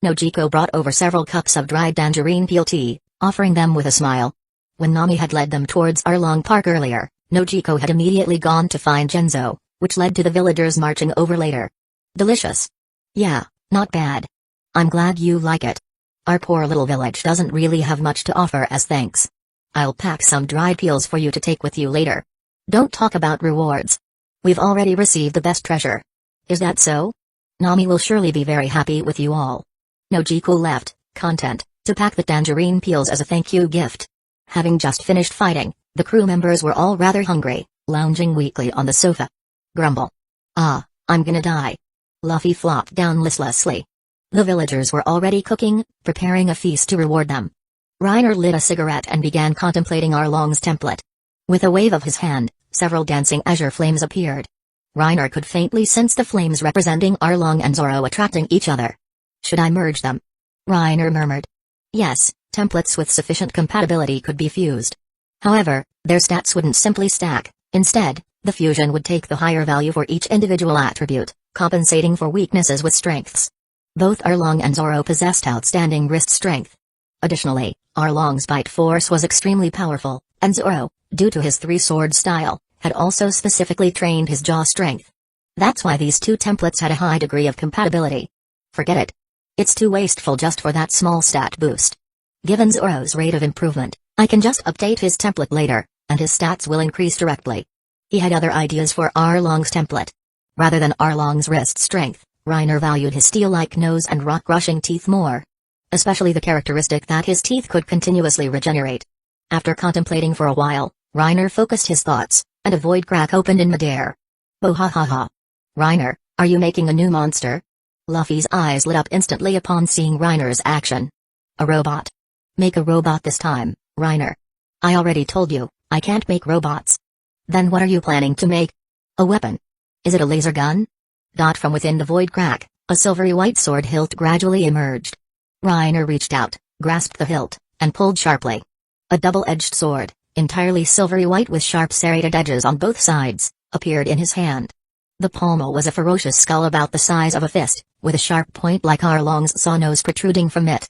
Nojiko brought over several cups of dried tangerine peel tea, offering them with a smile. When Nami had led them towards Arlong Park earlier, Nojiko had immediately gone to find Genzo, which led to the villagers marching over later. "Delicious." "Yeah, not bad. I'm glad you like it. Our poor little village doesn't really have much to offer as thanks. I'll pack some dried peels for you to take with you later. Don't talk about rewards. We've already received the best treasure." "Is that so? Nami will surely be very happy with you all." Nojiko left, content, to pack the tangerine peels as a thank you gift. Having just finished fighting, the crew members were all rather hungry, lounging weakly on the sofa. Grumble. I'm gonna die." Luffy flopped down listlessly. The villagers were already cooking, preparing a feast to reward them. Reiner lit a cigarette and began contemplating Arlong's template. With a wave of his hand, several dancing azure flames appeared. Reiner could faintly sense the flames representing Arlong and Zoro attracting each other. "Should I merge them?" Reiner murmured. Yes, templates with sufficient compatibility could be fused. However, their stats wouldn't simply stack. Instead, the fusion would take the higher value for each individual attribute, compensating for weaknesses with strengths. Both Arlong and Zoro possessed outstanding wrist strength. Additionally, Arlong's bite force was extremely powerful, and Zoro, due to his three-sword style, had also specifically trained his jaw strength. That's why these two templates had a high degree of compatibility. Forget it. It's too wasteful just for that small stat boost. Given Zoro's rate of improvement, I can just update his template later, and his stats will increase directly. He had other ideas for Arlong's template. Rather than Arlong's wrist strength, Reiner valued his steel-like nose and rock-crushing teeth more. Especially the characteristic that his teeth could continuously regenerate. After contemplating for a while, Reiner focused his thoughts, and a void crack opened in midair. "Oh ha ha ha. Reiner, are you making a new monster?" Luffy's eyes lit up instantly upon seeing Reiner's action. "A robot. Make a robot this time, Reiner." "I already told you, I can't make robots." "Then what are you planning to make?" "A weapon." "Is it a laser gun?" From within the void crack, A silvery white sword hilt gradually emerged. Reiner reached out, grasped the hilt, and pulled sharply. A double-edged sword, entirely silvery white with sharp serrated edges on both sides, appeared in his hand. The pommel was a ferocious skull about the size of a fist, with a sharp point like Arlong's saw nose protruding from it.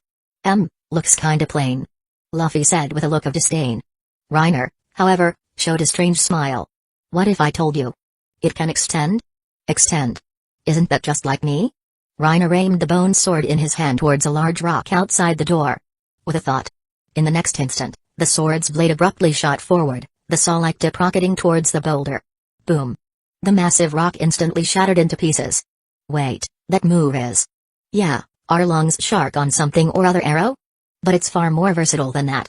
Looks kinda plain," Luffy said with a look of disdain. Reiner, however, showed a strange smile. "What if I told you? It can extend?" "Extend? Isn't that just like me?" Reiner aimed the bone sword in his hand towards a large rock outside the door. With a thought. In the next instant, the sword's blade abruptly shot forward, the saw-like tip rocketing towards the boulder. Boom. The massive rock instantly shattered into pieces. Wait, that move is... Yeah, Arlong's shark on something or other arrow? But it's far more versatile than that.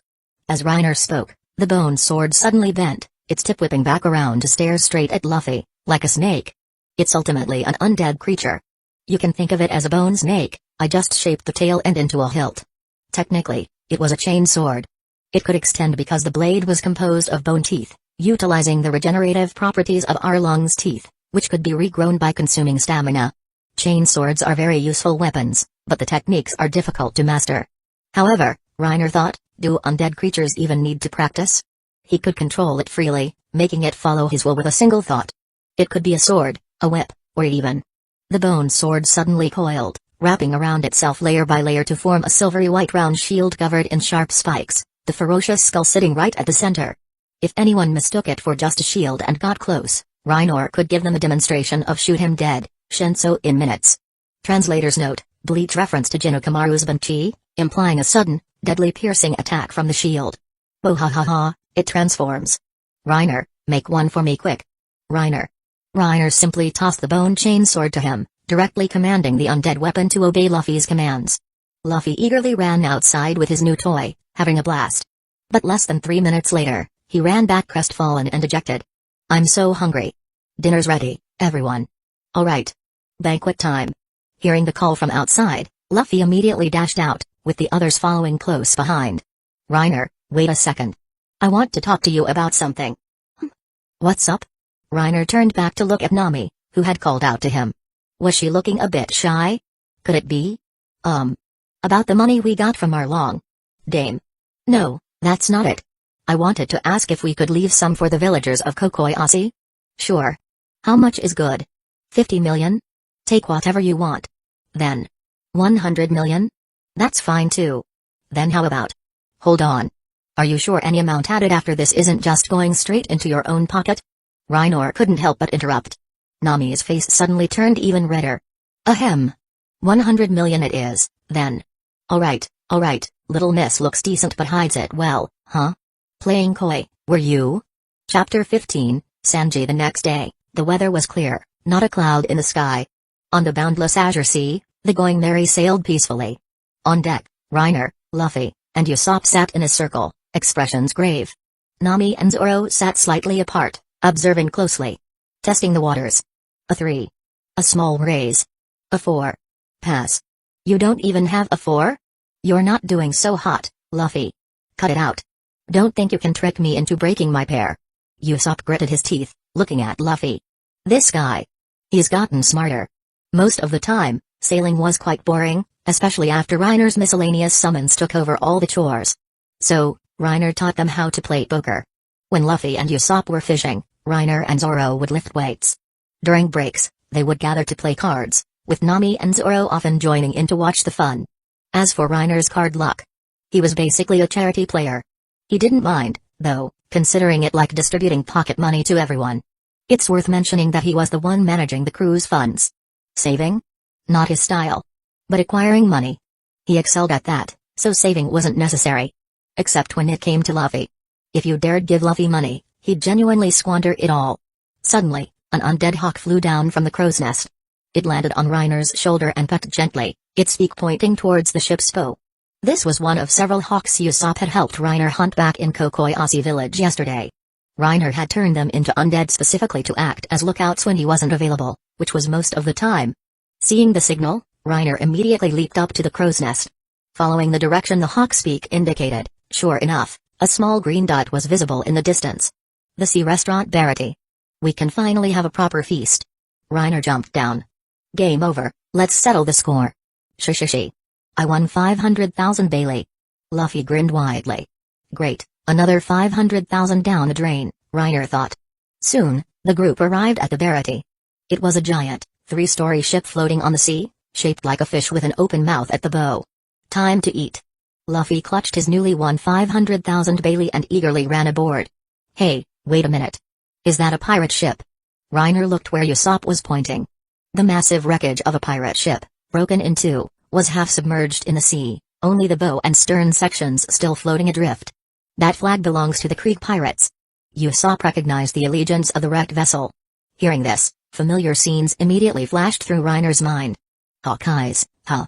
As Reiner spoke, the bone sword suddenly bent, its tip whipping back around to stare straight at Luffy, like a snake. It's ultimately an undead creature. You can think of it as a bone snake, I just shaped the tail end into a hilt. Technically, it was a chain sword. It could extend because the blade was composed of bone teeth, utilizing the regenerative properties of Arlong's teeth, which could be regrown by consuming stamina. Chain swords are very useful weapons, but the techniques are difficult to master. However, Reiner thought, do undead creatures even need to practice? He could control it freely, making it follow his will with a single thought. It could be a sword, a whip, or even... The bone sword suddenly coiled, wrapping around itself layer by layer to form a silvery white round shield covered in sharp spikes, the ferocious skull sitting right at the center. If anyone mistook it for just a shield and got close, Reiner could give them a demonstration of shoot him dead, Shenso in minutes. Translator's note, Bleach reference to Jinokamaru's Banchi, implying a sudden, deadly piercing attack from the shield. Oh ha ha ha, it transforms. Reiner, make one for me quick. Reiner simply tossed the bone chain sword to him, directly commanding the undead weapon to obey Luffy's commands. Luffy eagerly ran outside with his new toy, having a blast. But less than 3 minutes later, he ran back crestfallen and dejected. "I'm so hungry. Dinner's ready, everyone. Alright. Banquet time." Hearing the call from outside, Luffy immediately dashed out, with the others following close behind. "Reiner, wait a second. I want to talk to you about something." "What's up?" Reiner turned back to look at Nami, who had called out to him. Was she looking a bit shy? Could it be? About the money we got from Arlong. Dame. No, that's not it. I wanted to ask if we could leave some for the villagers of Kokoyasi. Sure. How much is good? 50 million? Take whatever you want. Then. 100 million? That's fine too. Then how about? Hold on. Are you sure any amount added after this isn't just going straight into your own pocket? Reiner couldn't help but interrupt. Nami's face suddenly turned even redder. Ahem. 100 million it is, then. Alright, little miss looks decent but hides it well, huh? Playing coy, were you? Chapter 15, Sanji. The next day, the weather was clear, not a cloud in the sky. On the boundless azure sea, the Going Merry sailed peacefully. On deck, Reiner, Luffy, and Usopp sat in a circle, expressions grave. Nami and Zoro sat slightly apart, observing closely. Testing the waters. A 3. A small raise. A 4. Pass. You don't even have a 4? You're not doing so hot, Luffy. Cut it out. Don't think you can trick me into breaking my pair. Usopp gritted his teeth, looking at Luffy. This guy. He's gotten smarter. Most of the time, sailing was quite boring, especially after Reiner's miscellaneous summons took over all the chores. So, Reiner taught them how to play poker. When Luffy and Usopp were fishing, Reiner and Zoro would lift weights. During breaks, they would gather to play cards, with Nami and Zoro often joining in to watch the fun. As for Reiner's card luck, he was basically a charity player. He didn't mind, though, considering it like distributing pocket money to everyone. It's worth mentioning that he was the one managing the crew's funds. Saving? Not his style. But acquiring money. He excelled at that, so saving wasn't necessary. Except when it came to Luffy. If you dared give Luffy money, he'd genuinely squander it all. Suddenly, an undead hawk flew down from the crow's nest. It landed on Reiner's shoulder and pecked gently, its beak pointing towards the ship's bow. This was one of several hawks Usopp had helped Reiner hunt back in Kokoyasi village yesterday. Reiner had turned them into undead specifically to act as lookouts when he wasn't available, which was most of the time. Seeing the signal, Reiner immediately leaped up to the crow's nest. Following the direction the hawk's beak indicated, sure enough, a small green dot was visible in the distance. The sea restaurant Barati. We can finally have a proper feast. Reiner jumped down. Game over, let's settle the score. Shishishi. I won 500,000 Bailey. Luffy grinned widely. Great, another 500,000 down the drain, Reiner thought. Soon, the group arrived at the Verity. It was a giant, 3-story ship floating on the sea, shaped like a fish with an open mouth at the bow. Time to eat. Luffy clutched his newly won 500,000 Bailey and eagerly ran aboard. Hey, wait a minute. Is that a pirate ship? Reiner looked where Usopp was pointing. The massive wreckage of a pirate ship, broken in two, was half submerged in the sea, only the bow and stern sections still floating adrift. That flag belongs to the Krieg pirates. Usopp recognized the allegiance of the wrecked vessel. Hearing this, familiar scenes immediately flashed through Reiner's mind. Hawkeyes, huh?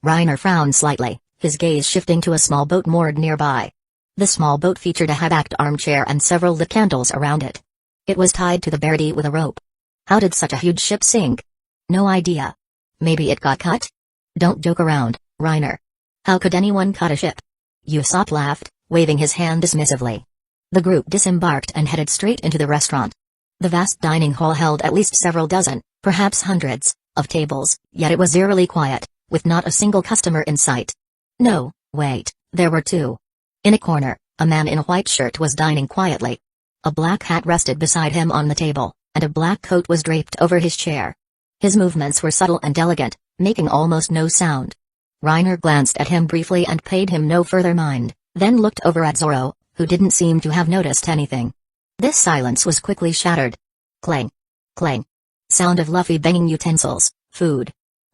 Reiner frowned slightly, his gaze shifting to a small boat moored nearby. The small boat featured a high-backed armchair and several lit candles around it. It was tied to the Verity with a rope. How did such a huge ship sink? No idea. Maybe it got cut? Don't joke around, Reiner. How could anyone cut a ship? Usopp laughed, waving his hand dismissively. The group disembarked and headed straight into the restaurant. The vast dining hall held at least several dozen, perhaps hundreds, of tables, yet it was eerily quiet, with not a single customer in sight. No, wait, there were two. In a corner, a man in a white shirt was dining quietly. A black hat rested beside him on the table, and a black coat was draped over his chair. His movements were subtle and elegant, making almost no sound. Reiner glanced at him briefly and paid him no further mind, then looked over at Zoro, who didn't seem to have noticed anything. This silence was quickly shattered. Clang. Clang. Sound of Luffy banging utensils, food.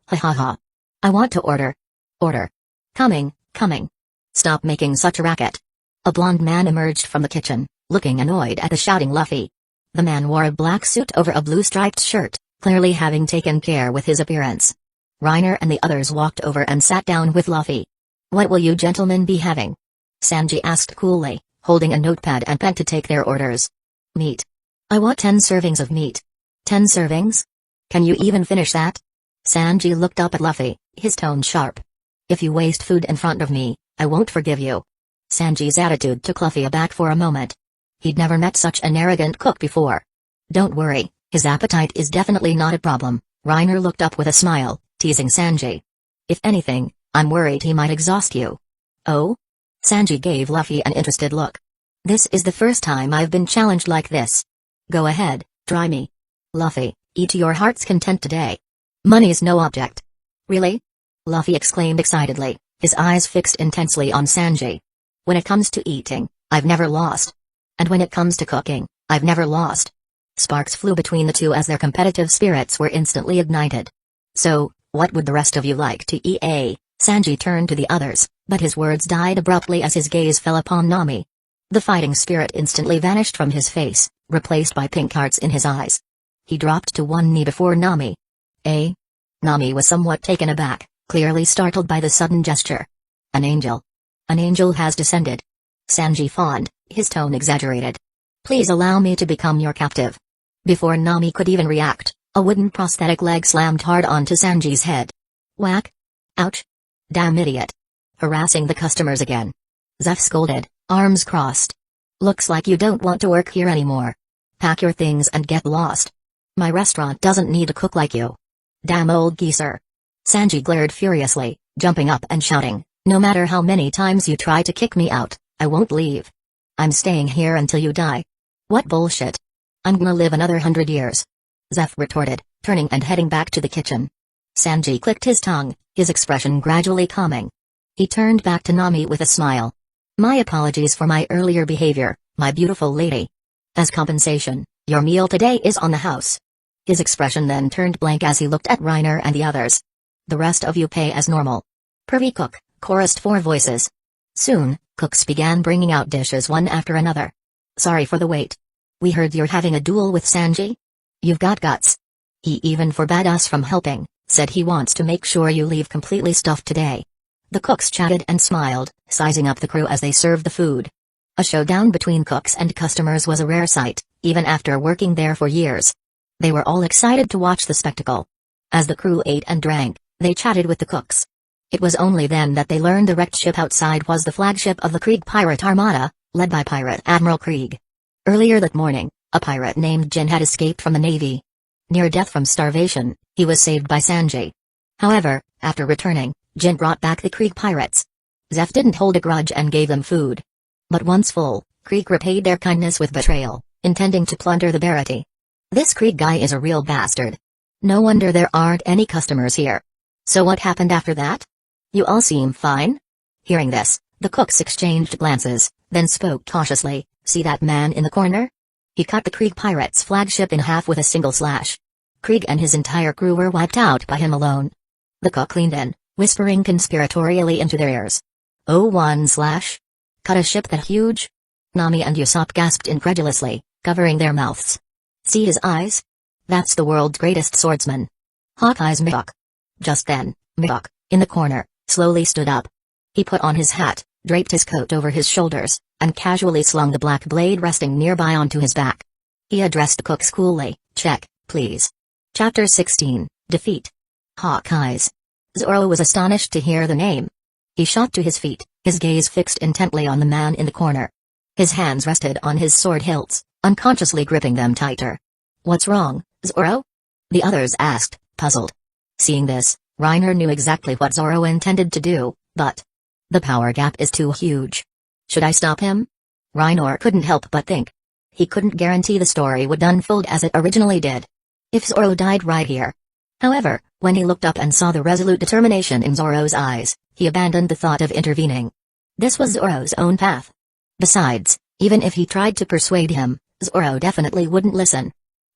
Ha ha ha. I want to order. Order. Coming. Stop making such a racket. A blond man emerged from the kitchen, looking annoyed at the shouting Luffy. The man wore a black suit over a blue striped shirt, clearly having taken care with his appearance. Reiner and the others walked over and sat down with Luffy. What will you gentlemen be having? Sanji asked coolly, holding a notepad and pen to take their orders. Meat. I want 10 servings of meat. 10 servings? Can you even finish that? Sanji looked up at Luffy, his tone sharp. If you waste food in front of me, I won't forgive you. Sanji's attitude took Luffy aback for a moment. He'd never met such an arrogant cook before. Don't worry, his appetite is definitely not a problem, Reiner looked up with a smile, teasing Sanji. If anything, I'm worried he might exhaust you. Oh? Sanji gave Luffy an interested look. This is the first time I've been challenged like this. Go ahead, try me. Luffy, eat to your heart's content today. Money's no object. Really? Luffy exclaimed excitedly, his eyes fixed intensely on Sanji. When it comes to eating, I've never lost. And when it comes to cooking, I've never lost. Sparks flew between the two as their competitive spirits were instantly ignited. So, what would the rest of you like to eat? Sanji turned to the others, but his words died abruptly as his gaze fell upon Nami. The fighting spirit instantly vanished from his replaced by pink hearts in his eyes. He dropped to one knee before Nami. Eh? Nami was somewhat taken aback, clearly startled by the sudden gesture. An angel. An angel has descended. Sanji fawned, his tone exaggerated. Please allow me to become your captive. Before Nami could even react, a wooden prosthetic leg slammed hard onto Sanji's head. Whack. Ouch. Damn idiot. Harassing the customers again. Zeph scolded, arms crossed. Looks like you don't want to work here anymore. Pack your things and get lost. My restaurant doesn't need a cook like you. Damn old geezer. Sanji glared furiously, jumping up and shouting, no matter how many times you try to kick me out, I won't leave. I'm staying here until you die. What bullshit. I'm gonna live another 100 years. Zeph retorted, turning and heading back to the kitchen. Sanji clicked his tongue, his expression gradually calming. He turned back to Nami with a smile. My apologies for my earlier behavior, my beautiful lady. As compensation, your meal today is on the house. His expression then turned blank as he looked at Reiner and the others. The rest of you pay as normal. Pervy cook, chorused 4 voices. Soon, cooks began bringing out dishes one after another. Sorry for the wait. We heard you're having a duel with Sanji? You've got guts. He even forbade us from helping, said he wants to make sure you leave completely stuffed today. The cooks chatted and smiled, sizing up the crew as they served the food. A showdown between cooks and customers was a rare sight, even after working there for years. They were all excited to watch the spectacle. As the crew ate and drank, they chatted with the cooks. It was only then that they learned the wrecked ship outside was the flagship of the Krieg pirate armada, led by Pirate Admiral Krieg. Earlier that morning, a pirate named Jin had escaped from the navy. Near death from starvation, He was saved by Sanji. However, after returning, Jin brought back the Krieg pirates. Zeph didn't hold a grudge and gave them food. But once full, Krieg repaid their kindness with betrayal, intending to plunder the Barati. This Krieg guy is a real bastard. No wonder there aren't any customers here. So what happened after that? You all seem fine? Hearing this, the cooks exchanged glances, then spoke cautiously. See that man in the corner? He cut the Krieg pirates' flagship in half with a single slash. Krieg and his entire crew were wiped out by him alone. The cook leaned in, whispering conspiratorially into their ears. Oh, one slash? Cut a ship that huge? Nami and Usopp gasped incredulously, covering their mouths. See his eyes? That's the world's greatest swordsman. Hawkeye's Mihawk. Just then, Mihawk, in the corner, slowly stood up. He put on his hat, draped his coat over his shoulders, and casually slung the black blade resting nearby onto his back. He addressed the cooks coolly. Check, please. Chapter 16, Defeat. Hawkeye's. Zoro was astonished to hear the name. He shot to his feet, his gaze fixed intently on the man in the corner. His hands rested on his sword hilts, unconsciously gripping them tighter. What's wrong, Zoro? The others asked, puzzled. Seeing this, Reiner knew exactly what Zoro intended to do, but the power gap is too huge. Should I stop him? Reiner couldn't help but think. He couldn't guarantee the story would unfold as it originally did. If Zoro died right here. However, when he looked up and saw the resolute determination in Zoro's eyes, he abandoned the thought of intervening. This was Zoro's own path. Besides, even if he tried to persuade him, Zoro definitely wouldn't listen.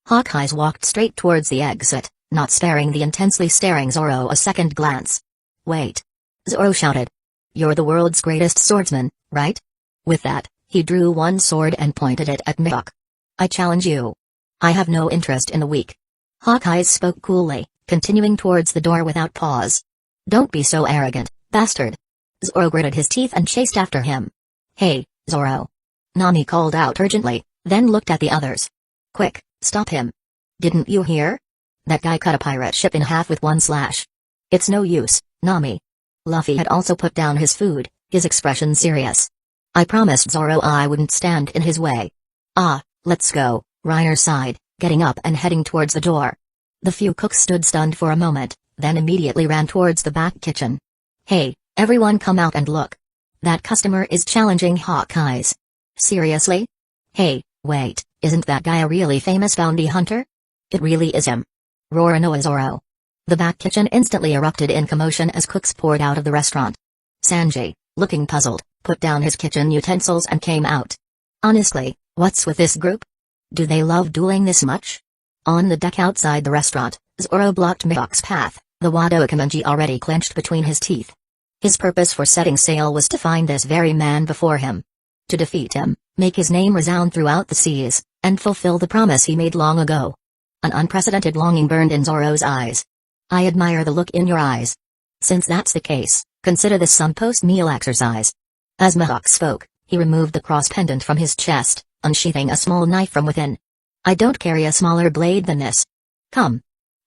Hawkeyes walked straight towards the exit, not sparing the intensely staring Zoro a second glance. Wait. Zoro shouted. You're the world's greatest swordsman, right? With that, he drew one sword and pointed it at Mihawk. I challenge you. I have no interest in the weak. Hawkeyes spoke coolly, continuing towards the door without pause. Don't be so arrogant, bastard. Zoro gritted his teeth and chased after him. Hey, Zoro. Nami called out urgently, then looked at the others. Quick, stop him. Didn't you hear? That guy cut a pirate ship in half with one slash. It's no use, Nami. Luffy had also put down his food, his expression serious. I promised Zoro I wouldn't stand in his way. Ah, let's go, Reiner sighed, getting up and heading towards the door. The few cooks stood stunned for a moment, then immediately ran towards the back kitchen. Hey, everyone come out and look. That customer is challenging Hawkeyes. Seriously? Hey, wait, isn't that guy a really famous bounty hunter? It really is him. Roar Noah Zoro. The back kitchen instantly erupted in commotion as cooks poured out of the restaurant. Sanji, looking puzzled, put down his kitchen utensils and came out. Honestly, what's with this group? Do they love dueling this much? On the deck outside the restaurant, Zoro blocked Mihawk's path, the Wado Akamanji already clenched between his teeth. His purpose for setting sail was to find this very man before him. To defeat him, make his name resound throughout the seas, and fulfill the promise he made long ago. An unprecedented longing burned in Zoro's eyes. I admire the look in your eyes. Since that's the case, consider this some post-meal exercise. As Mihawk spoke, he removed the cross pendant from his chest, unsheathing a small knife from within. I don't carry a smaller blade than this. Come.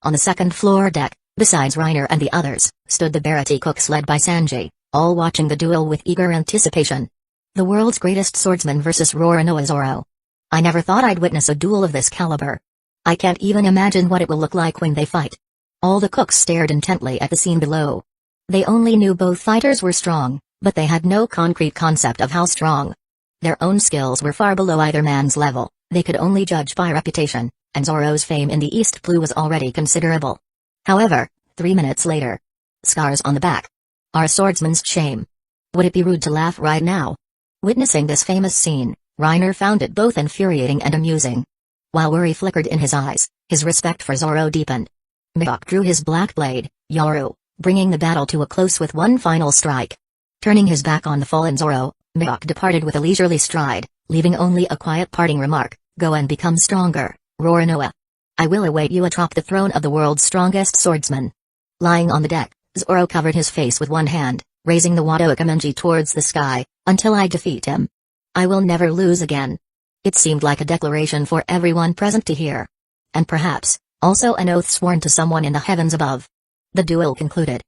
On the second floor deck, besides Reiner and the others, stood the Barati cooks led by Sanji, all watching the duel with eager anticipation. The world's greatest swordsman versus Roronoa Zoro. I never thought I'd witness a duel of this caliber. I can't even imagine what it will look like when they fight. All the cooks stared intently at the scene below. They only knew both fighters were strong, but they had no concrete concept of how strong. Their own skills were far below either man's level, they could only judge by reputation, and Zoro's fame in the East Blue was already considerable. However, 3 minutes later. Scars on the back. Our swordsman's shame. Would it be rude to laugh right now? Witnessing this famous scene, Reiner found it both infuriating and amusing. While worry flickered in his eyes, his respect for Zoro deepened. Mihawk drew his black blade, Yoru, bringing the battle to a close with one final strike. Turning his back on the fallen Zoro, Mihawk departed with a leisurely stride, leaving only a quiet parting remark, go and become stronger, Roronoa. I will await you atop the throne of the world's strongest swordsman. Lying on the deck, Zoro covered his face with one hand, raising the Wado Akamenji towards the sky, until I defeat him. I will never lose again. It seemed like a declaration for everyone present to hear. And perhaps, also an oath sworn to someone in the heavens above. The duel concluded.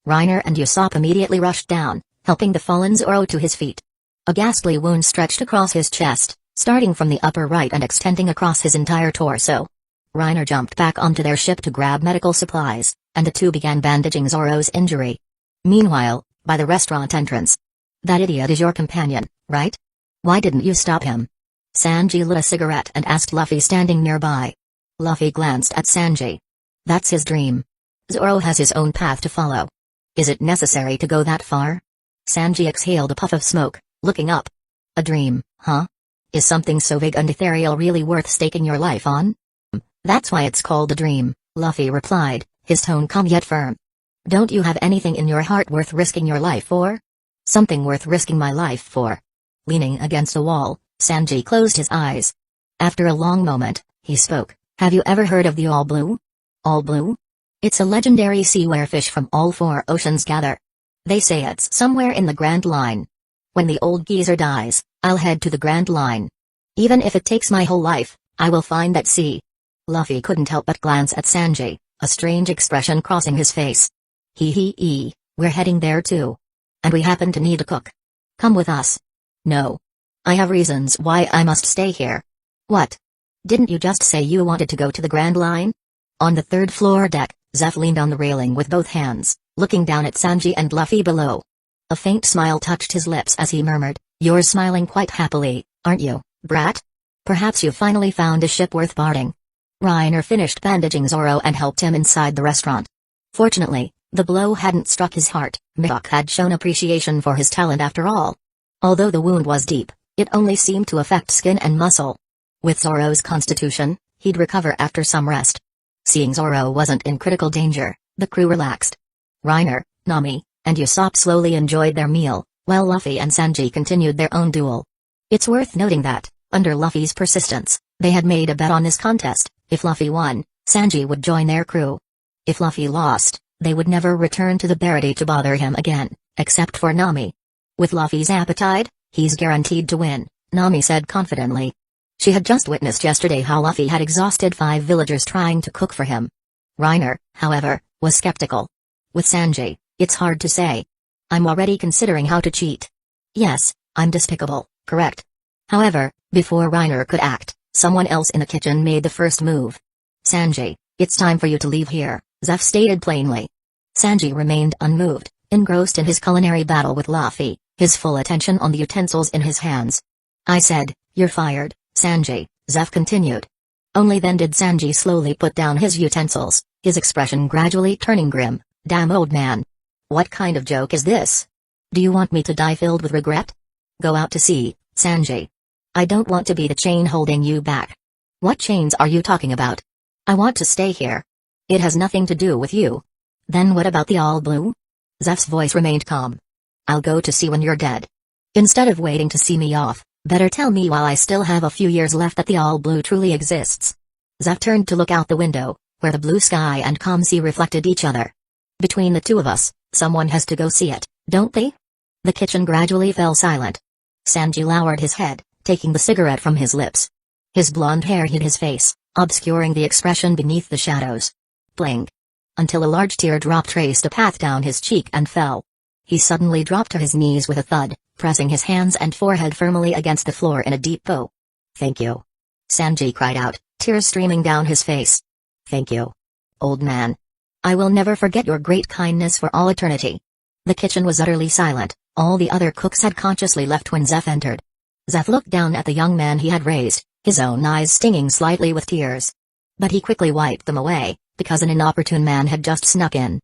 Reiner and Usopp immediately rushed down, helping the fallen Zoro to his feet. A ghastly wound stretched across his chest, starting from the upper right and extending across his entire torso. Reiner jumped back onto their ship to grab medical supplies, and the two began bandaging Zoro's injury. Meanwhile, by the restaurant entrance. That idiot is your companion, right? Why didn't you stop him? Sanji lit a cigarette and asked Luffy standing nearby. Luffy glanced at Sanji. That's his dream. Zoro has his own path to follow. Is it necessary to go that far? Sanji exhaled a puff of smoke, looking up. A dream, huh? Is something so vague and ethereal really worth staking your life on? That's why it's called a dream, Luffy replied, his tone calm yet firm. Don't you have anything in your heart worth risking your life for? Something worth risking my life for. Leaning against a wall, Sanji closed his eyes. After a long moment, he spoke. Have you ever heard of the All Blue? All Blue? It's a legendary sea where fish from all four oceans gather. They say it's somewhere in the Grand Line. When the old geezer dies, I'll head to the Grand Line. Even if it takes my whole life, I will find that sea. Luffy couldn't help but glance at Sanji, a strange expression crossing his face. We're heading there too. And we happen to need a cook. Come with us. No. I have reasons why I must stay here. What? Didn't you just say you wanted to go to the Grand Line? On the third floor deck, Zeph leaned on the railing with both hands, looking down at Sanji and Luffy below. A faint smile touched his lips as he murmured, You're smiling quite happily, aren't you, brat? Perhaps you finally found a ship worth boarding. Reiner finished bandaging Zoro and helped him inside the restaurant. Fortunately, the blow hadn't struck his heart. Mihawk had shown appreciation for his talent after all. Although the wound was deep, it only seemed to affect skin and muscle. With Zoro's constitution, he'd recover after some rest. Seeing Zoro wasn't in critical danger, the crew relaxed. Reiner, Nami, and Usopp slowly enjoyed their meal, while Luffy and Sanji continued their own duel. It's worth noting that, under Luffy's persistence, they had made a bet on this contest. If Luffy won, Sanji would join their crew. If Luffy lost, they would never return to the Barity to bother him again, except for Nami. With Luffy's appetite, he's guaranteed to win, Nami said confidently. She had just witnessed yesterday how Luffy had exhausted 5 villagers trying to cook for him. Reiner, however, was skeptical. With Sanji, it's hard to say. I'm already considering how to cheat. Yes, I'm despicable, correct? However, before Reiner could act, someone else in the kitchen made the first move. Sanji, it's time for you to leave here, Zeph stated plainly. Sanji remained unmoved, engrossed in his culinary battle with Luffy, his full attention on the utensils in his hands. I said, you're fired, Sanji, Zeph continued. Only then did Sanji slowly put down his utensils, his expression gradually turning grim. Damn old man. What kind of joke is this? Do you want me to die filled with regret? Go out to sea, Sanji. I don't want to be the chain holding you back. What chains are you talking about? I want to stay here. It has nothing to do with you. Then what about the All Blue? Zeph's voice remained calm. I'll go to sea when you're dead. Instead of waiting to see me off, better tell me while I still have a few years left that the All Blue truly exists. Zeph turned to look out the window, where the blue sky and calm sea reflected each other. Between the two of us, someone has to go see it, don't they? The kitchen gradually fell silent. Sanji lowered his head, taking the cigarette from his lips. His blonde hair hid his face, obscuring the expression beneath the shadows. Bling. Until a large teardrop traced a path down his cheek and fell. He suddenly dropped to his knees with a thud, pressing his hands and forehead firmly against the floor in a deep bow. Thank you. Sanji cried out, tears streaming down his face. Thank you. Old man. I will never forget your great kindness for all eternity. The kitchen was utterly silent, all the other cooks had consciously left when Zeph entered. Zeph looked down at the young man he had raised, his own eyes stinging slightly with tears. But he quickly wiped them away, because an inopportune man had just snuck in.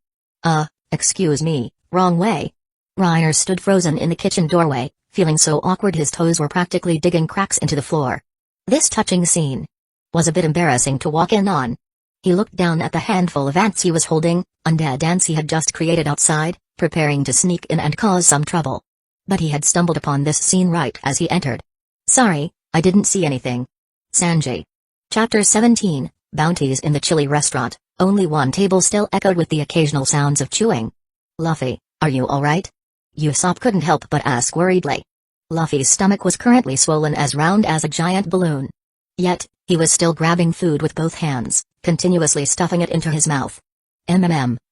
Excuse me, wrong way. Reiner stood frozen in the kitchen doorway, feeling so awkward his toes were practically digging cracks into the floor. This touching scene was a bit embarrassing to walk in on. He looked down at the handful of ants he was holding, undead ants he had just created outside, preparing to sneak in and cause some trouble. But he had stumbled upon this scene right as he entered. Sorry, I didn't see anything. Sanji. Chapter 17, Bounties in the chilly restaurant. Only one table still echoed with the occasional sounds of chewing. Luffy, are you alright? Usopp couldn't help but ask worriedly. Luffy's stomach was currently swollen as round as a giant balloon. Yet, he was still grabbing food with both hands, continuously stuffing it into his mouth.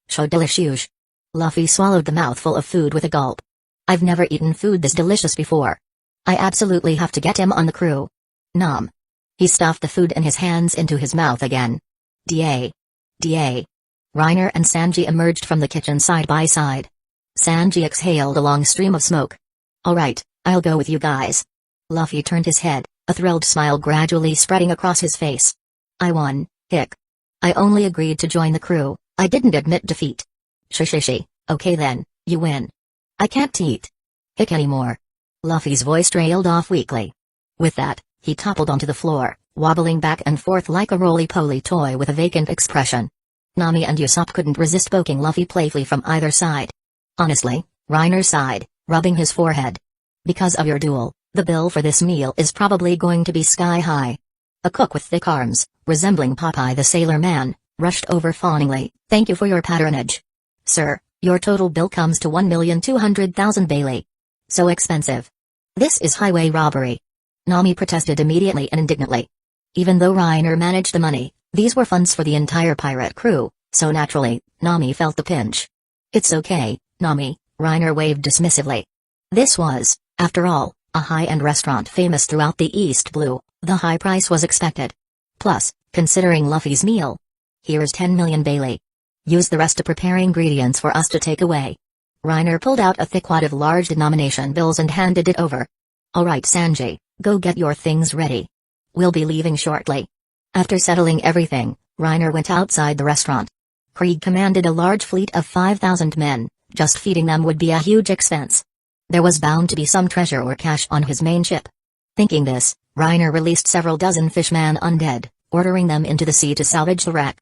So delicious. Luffy swallowed the mouthful of food with a gulp. I've never eaten food this delicious before. I absolutely have to get him on the crew. Nom. He stuffed the food in his hands into his mouth again. Da. Da. Reiner and Sanji emerged from the kitchen side by side. Sanji exhaled a long stream of smoke. Alright, I'll go with you guys. Luffy turned his head, a thrilled smile gradually spreading across his face. I won, hick. I only agreed to join the crew, I didn't admit defeat. Shishishi, okay then, you win. I can't eat hick anymore. Luffy's voice trailed off weakly. With that, he toppled onto the floor, wobbling back and forth like a roly-poly toy with a vacant expression. Nami and Usopp couldn't resist poking Luffy playfully from either side. Honestly, Reiner sighed, rubbing his forehead. Because of your duel, the bill for this meal is probably going to be sky high. A cook with thick arms, resembling Popeye the Sailor Man, rushed over fawningly. Thank you for your patronage. Sir, your total bill comes to 1,200,000 Bailey. So expensive. This is highway robbery. Nami protested immediately and indignantly. Even though Reiner managed the money, these were funds for the entire pirate crew, so naturally, Nami felt the pinch. It's okay, Nami, Reiner waved dismissively. This was, after all, a high-end restaurant famous throughout the East Blue. The high price was expected. Plus, considering Luffy's meal. Here's 10 million Bailey. Use the rest to prepare ingredients for us to take away. Reiner pulled out a thick wad of large denomination bills and handed it over. Alright Sanji, go get your things ready. We'll be leaving shortly. After settling everything, Reiner went outside the restaurant. Krieg commanded a large fleet of 5,000 men, just feeding them would be a huge expense. There was bound to be some treasure or cash on his main ship. Thinking this, Reiner released several dozen fishman undead, ordering them into the sea to salvage the wreck.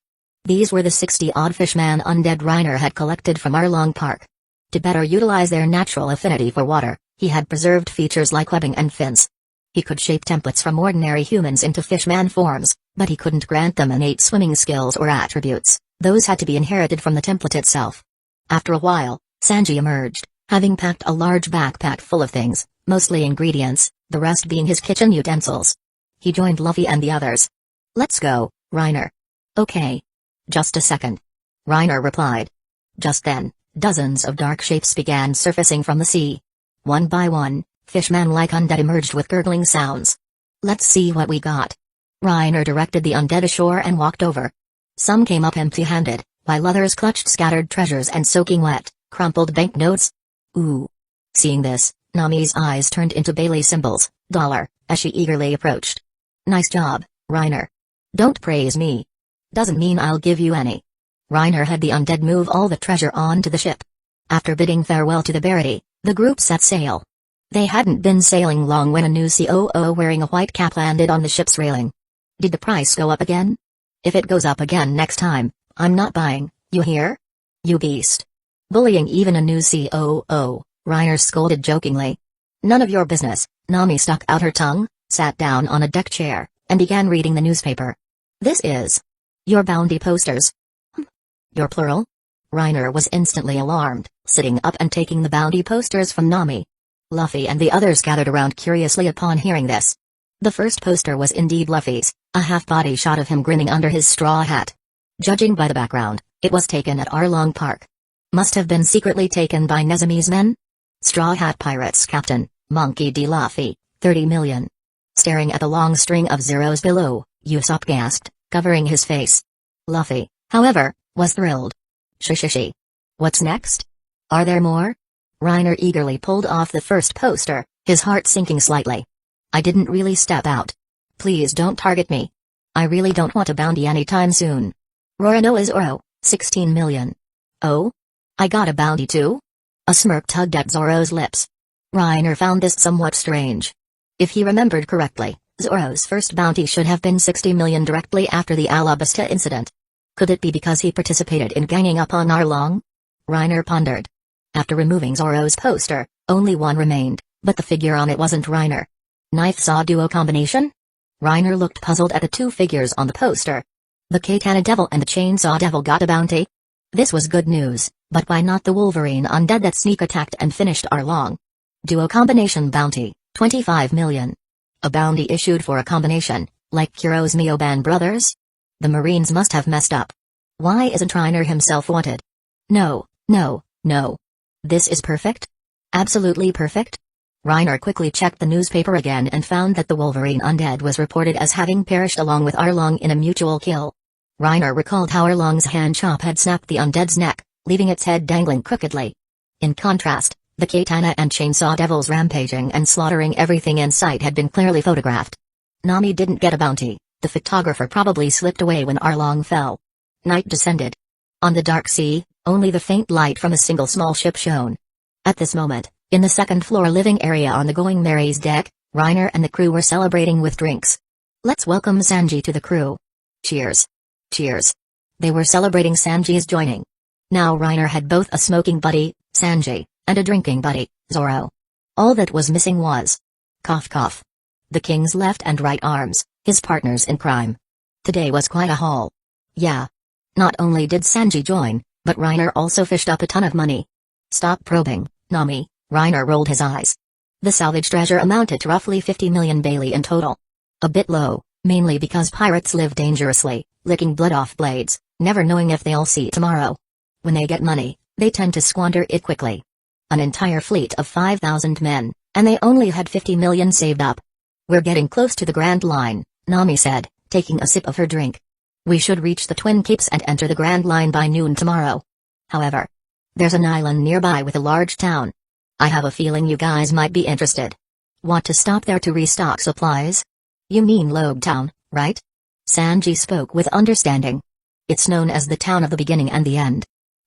These were the 60-odd fishman undead Reiner had collected from Arlong Park. To better utilize their natural affinity for water, he had preserved features like webbing and fins. He could shape templates from ordinary humans into fishman forms, but he couldn't grant them innate swimming skills or attributes. Those had to be inherited from the template itself. After a while, Sanji emerged, having packed a large backpack full of things, mostly ingredients, the rest being his kitchen utensils. He joined Luffy and the others. Let's go, Reiner. Okay. Just a second. Reiner replied. Just then, dozens of dark shapes began surfacing from the sea. One by one, fishman-like undead emerged with gurgling sounds. Let's see what we got. Reiner directed the undead ashore and walked over. Some came up empty-handed, while others clutched scattered treasures and soaking wet, crumpled banknotes. Ooh. Seeing this, Nami's eyes turned into Bailey symbols, dollar, as she eagerly approached. Nice job, Reiner. Don't praise me. Doesn't mean I'll give you any. Reiner had the undead move all the treasure onto the ship. After bidding farewell to the Barity, the group set sail. They hadn't been sailing long when a new COO wearing a white cap landed on the ship's railing. Did the price go up again? If it goes up again next time, I'm not buying, you hear? You beast. Bullying even a new COO, Reiner scolded jokingly. None of your business. Nami stuck out her tongue, sat down on a deck chair, and began reading the newspaper. This is your bounty posters. Your plural? Reiner was instantly alarmed, sitting up and taking the bounty posters from Nami. Luffy and the others gathered around curiously upon hearing this. The first poster was indeed Luffy's, a half-body shot of him grinning under his straw hat. Judging by the background, it was taken at Arlong Park. Must have been secretly taken by Nezumi's men? Straw Hat Pirates Captain, Monkey D. Luffy, 30 million. Staring at the long string of zeros below, Usopp gasped, covering his face. Luffy, however, was thrilled. Shishishi. What's next? Are there more? Reiner eagerly pulled off the first poster, his heart sinking slightly. I didn't really step out. Please don't target me. I really don't want a bounty anytime soon. Roronoa's Oro, 16 million. Oh? I got a bounty too? A smirk tugged at Zoro's lips. Reiner found this somewhat strange. If he remembered correctly, Zoro's first bounty should have been 60 million directly after the Alabasta incident. Could it be because he participated in ganging up on Arlong? Reiner pondered. After removing Zoro's poster, only one remained, but the figure on it wasn't Reiner. Knife-saw duo combination? Reiner looked puzzled at the two figures on the poster. The Katana Devil and the Chainsaw Devil got a bounty? This was good news, but why not the Wolverine undead that sneak attacked and finished Arlong? Duo combination bounty, 25 million. A bounty issued for a combination, like Kuro's Mioban brothers? The Marines must have messed up. Why isn't Reiner himself wanted? No, no, no. This is perfect? Absolutely perfect? Reiner quickly checked the newspaper again and found that the Wolverine undead was reported as having perished along with Arlong in a mutual kill. Reiner recalled how Arlong's hand chop had snapped the undead's neck, leaving its head dangling crookedly. In contrast, the Katana and Chainsaw Devils rampaging and slaughtering everything in sight had been clearly photographed. Nami didn't get a bounty, the photographer probably slipped away when Arlong fell. Night descended. On the dark sea, only the faint light from a single small ship shone. At this moment, in the second-floor living area on the Going Merry's deck, Reiner and the crew were celebrating with drinks. "Let's welcome Sanji to the crew. Cheers. Cheers." They were celebrating Sanji's joining. Now Reiner had both a smoking buddy, Sanji, and a drinking buddy, Zoro. All that was missing was cough cough. The king's left and right arms, his partners in crime. Today was quite a haul. Yeah. Not only did Sanji join, but Reiner also fished up a ton of money. "Stop probing, Nami." Reiner rolled his eyes. The salvage treasure amounted to roughly 50 million Bailey in total. A bit low, mainly because pirates live dangerously, licking blood off blades, never knowing if they'll see tomorrow. When they get money, they tend to squander it quickly. An entire fleet of 5,000 men, and they only had 50 million saved up. "We're getting close to the Grand Line," Nami said, taking a sip of her drink. "We should reach the Twin Capes and enter the Grand Line by noon tomorrow. However, there's an island nearby with a large town. I have a feeling you guys might be interested. Want to stop there to restock supplies?" "You mean Logetown, right?" Sanji spoke with understanding. "It's known as the town of the beginning and the end.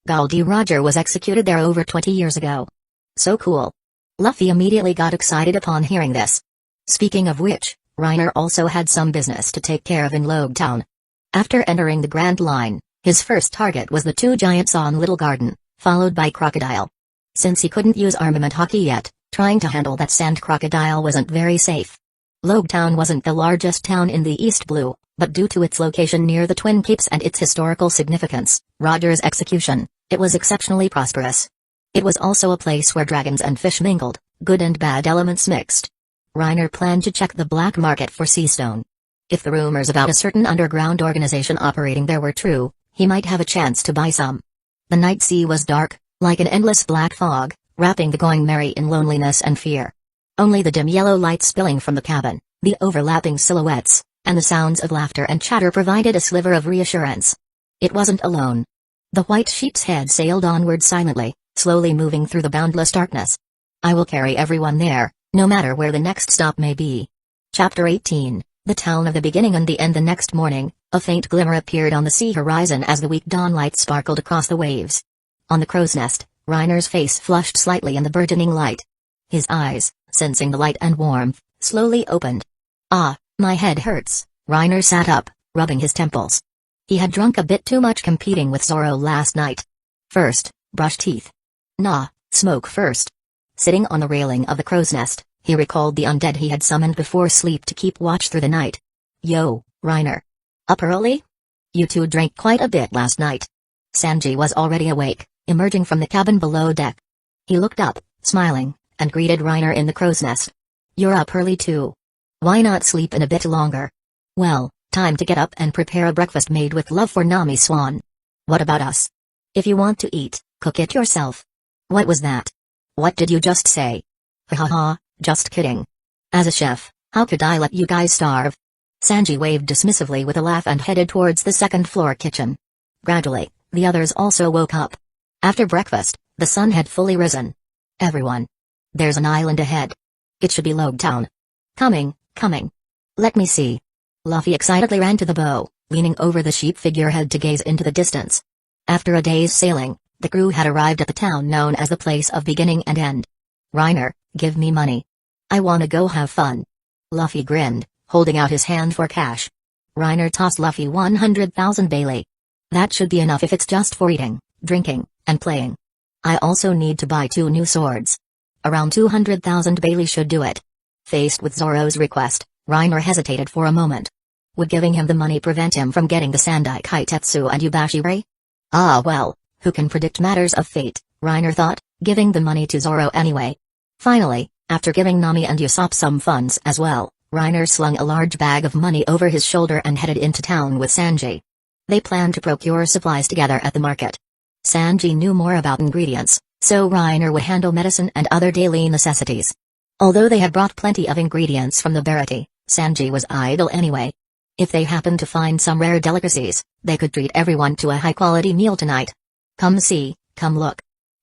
Goldie Roger was executed there over 20 years ago." "So cool." Luffy immediately got excited upon hearing this. Speaking of which, Reiner also had some business to take care of in Logetown. After entering the Grand Line, his first target was the two giants on Little Garden, followed by Crocodile. Since he couldn't use armament hockey yet, trying to handle that sand crocodile wasn't very safe. Logetown wasn't the largest town in the East Blue, but due to its location near the Twin Capes and its historical significance, Roger's execution, it was exceptionally prosperous. It was also a place where dragons and fish mingled, good and bad elements mixed. Reiner planned to check the black market for seastone. If the rumors about a certain underground organization operating there were true, he might have a chance to buy some. The night sea was dark, like an endless black fog, wrapping the Going Merry in loneliness and fear. Only the dim yellow light spilling from the cabin, the overlapping silhouettes, and the sounds of laughter and chatter provided a sliver of reassurance. It wasn't alone. The white sheep's head sailed onward silently, slowly moving through the boundless darkness. "I will carry everyone there, no matter where the next stop may be." Chapter 18, The Town of the Beginning and the End. The next morning, a faint glimmer appeared on the sea horizon as the weak dawn light sparkled across the waves. On the crow's nest, Reiner's face flushed slightly in the burgeoning light. His eyes, sensing the light and warmth, slowly opened. "Ah, my head hurts." Reiner sat up, rubbing his temples. He had drunk a bit too much competing with Zoro last night. First, brush teeth. Nah, smoke first. Sitting on the railing of the crow's nest, he recalled the undead he had summoned before sleep to keep watch through the night. "Yo, Reiner. Up early? You two drank quite a bit last night." Sanji was already awake, emerging from the cabin below deck. He looked up, smiling, and greeted Reiner in the crow's nest. "You're up early too. Why not sleep in a bit longer?" "Well, time to get up and prepare a breakfast made with love for Nami Swan." "What about us? If you want to eat, cook it yourself." "What was that? What did you just say?" "Ha ha ha, just kidding. As a chef, how could I let you guys starve?" Sanji waved dismissively with a laugh and headed towards the second-floor kitchen. Gradually, the others also woke up. After breakfast, the sun had fully risen. "Everyone. There's an island ahead. It should be Logetown. Coming, coming. Let me see." Luffy excitedly ran to the bow, leaning over the sheep figurehead to gaze into the distance. After a day's sailing, the crew had arrived at the town known as the Place of Beginning and End. "Reiner, give me money. I wanna go have fun." Luffy grinned, holding out his hand for cash. Reiner tossed Luffy 100,000 Bailey. "That should be enough if it's just for eating, drinking, and playing. I also need to buy 2 new swords. Around 200,000 Bailey should do it." Faced with Zoro's request, Reiner hesitated for a moment. Would giving him the money prevent him from getting the Sandai Kaitetsu and Yubashiri? Ah well, who can predict matters of fate, Reiner thought, giving the money to Zoro anyway. Finally, after giving Nami and Usopp some funds as well, Reiner slung a large bag of money over his shoulder and headed into town with Sanji. They planned to procure supplies together at the market. Sanji knew more about ingredients, so Reiner would handle medicine and other daily necessities. Although they had brought plenty of ingredients from the Barati, Sanji was idle anyway. If they happened to find some rare delicacies, they could treat everyone to a high-quality meal tonight. Come see, come look.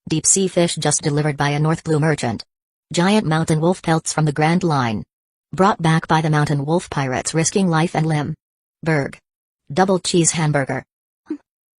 Deep-sea fish just delivered by a North Blue merchant. Giant mountain wolf pelts from the Grand Line. Brought back by the mountain wolf pirates risking life and limb. Berg. Double cheese hamburger.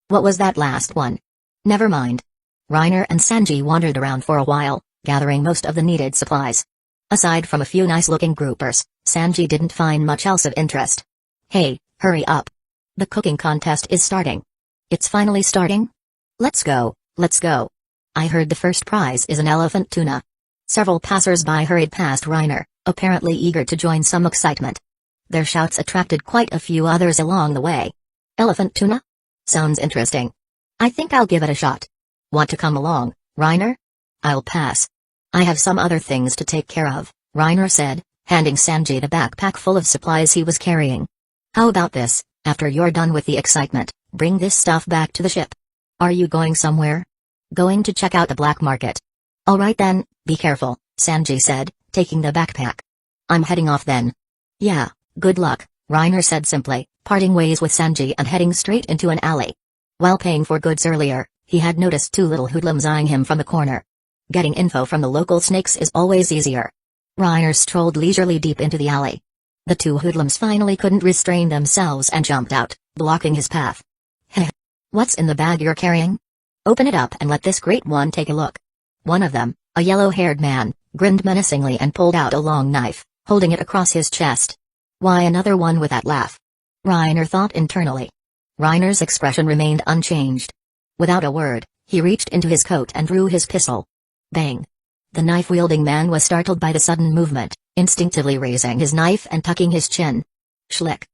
What was that last one? Never mind. Reiner and Sanji wandered around for a while, gathering most of the needed supplies. Aside from a few nice-looking groupers, Sanji didn't find much else of interest. Hey, hurry up. The cooking contest is starting. It's finally starting? Let's go, let's go. I heard the first prize is an elephant tuna. Several passers-by hurried past Reiner, apparently eager to join some excitement. Their shouts attracted quite a few others along the way. Elephant tuna? Sounds interesting. I think I'll give it a shot. Want to come along, Reiner? I'll pass. I have some other things to take care of, Reiner said, handing Sanji the backpack full of supplies he was carrying. How about this, after you're done with the excitement, bring this stuff back to the ship. Are you going somewhere? Going to check out the black market. Alright then, be careful, Sanji said, taking the backpack. I'm heading off then. Yeah, good luck, Reiner said simply, parting ways with Sanji and heading straight into an alley. While paying for goods earlier, he had noticed two little hoodlums eyeing him from the corner. Getting info from the local snakes is always easier. Reiner strolled leisurely deep into the alley. The two hoodlums finally couldn't restrain themselves and jumped out, blocking his path. Heh. What's in the bag you're carrying? Open it up and let this great one take a look. One of them, a yellow-haired man, grinned menacingly and pulled out a long knife, holding it across his chest. Why another one with that laugh? Reiner thought internally. Reiner's expression remained unchanged. Without a word, he reached into his coat and drew his pistol. Bang! The knife-wielding man was startled by the sudden movement, instinctively raising his knife and tucking his chin. Schlick.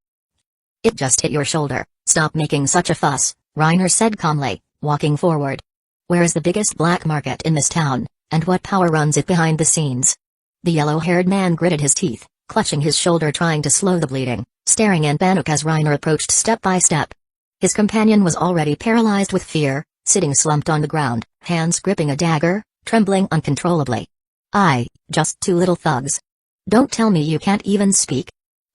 It just hit your shoulder, stop making such a fuss, Reiner said calmly, walking forward. Where is the biggest black market in this town, and what power runs it behind the scenes? The yellow-haired man gritted his teeth, clutching his shoulder trying to slow the bleeding, staring in panic as Reiner approached step by step. His companion was already paralyzed with fear, sitting slumped on the ground, hands gripping a dagger, trembling uncontrollably. Just two little thugs. Don't tell me you can't even speak?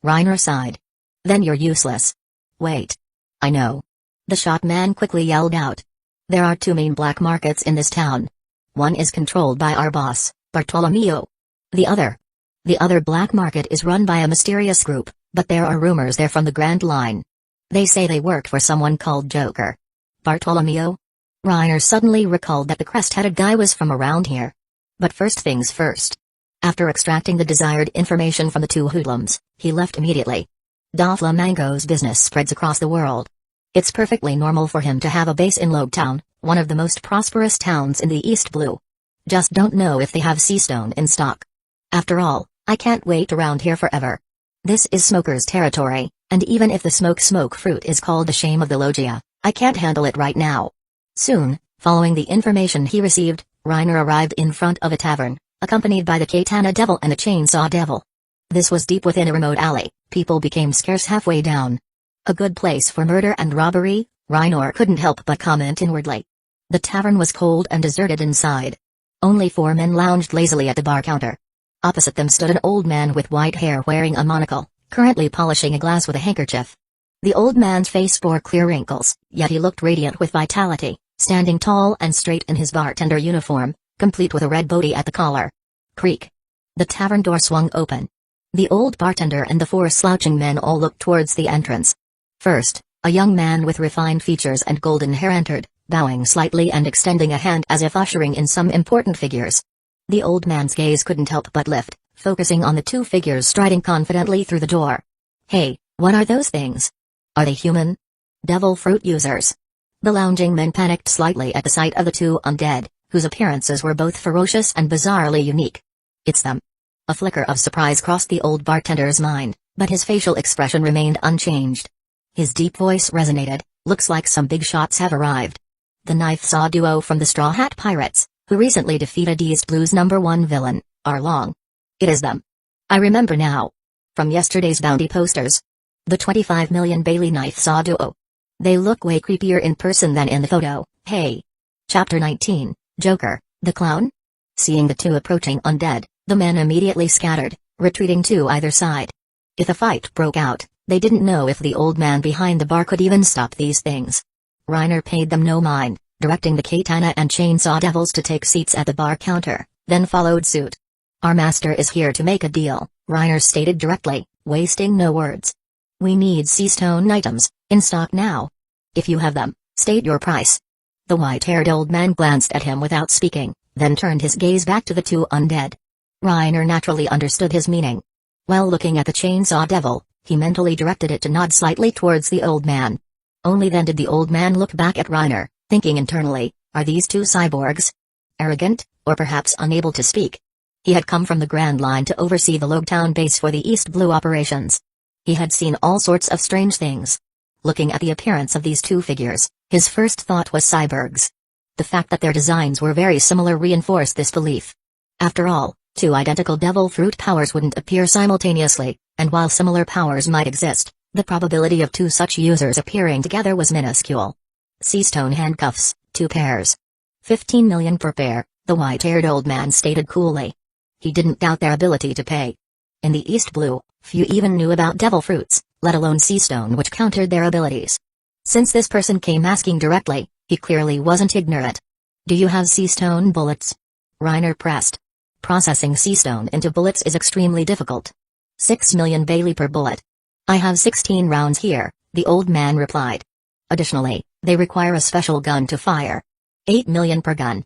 Reiner sighed. Then you're useless. Wait. I know. The shot man quickly yelled out. There are two main black markets in this town. One is controlled by our boss, Bartolomeo. The other black market is run by a mysterious group, but there are rumors they're from the Grand Line. They say they work for someone called Joker. Bartolomeo? Reiner suddenly recalled that the crest-headed guy was from around here. But first things first. After extracting the desired information from the two hoodlums, he left immediately. Doflamingo's business spreads across the world. It's perfectly normal for him to have a base in Logetown, one of the most prosperous towns in the East Blue. Just don't know if they have seastone in stock. After all, I can't wait around here forever. This is Smoker's territory, and even if the smoke fruit is called the shame of the Logia, I can't handle it right now. Soon, following the information he received, Reiner arrived in front of a tavern, accompanied by the Katana Devil and the Chainsaw Devil. This was deep within a remote alley, people became scarce halfway down. A good place for murder and robbery, Reiner couldn't help but comment inwardly. The tavern was cold and deserted inside. Only four men lounged lazily at the bar counter. Opposite them stood an old man with white hair wearing a monocle, currently polishing a glass with a handkerchief. The old man's face bore clear wrinkles, yet he looked radiant with vitality, standing tall and straight in his bartender uniform, complete with a red bootie at the collar. Creak. The tavern door swung open. The old bartender and the four slouching men all looked towards the entrance. First, a young man with refined features and golden hair entered, bowing slightly and extending a hand as if ushering in some important figures. The old man's gaze couldn't help but lift, focusing on the two figures striding confidently through the door. Hey, what are those things? Are they human? Devil fruit users. The lounging men panicked slightly at the sight of the two undead, whose appearances were both ferocious and bizarrely unique. It's them. A flicker of surprise crossed the old bartender's mind, but his facial expression remained unchanged. His deep voice resonated, looks like some big shots have arrived. The knife-saw duo from the Straw Hat Pirates, who recently defeated East Blue's #1 villain, are long. It is them. I remember now. From yesterday's bounty posters. The 25 million Bailey knife-saw duo. They look way creepier in person than in the photo, hey. Chapter 19, Joker, the Clown? Seeing the two approaching undead, The men immediately scattered, retreating to either side. If a fight broke out, they didn't know if the old man behind the bar could even stop these things. Reiner paid them no mind, directing the katana and chainsaw devils to take seats at the bar counter, then followed suit. "Our master is here to make a deal," Reiner stated directly, wasting no words. "We need sea-stone items, in stock now. If you have them, state your price." The white-haired old man glanced at him without speaking, then turned his gaze back to the two undead. Reiner naturally understood his meaning. While looking at the chainsaw devil, he mentally directed it to nod slightly towards the old man. Only then did the old man look back at Reiner, thinking internally, are these two cyborgs? Arrogant, or perhaps unable to speak? He had come from the Grand Line to oversee the Logtown base for the East Blue operations. He had seen all sorts of strange things. Looking at the appearance of these two figures, his first thought was cyborgs. The fact that their designs were very similar reinforced this belief. After all, two identical devil fruit powers wouldn't appear simultaneously, and while similar powers might exist, the probability of two such users appearing together was minuscule. Sea-stone handcuffs, 2 pairs. 15 million per pair, the white-haired old man stated coolly. He didn't doubt their ability to pay. In the East Blue, few even knew about devil fruits, let alone sea-stone, which countered their abilities. Since this person came asking directly, he clearly wasn't ignorant. "Do you have sea-stone bullets?" Reiner pressed. Processing sea-stone into bullets is extremely difficult. 6 million Bailey per bullet. "I have 16 rounds here," the old man replied. "Additionally, they require a special gun to fire. 8 million per gun."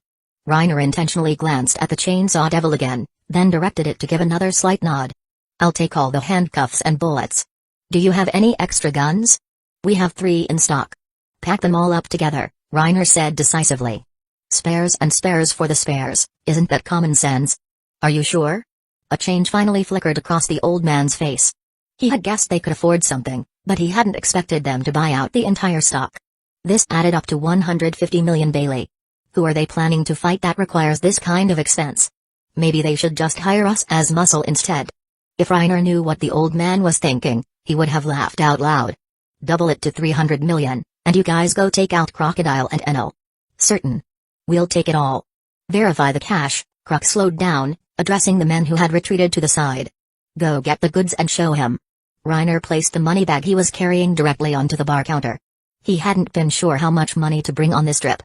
Reiner intentionally glanced at the chainsaw devil again, then directed it to give another slight nod. "I'll take all the handcuffs and bullets. Do you have any extra guns?" "We have 3 in stock." "Pack them all up together," Reiner said decisively. "Spares and spares for the spares, isn't that common sense?" "Are you sure?" A change finally flickered across the old man's face. He had guessed they could afford something, but he hadn't expected them to buy out the entire stock. This added up to 150 million Bailey. Who are they planning to fight that requires this kind of expense? Maybe they should just hire us as muscle instead. If Reiner knew what the old man was thinking, he would have laughed out loud. "Double it to 300 million, and you guys go take out Crocodile and Enel." "Certain. We'll take it all." "Verify the cash," Croc slowed down, addressing the men who had retreated to the side. "Go get the goods and show him." Reiner placed the money bag he was carrying directly onto the bar counter. He hadn't been sure how much money to bring on this trip.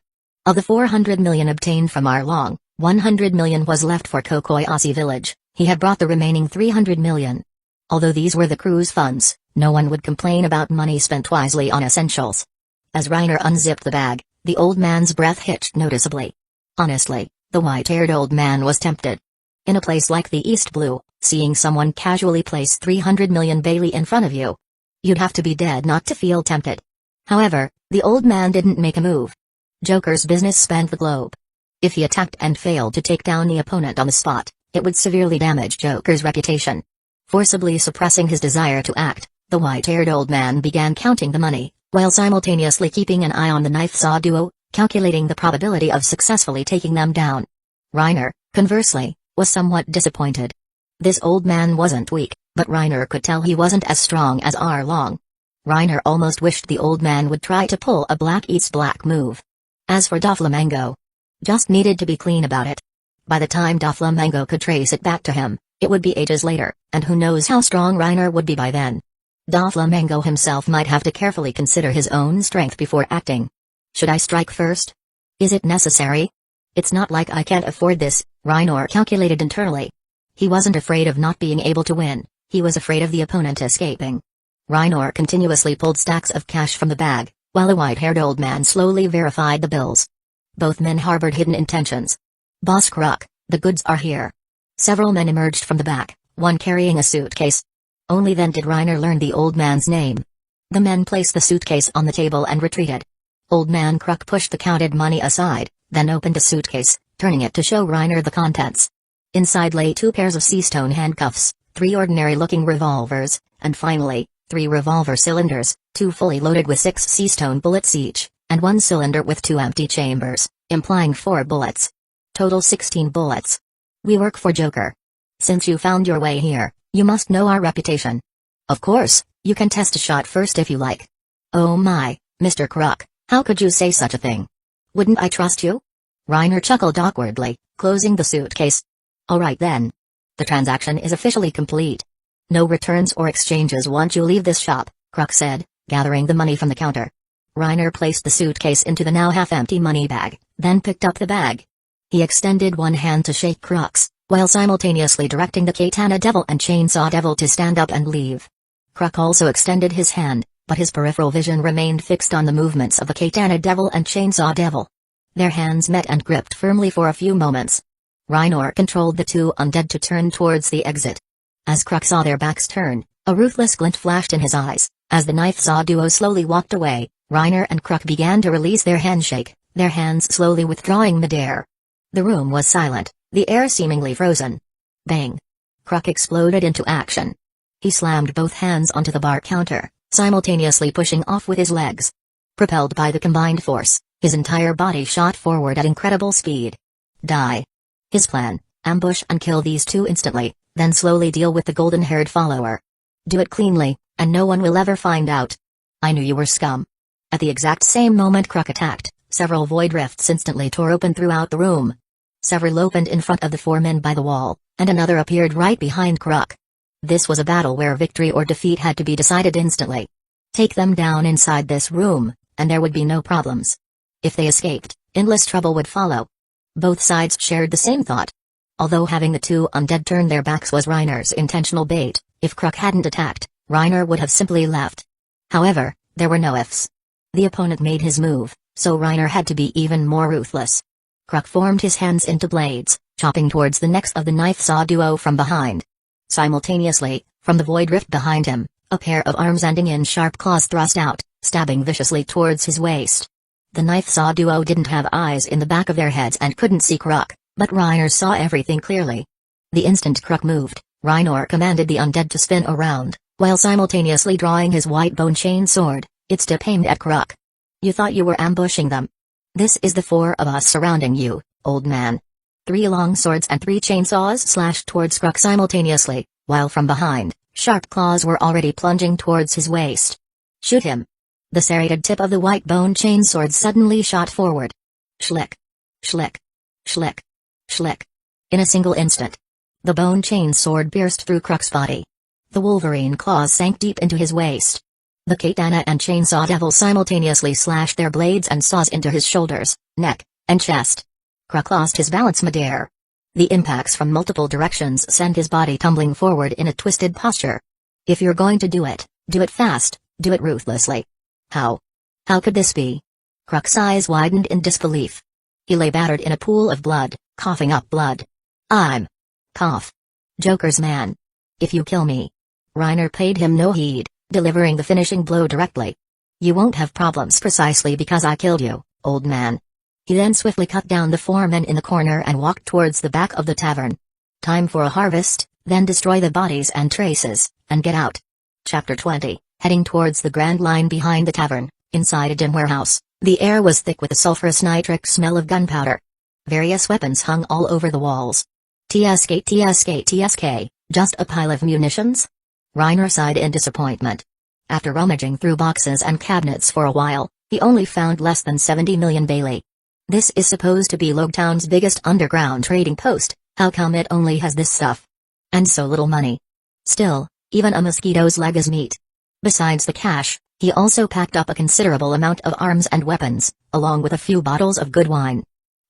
Of the 400 million obtained from Arlong, 100 million was left for Kokoyasi village. He had brought the remaining 300 million. Although these were the crew's funds, no one would complain about money spent wisely on essentials. As Reiner unzipped the bag, the old man's breath hitched noticeably. Honestly, the white-haired old man was tempted. In a place like the East Blue, seeing someone casually place 300 million Bailey in front of you, you'd have to be dead not to feel tempted. However, the old man didn't make a move. Joker's business spanned the globe. If he attacked and failed to take down the opponent on the spot, it would severely damage Joker's reputation. Forcibly suppressing his desire to act, the white-haired old man began counting the money, while simultaneously keeping an eye on the knife-saw duo, calculating the probability of successfully taking them down. Reiner, conversely, was somewhat disappointed. This old man wasn't weak, but Reiner could tell he wasn't as strong as Arlong. Reiner almost wished the old man would try to pull a black eats black move. As for Doflamingo, just needed to be clean about it. By the time Doflamingo could trace it back to him, it would be ages later, and who knows how strong Reiner would be by then. Doflamingo himself might have to carefully consider his own strength before acting. Should I strike first? Is it necessary? It's not like I can't afford this, Reiner calculated internally. He wasn't afraid of not being able to win, he was afraid of the opponent escaping. Reiner continuously pulled stacks of cash from the bag, while a white-haired old man slowly verified the bills. Both men harbored hidden intentions. "Boss Croc, the goods are here." Several men emerged from the back, one carrying a suitcase. Only then did Reiner learn the old man's name. The men placed the suitcase on the table and retreated. Old man Croc pushed the counted money aside, then opened the suitcase, turning it to show Reiner the contents. Inside lay 2 pairs of sea-stone handcuffs, 3 ordinary-looking revolvers, and finally, 3 revolver cylinders, 2 fully loaded with 6 sea-stone bullets each, and 1 cylinder with 2 empty chambers, implying 4 bullets. Total 16 bullets. "We work for Joker. Since you found your way here, you must know our reputation." "Of course, you can test a shot first if you like." "Oh my, Mr. Croc, how could you say such a thing? Wouldn't I trust you?" Reiner chuckled awkwardly, closing the suitcase. "All right then. The transaction is officially complete. No returns or exchanges once you leave this shop, Kruk said, gathering the money from the counter. Reiner placed the suitcase into the now half-empty money bag, then picked up the bag. He extended one hand to shake Kruk's, while simultaneously directing the Katana Devil and Chainsaw Devil to stand up and leave. Kruk also extended his hand, but his peripheral vision remained fixed on the movements of the Katana Devil and Chainsaw Devil. Their hands met and gripped firmly for a few moments. Reiner controlled the two undead to turn towards the exit. As Kruk saw their backs turn, a ruthless glint flashed in his eyes. As the knife saw duo slowly walked away, Reiner and Kruk began to release their handshake, their hands slowly withdrawing midair. The room was silent, the air seemingly frozen. Bang! Kruk exploded into action. He slammed both hands onto the bar counter, simultaneously pushing off with his legs. Propelled by the combined force, his entire body shot forward at incredible speed. Die. His plan: ambush and kill these two instantly, then slowly deal with the golden-haired follower. Do it cleanly, and no one will ever find out. I knew you were scum. At the exact same moment Kruk attacked, several void rifts instantly tore open throughout the room. Several opened in front of the four men by the wall, and another appeared right behind Kruk. This was a battle where victory or defeat had to be decided instantly. Take them down inside this room, and there would be no problems. If they escaped, endless trouble would follow. Both sides shared the same thought. Although having the two undead turn their backs was Reiner's intentional bait, if Kruk hadn't attacked, Reiner would have simply left. However, there were no ifs. The opponent made his move, so Reiner had to be even more ruthless. Kruk formed his hands into blades, chopping towards the necks of the knife-saw duo from behind. Simultaneously, from the void rift behind him, a pair of arms ending in sharp claws thrust out, stabbing viciously towards his waist. The knife-saw duo didn't have eyes in the back of their heads and couldn't see Kruk, but Reiner saw everything clearly. The instant Kruk moved, Reiner commanded the undead to spin around, while simultaneously drawing his white bone chain sword, its tip aimed at Kruk. You thought you were ambushing them? This is the four of us surrounding you, old man. 3 long swords and 3 chainsaws slashed towards Kruk simultaneously, while from behind, sharp claws were already plunging towards his waist. Shoot him! The serrated tip of the white bone chainsword suddenly shot forward. Schlick! Schlick! Schlick! Schlick! In a single instant, the bone chainsword pierced through Kruk's body. The wolverine claws sank deep into his waist. The katana and chainsaw devil simultaneously slashed their blades and saws into his shoulders, neck, and chest. Kruk lost his balance midair. The impacts from multiple directions sent his body tumbling forward in a twisted posture. If you're going to do it fast, do it ruthlessly. How? How could this be? Kruk's eyes widened in disbelief. He lay battered in a pool of blood, coughing up blood. Cough. Joker's man. If you kill me. Reiner paid him no heed, delivering the finishing blow directly. You won't have problems precisely because I killed you, old man. He then swiftly cut down the 4 men in the corner and walked towards the back of the tavern. Time for a harvest, then destroy the bodies and traces, and get out. Chapter 20, heading towards the Grand Line behind the tavern, inside a dim warehouse, the air was thick with the sulfurous nitric smell of gunpowder. Various weapons hung all over the walls. TSK, just a pile of munitions? Reiner sighed in disappointment. After rummaging through boxes and cabinets for a while, he only found less than 70 million Bailey. This is supposed to be Logtown's biggest underground trading post, how come it only has this stuff? And so little money. Still, even a mosquito's leg is meat. Besides the cash, he also packed up a considerable amount of arms and weapons, along with a few bottles of good wine.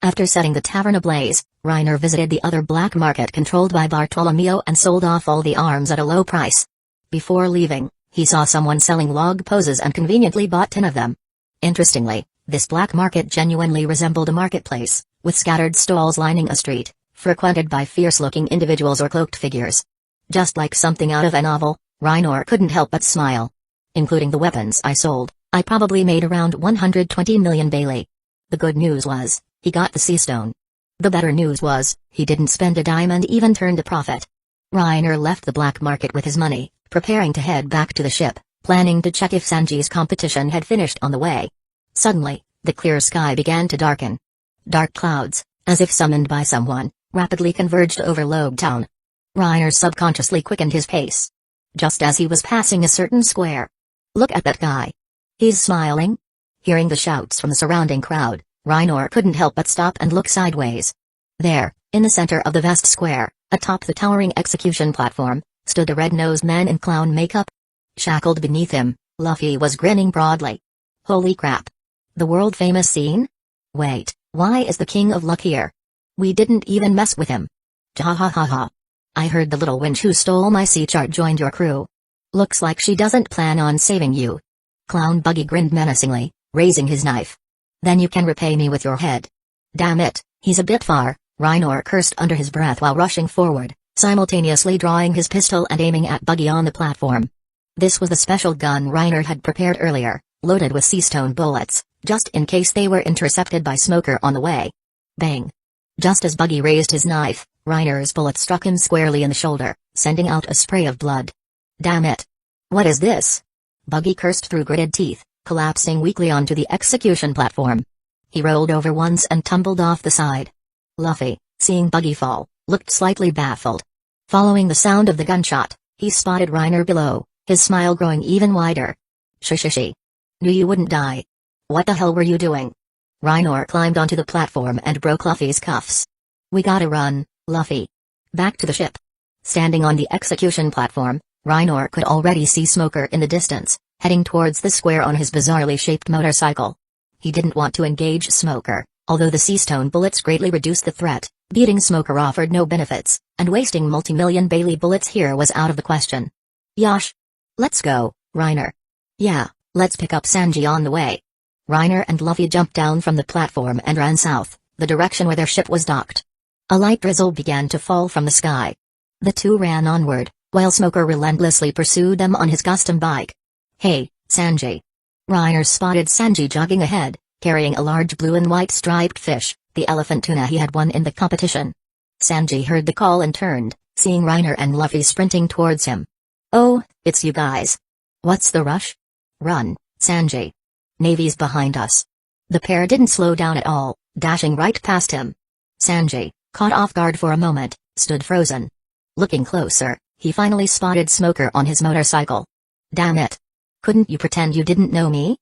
After setting the tavern ablaze, Reiner visited the other black market controlled by Bartolomeo and sold off all the arms at a low price. Before leaving, he saw someone selling log poses and conveniently bought 10 of them. Interestingly, this black market genuinely resembled a marketplace, with scattered stalls lining a street, frequented by fierce-looking individuals or cloaked figures. Just like something out of a novel, Reiner couldn't help but smile. Including the weapons I sold, I probably made around 120 million Bailey. The good news was, he got the sea stone. The better news was, he didn't spend a dime and even turned a profit. Reiner left the black market with his money, preparing to head back to the ship, planning to check if Sanji's competition had finished on the way. Suddenly, the clear sky began to darken. Dark clouds, as if summoned by someone, rapidly converged over Logtown. Reiner subconsciously quickened his pace. Just as he was passing a certain square. Look at that guy. He's smiling. Hearing the shouts from the surrounding crowd, Reiner couldn't help but stop and look sideways. There, In the center of the vast square, atop the towering execution platform, stood a red-nosed man in clown makeup. Shackled beneath him, Luffy was grinning broadly. Holy crap! The world-famous scene? Wait, why is the King of Luck here? We didn't even mess with him. Jahahaha. I heard the little wench who stole my sea chart joined your crew. Looks like she doesn't plan on saving you. Clown Buggy grinned menacingly, raising his knife. Then you can repay me with your head. Damn it, he's a bit far, Reiner cursed under his breath while rushing forward, simultaneously drawing his pistol and aiming at Buggy on the platform. This was the special gun Reiner had prepared earlier, loaded with sea stone bullets, just in case they were intercepted by Smoker on the way. Bang! Just as Buggy raised his knife, Reiner's bullet struck him squarely in the shoulder, sending out a spray of blood. Damn it! What is this? Buggy cursed through gritted teeth, collapsing weakly onto the execution platform. He rolled over once and tumbled off the side. Luffy, seeing Buggy fall, looked slightly baffled. Following the sound of the gunshot, he spotted Reiner below, his smile growing even wider. Shishishi. Knew you wouldn't die. What the hell were you doing? Reiner climbed onto the platform and broke Luffy's cuffs. We gotta run, Luffy. Back to the ship. Standing on the execution platform, Reiner could already see Smoker in the distance, heading towards the square on his bizarrely shaped motorcycle. He didn't want to engage Smoker, although the sea stone bullets greatly reduced the threat. Beating Smoker offered no benefits, and wasting multi-million Bailey bullets here was out of the question. Yosh! Let's go, Reiner. Yeah, let's pick up Sanji on the way. Reiner and Luffy jumped down from the platform and ran south, the direction where their ship was docked. A light drizzle began to fall from the sky. The two ran onward, while Smoker relentlessly pursued them on his custom bike. Hey, Sanji. Reiner spotted Sanji jogging ahead, carrying a large blue and white striped fish, the elephant tuna he had won in the competition. Sanji heard the call and turned, seeing Reiner and Luffy sprinting towards him. Oh, it's you guys. What's the rush? Run, Sanji. Navy's behind us. The pair didn't slow down at all, dashing right past him. Sanji, caught off guard for a moment, stood frozen. Looking closer, he finally spotted Smoker on his motorcycle. Damn it. Couldn't you pretend you didn't know me?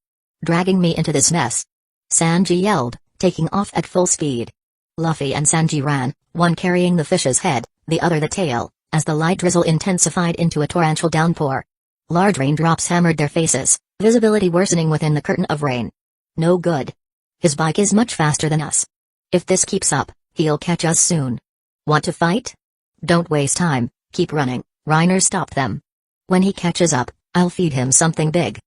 Dragging me into this mess. Sanji yelled, taking off at full speed. Luffy and Sanji ran, one carrying the fish's head, the other the tail, as the light drizzle intensified into a torrential downpour. Large raindrops hammered their faces, visibility worsening within the curtain of rain. No good. His bike is much faster than us. If this keeps up, he'll catch us soon. Want to fight? Don't waste time, keep running, Reiner stopped them. When he catches up, I'll feed him something big.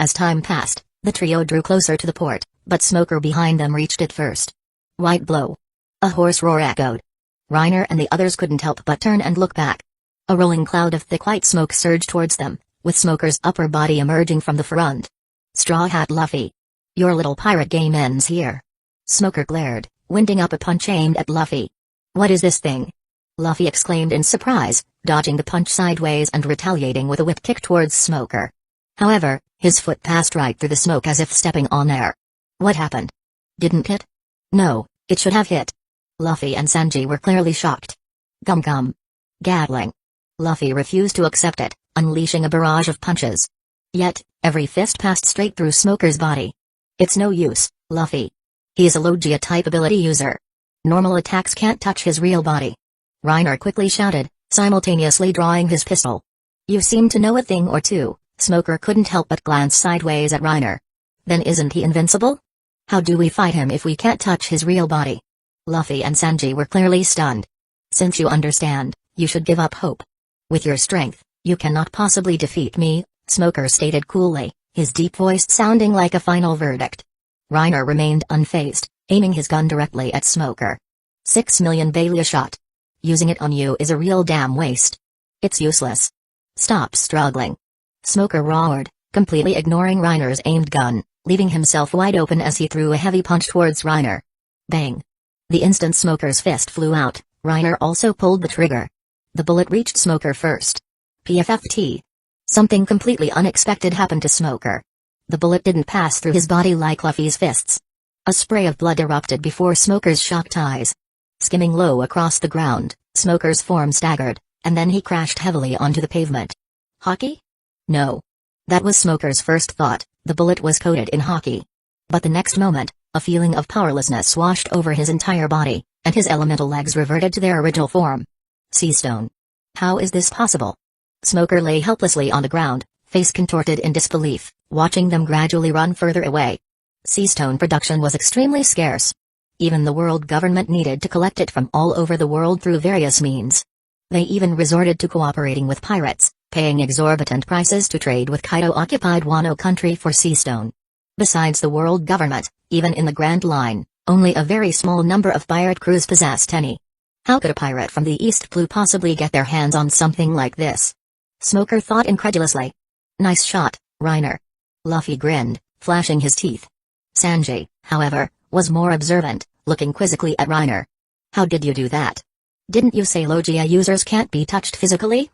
As time passed, the trio drew closer to the port, but Smoker behind them reached it first. White blow. A hoarse roar echoed. Reiner and the others couldn't help but turn and look back. A rolling cloud of thick white smoke surged towards them, with Smoker's upper body emerging from the front. Straw Hat Luffy. Your little pirate game ends here. Smoker glared, winding up a punch aimed at Luffy. What is this thing? Luffy exclaimed in surprise, dodging the punch sideways and retaliating with a whip kick towards Smoker. However, his foot passed right through the smoke as if stepping on air. What happened? Didn't it? No, it should have hit. Luffy and Sanji were clearly shocked. Gum gum. Gatling. Luffy refused to accept it, unleashing a barrage of punches. Yet, every fist passed straight through Smoker's body. It's no use, Luffy. He is a Logia-type ability user. Normal attacks can't touch his real body. Reiner quickly shouted, simultaneously drawing his pistol. You seem to know a thing or two. Smoker couldn't help but glance sideways at Reiner. Then isn't he invincible? How do we fight him if we can't touch his real body? Luffy and Sanji were clearly stunned. Since you understand, you should give up hope. With your strength, you cannot possibly defeat me, Smoker stated coolly, his deep voice sounding like a final verdict. Reiner remained unfazed, aiming his gun directly at Smoker. 6 million Bailey a shot. Using it on you is a real damn waste. It's useless. Stop struggling. Smoker roared, completely ignoring Reiner's aimed gun, leaving himself wide open as he threw a heavy punch towards Reiner. Bang. The instant Smoker's fist flew out, Reiner also pulled the trigger. The bullet reached Smoker first. PFFT. Something completely unexpected happened to Smoker. The bullet didn't pass through his body like Luffy's fists. A spray of blood erupted before Smoker's shocked eyes. Skimming low across the ground, Smoker's form staggered, and then he crashed heavily onto the pavement. Hockey? No. That was Smoker's first thought, the bullet was coated in hockey. But the next moment, a feeling of powerlessness washed over his entire body, and his elemental legs reverted to their original form. Sea stone. How is this possible? Smoker lay helplessly on the ground, face contorted in disbelief, watching them gradually run further away. Sea stone production was extremely scarce. Even the world government needed to collect it from all over the world through various means. They even resorted to cooperating with pirates, paying exorbitant prices to trade with Kaido-occupied Wano country for sea stone. Besides the world government, even in the Grand Line, only a very small number of pirate crews possessed any. How could a pirate from the East Blue possibly get their hands on something like this? Smoker thought incredulously. Nice shot, Reiner. Luffy grinned, flashing his teeth. Sanji, however, was more observant, looking quizzically at Reiner. How did you do that? Didn't you say Logia users can't be touched physically?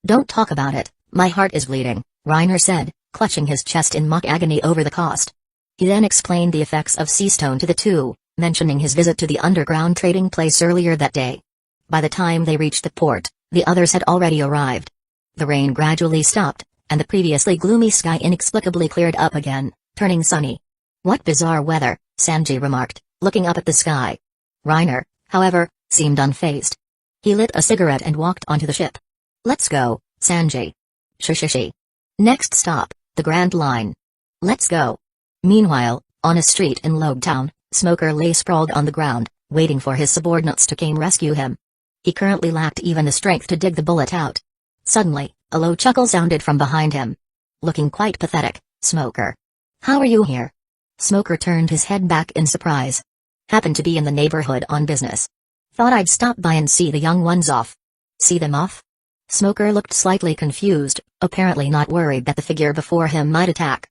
Don't talk about it, my heart is bleeding, Reiner said, clutching his chest in mock agony over the cost. He then explained the effects of sea stone to the two, mentioning his visit to the underground trading place earlier that day. By the time they reached the port, the others had already arrived. The rain gradually stopped, and the previously gloomy sky inexplicably cleared up again, turning sunny. What bizarre weather, Sanji remarked, looking up at the sky. Reiner, however, seemed unfazed. He lit a cigarette and walked onto the ship. Let's go, Sanji. Shishishi. Next stop, the Grand Line. Let's go. Meanwhile, on a street in Logue Town, Smoker lay sprawled on the ground, waiting for his subordinates to come rescue him. He currently lacked even the strength to dig the bullet out. Suddenly, a low chuckle sounded from behind him. Looking quite pathetic, Smoker. How are you here? Smoker turned his head back in surprise. Happened to be in the neighborhood on business. Thought I'd stop by and see the young ones off. See them off? Smoker looked slightly confused, apparently not worried that the figure before him might attack.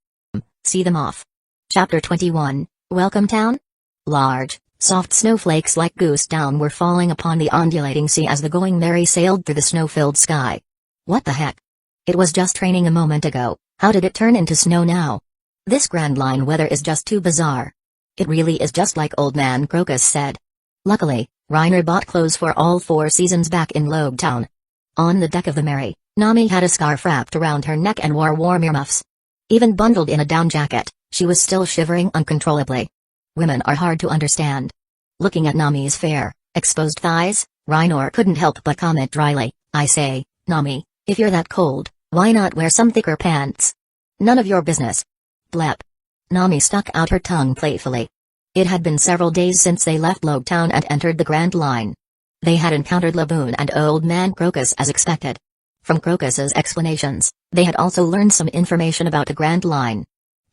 See them off. Chapter 21, Welcome Town? Large, soft snowflakes like goose down were falling upon the undulating sea as the Going Merry sailed through the snow-filled sky. What the heck? It was just raining a moment ago, how did it turn into snow now? This Grand Line weather is just too bizarre. It really is just like Old Man Crocus said. Luckily, Reiner bought clothes for all 4 seasons back in Logue Town. On the deck of the Mary, Nami had a scarf wrapped around her neck and wore warm earmuffs. Even bundled in a down jacket, she was still shivering uncontrollably. Women are hard to understand. Looking at Nami's fair, exposed thighs, Reiner couldn't help but comment dryly, I say, Nami, if you're that cold, why not wear some thicker pants? None of your business. Blep. Nami stuck out her tongue playfully. It had been several days since they left Logue Town and entered the Grand Line. They had encountered Laboon and Old Man Crocus as expected. From Crocus's explanations, they had also learned some information about the Grand Line.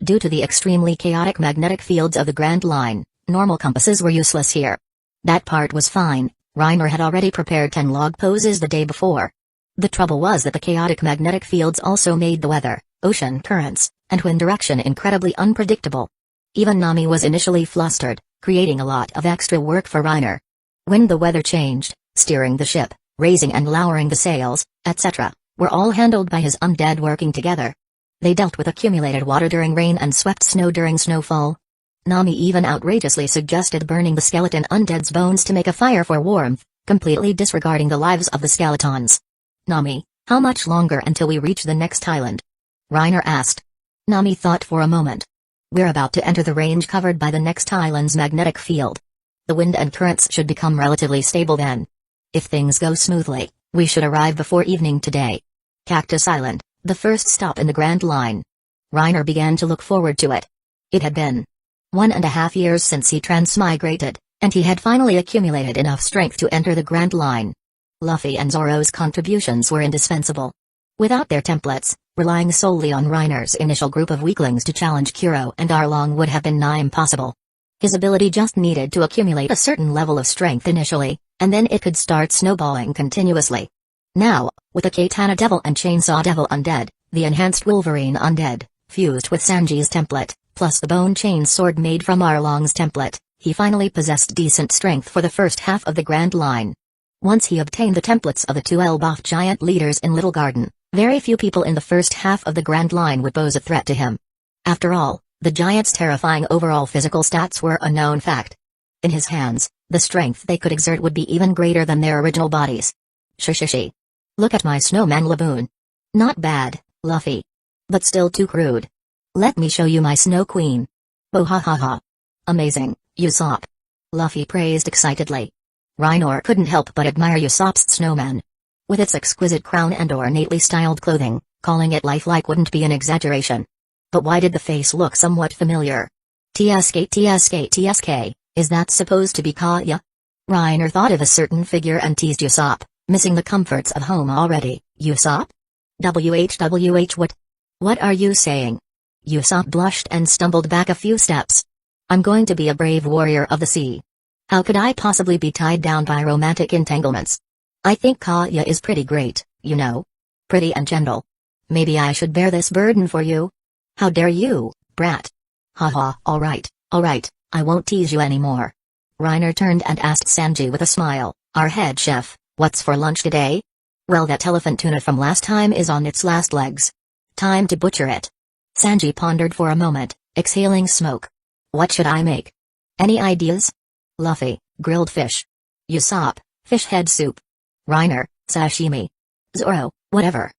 Due to the extremely chaotic magnetic fields of the Grand Line, normal compasses were useless here. That part was fine, Reiner had already prepared 10 log poses the day before. The trouble was that the chaotic magnetic fields also made the weather, ocean currents, and wind direction incredibly unpredictable. Even Nami was initially flustered, creating a lot of extra work for Reiner. When the weather changed, steering the ship, raising and lowering the sails, etc., were all handled by his undead working together. They dealt with accumulated water during rain and swept snow during snowfall. Nami even outrageously suggested burning the skeleton undead's bones to make a fire for warmth, completely disregarding the lives of the skeletons. Nami, how much longer until we reach the next island? Reiner asked. Nami thought for a moment. We're about to enter the range covered by the next island's magnetic field. The wind and currents should become relatively stable then. If things go smoothly, we should arrive before evening today. Cactus Island, the first stop in the Grand Line. Reiner began to look forward to it. It had been 1.5 years since he transmigrated, and he had finally accumulated enough strength to enter the Grand Line. Luffy and Zoro's contributions were indispensable. Without their templates, relying solely on Reiner's initial group of weaklings to challenge Kuro and Arlong would have been nigh impossible. His ability just needed to accumulate a certain level of strength initially, and then it could start snowballing continuously. Now, with the Katana Devil and Chainsaw Devil undead, the enhanced Wolverine undead, fused with Sanji's template, plus the Bone Chain Sword made from Arlong's template, he finally possessed decent strength for the first half of the Grand Line. Once he obtained the templates of the 2 Elbaf giant leaders in Little Garden, very few people in the first half of the Grand Line would pose a threat to him. After all, the giants' terrifying overall physical stats were a known fact. In his hands, the strength they could exert would be even greater than their original bodies. Shishishi. Look at my snowman Laboon. Not bad, Luffy. But still too crude. Let me show you my Snow Queen. Oh ha ha ha. Amazing, Usopp. Luffy praised excitedly. Reiner couldn't help but admire Usopp's snowman. With its exquisite crown and ornately styled clothing, calling it lifelike wouldn't be an exaggeration. But why did the face look somewhat familiar? TSK, is that supposed to be Katya? Reiner thought of a certain figure and teased Usopp, missing the comforts of home already. Usopp? WH what? What are you saying? Usopp blushed and stumbled back a few steps. I'm going to be a brave warrior of the sea. How could I possibly be tied down by romantic entanglements? I think Katya is pretty great, you know. Pretty and gentle. Maybe I should bear this burden for you? How dare you, brat? Haha, alright, I won't tease you anymore. Reiner turned and asked Sanji with a smile, our head chef, what's for lunch today? Well, that elephant tuna from last time is on its last legs. Time to butcher it. Sanji pondered for a moment, exhaling smoke. What should I make? Any ideas? Luffy, grilled fish. Usopp, fish head soup. Reiner, sashimi. Zoro, whatever.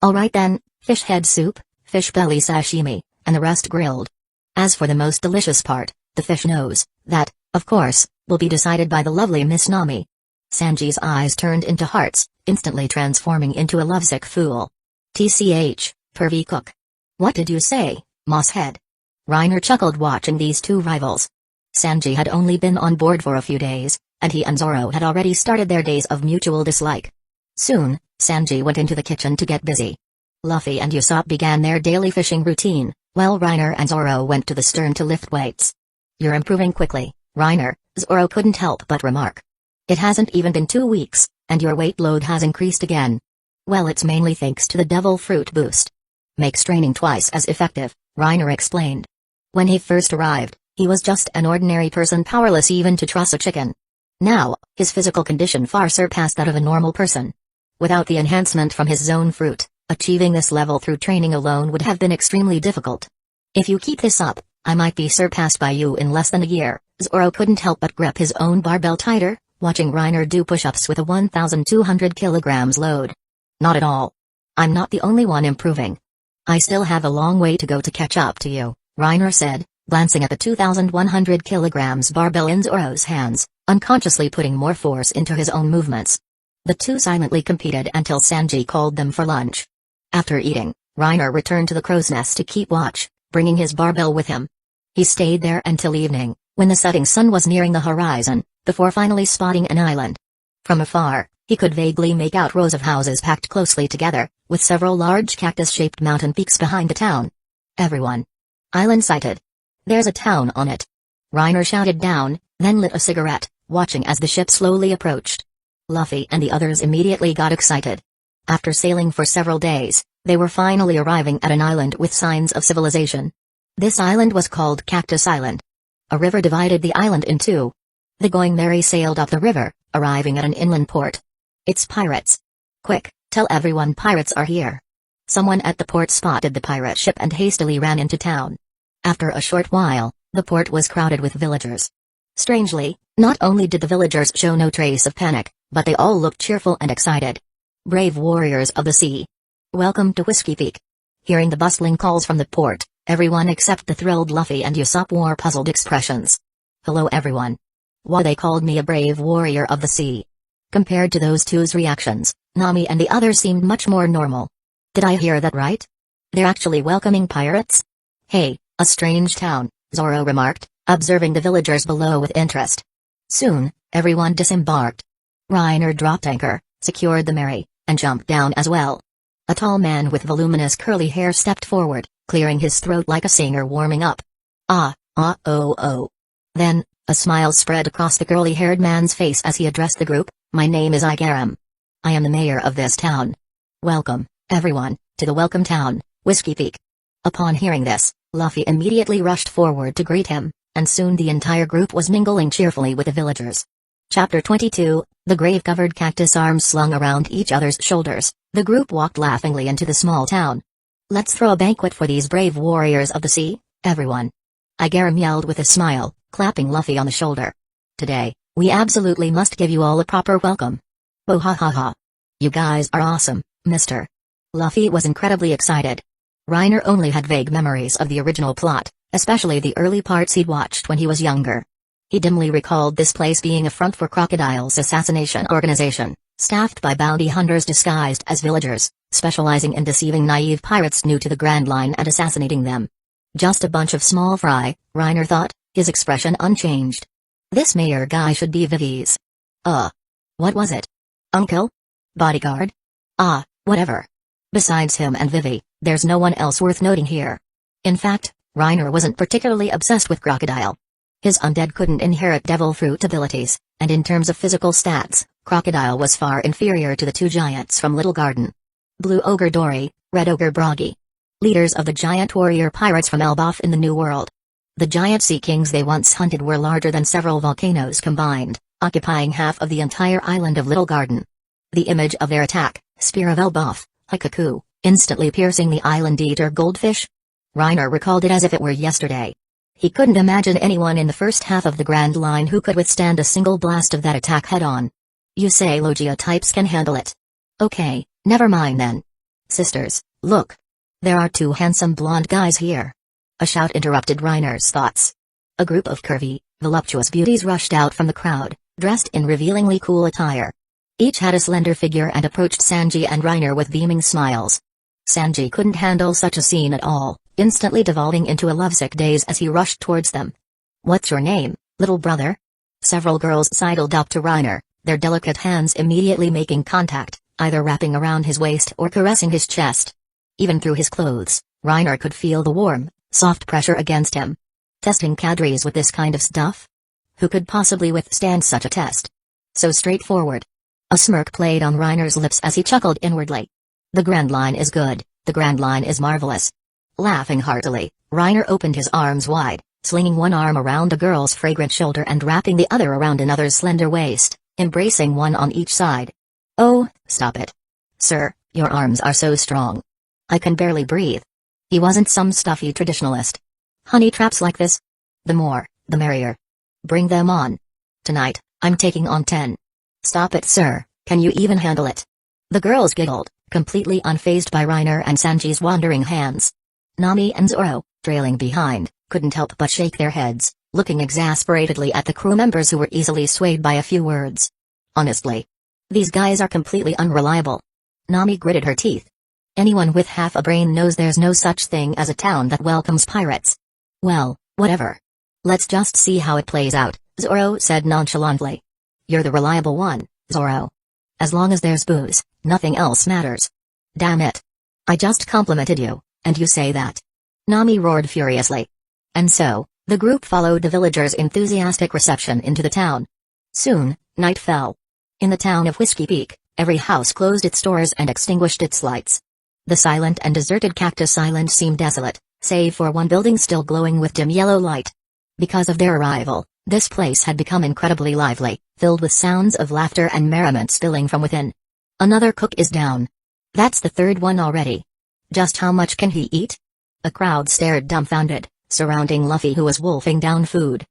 Alright then, fish head soup, fish belly sashimi, and the rest grilled. As for the most delicious part, the fish nose, that, of course, will be decided by the lovely Miss Nami. Sanji's eyes turned into hearts, instantly transforming into a lovesick fool. TCH, pervy cook. What did you say, Mosshead? Reiner chuckled watching these two rivals. Sanji had only been on board for a few days, and he and Zoro had already started their days of mutual dislike. Soon, Sanji went into the kitchen to get busy. Luffy and Usopp began their daily fishing routine, while Reiner and Zoro went to the stern to lift weights. You're improving quickly, Reiner, Zoro couldn't help but remark. It hasn't even been 2 weeks, and your weight load has increased again. Well, it's mainly thanks to the devil fruit boost. Makes training twice as effective, Reiner explained. When he first arrived, he was just an ordinary person powerless even to truss a chicken. Now, his physical condition far surpassed that of a normal person. Without the enhancement from his zone fruit, achieving this level through training alone would have been extremely difficult. If you keep this up, I might be surpassed by you in less than a year. Zoro couldn't help but grip his own barbell tighter, watching Reiner do push-ups with a 1,200 kilograms load. Not at all. I'm not the only one improving. I still have a long way to go to catch up to you, Reiner said, glancing at the 2,100 kilograms barbell in Zoro's hands, unconsciously putting more force into his own movements. The two silently competed until Sanji called them for lunch. After eating, Reiner returned to the crow's nest to keep watch, bringing his barbell with him. He stayed there until evening, when the setting sun was nearing the horizon, before finally spotting an island. From afar, he could vaguely make out rows of houses packed closely together, with several large cactus-shaped mountain peaks behind the town. Everyone. Island sighted. There's a town on it. Reiner shouted down, then lit a cigarette, watching as the ship slowly approached. Luffy and the others immediately got excited. After sailing for several days, they were finally arriving at an island with signs of civilization. This island was called Cactus Island. A river divided the island in two. The Going Merry sailed up the river, arriving at an inland port. It's pirates. Quick, tell everyone pirates are here. Someone at the port spotted the pirate ship and hastily ran into town. After a short while, the port was crowded with villagers. Strangely, not only did the villagers show no trace of panic, but they all looked cheerful and excited. Brave warriors of the sea. Welcome to Whiskey Peak. Hearing the bustling calls from the port, everyone except the thrilled Luffy and Usopp wore puzzled expressions. Hello everyone. Why they called me a brave warrior of the sea. Compared to those two's reactions, Nami and the others seemed much more normal. Did I hear that right? They're actually welcoming pirates? Hey, a strange town, Zoro remarked, observing the villagers below with interest. Soon, everyone disembarked. Reiner dropped anchor, secured the Mary, and jumped down as well. A tall man with voluminous curly hair stepped forward, clearing his throat like a singer warming up. Oh. Then, a smile spread across the curly-haired man's face as he addressed the group. My name is Igaram. I am the mayor of this town. Welcome, everyone, to the Welcome Town, Whiskey Peak. Upon hearing this, Luffy immediately rushed forward to greet him, and soon the entire group was mingling cheerfully with the villagers. Chapter 22, the grave-covered cactus arms slung around each other's shoulders, the group walked laughingly into the small town. Let's throw a banquet for these brave warriors of the sea, everyone. Igaram yelled with a smile, clapping Luffy on the shoulder. Today, we absolutely must give you all a proper welcome. Oh ha ha ha. You guys are awesome, mister. Luffy was incredibly excited. Reiner only had vague memories of the original plot, especially the early parts he'd watched when he was younger. He dimly recalled this place being a front for Crocodile's assassination organization, staffed by bounty hunters disguised as villagers, specializing in deceiving naive pirates new to the Grand Line and assassinating them. Just a bunch of small fry, Reiner thought, his expression unchanged. This mayor guy should be Vivi's. What was it? Uncle? Bodyguard? Whatever. Besides him and Vivi, there's no one else worth noting here. In fact, Reiner wasn't particularly obsessed with Crocodile. His undead couldn't inherit devil fruit abilities, and in terms of physical stats, Crocodile was far inferior to the two giants from Little Garden. Blue Ogre Dory, Red Ogre Broggy. Leaders of the giant warrior pirates from Elbaf in the New World. The giant sea kings they once hunted were larger than several volcanoes combined, occupying half of the entire island of Little Garden. The image of their attack, Spear of Elbaf, Hikaku, instantly piercing the island-eater goldfish. Reiner recalled it as if it were yesterday. He couldn't imagine anyone in the first half of the Grand Line who could withstand a single blast of that attack head-on. You say Logia types can handle it. Okay, never mind then. Sisters, look. There are two handsome blonde guys here. A shout interrupted Reiner's thoughts. A group of curvy, voluptuous beauties rushed out from the crowd, dressed in revealingly cool attire. Each had a slender figure and approached Sanji and Reiner with beaming smiles. Sanji couldn't handle such a scene at all, instantly devolving into a lovesick daze as he rushed towards them. What's your name, little brother? Several girls sidled up to Reiner, their delicate hands immediately making contact, either wrapping around his waist or caressing his chest. Even through his clothes, Reiner could feel the warm, soft pressure against him. Testing cadres with this kind of stuff? Who could possibly withstand such a test? So straightforward. A smirk played on Reiner's lips as he chuckled inwardly. The Grand Line is good, the Grand Line is marvelous. Laughing heartily, Reiner opened his arms wide, slinging one arm around a girl's fragrant shoulder and wrapping the other around another's slender waist, embracing one on each side. Oh, stop it. Sir, your arms are so strong. I can barely breathe. He wasn't some stuffy traditionalist. Honey traps like this? The more, the merrier. Bring them on. Tonight, I'm taking on 10. Stop it, sir, can you even handle it? The girls giggled, completely unfazed by Reiner and Sanji's wandering hands. Nami and Zoro, trailing behind, couldn't help but shake their heads, looking exasperatedly at the crew members who were easily swayed by a few words. Honestly. These guys are completely unreliable. Nami gritted her teeth. Anyone with half a brain knows there's no such thing as a town that welcomes pirates. Well, whatever. Let's just see how it plays out, Zoro said nonchalantly. You're the reliable one, Zoro. As long as there's booze, nothing else matters. Damn it. I just complimented you, and you say that. Nami roared furiously. And so, the group followed the villagers' enthusiastic reception into the town. Soon, night fell. In the town of Whiskey Peak, every house closed its doors and extinguished its lights. The silent and deserted Cactus Island seemed desolate, save for one building still glowing with dim yellow light. Because of their arrival, this place had become incredibly lively, filled with sounds of laughter and merriment spilling from within. Another cook is down. That's the third one already. Just how much can he eat? A crowd stared dumbfounded, surrounding Luffy who was wolfing down food.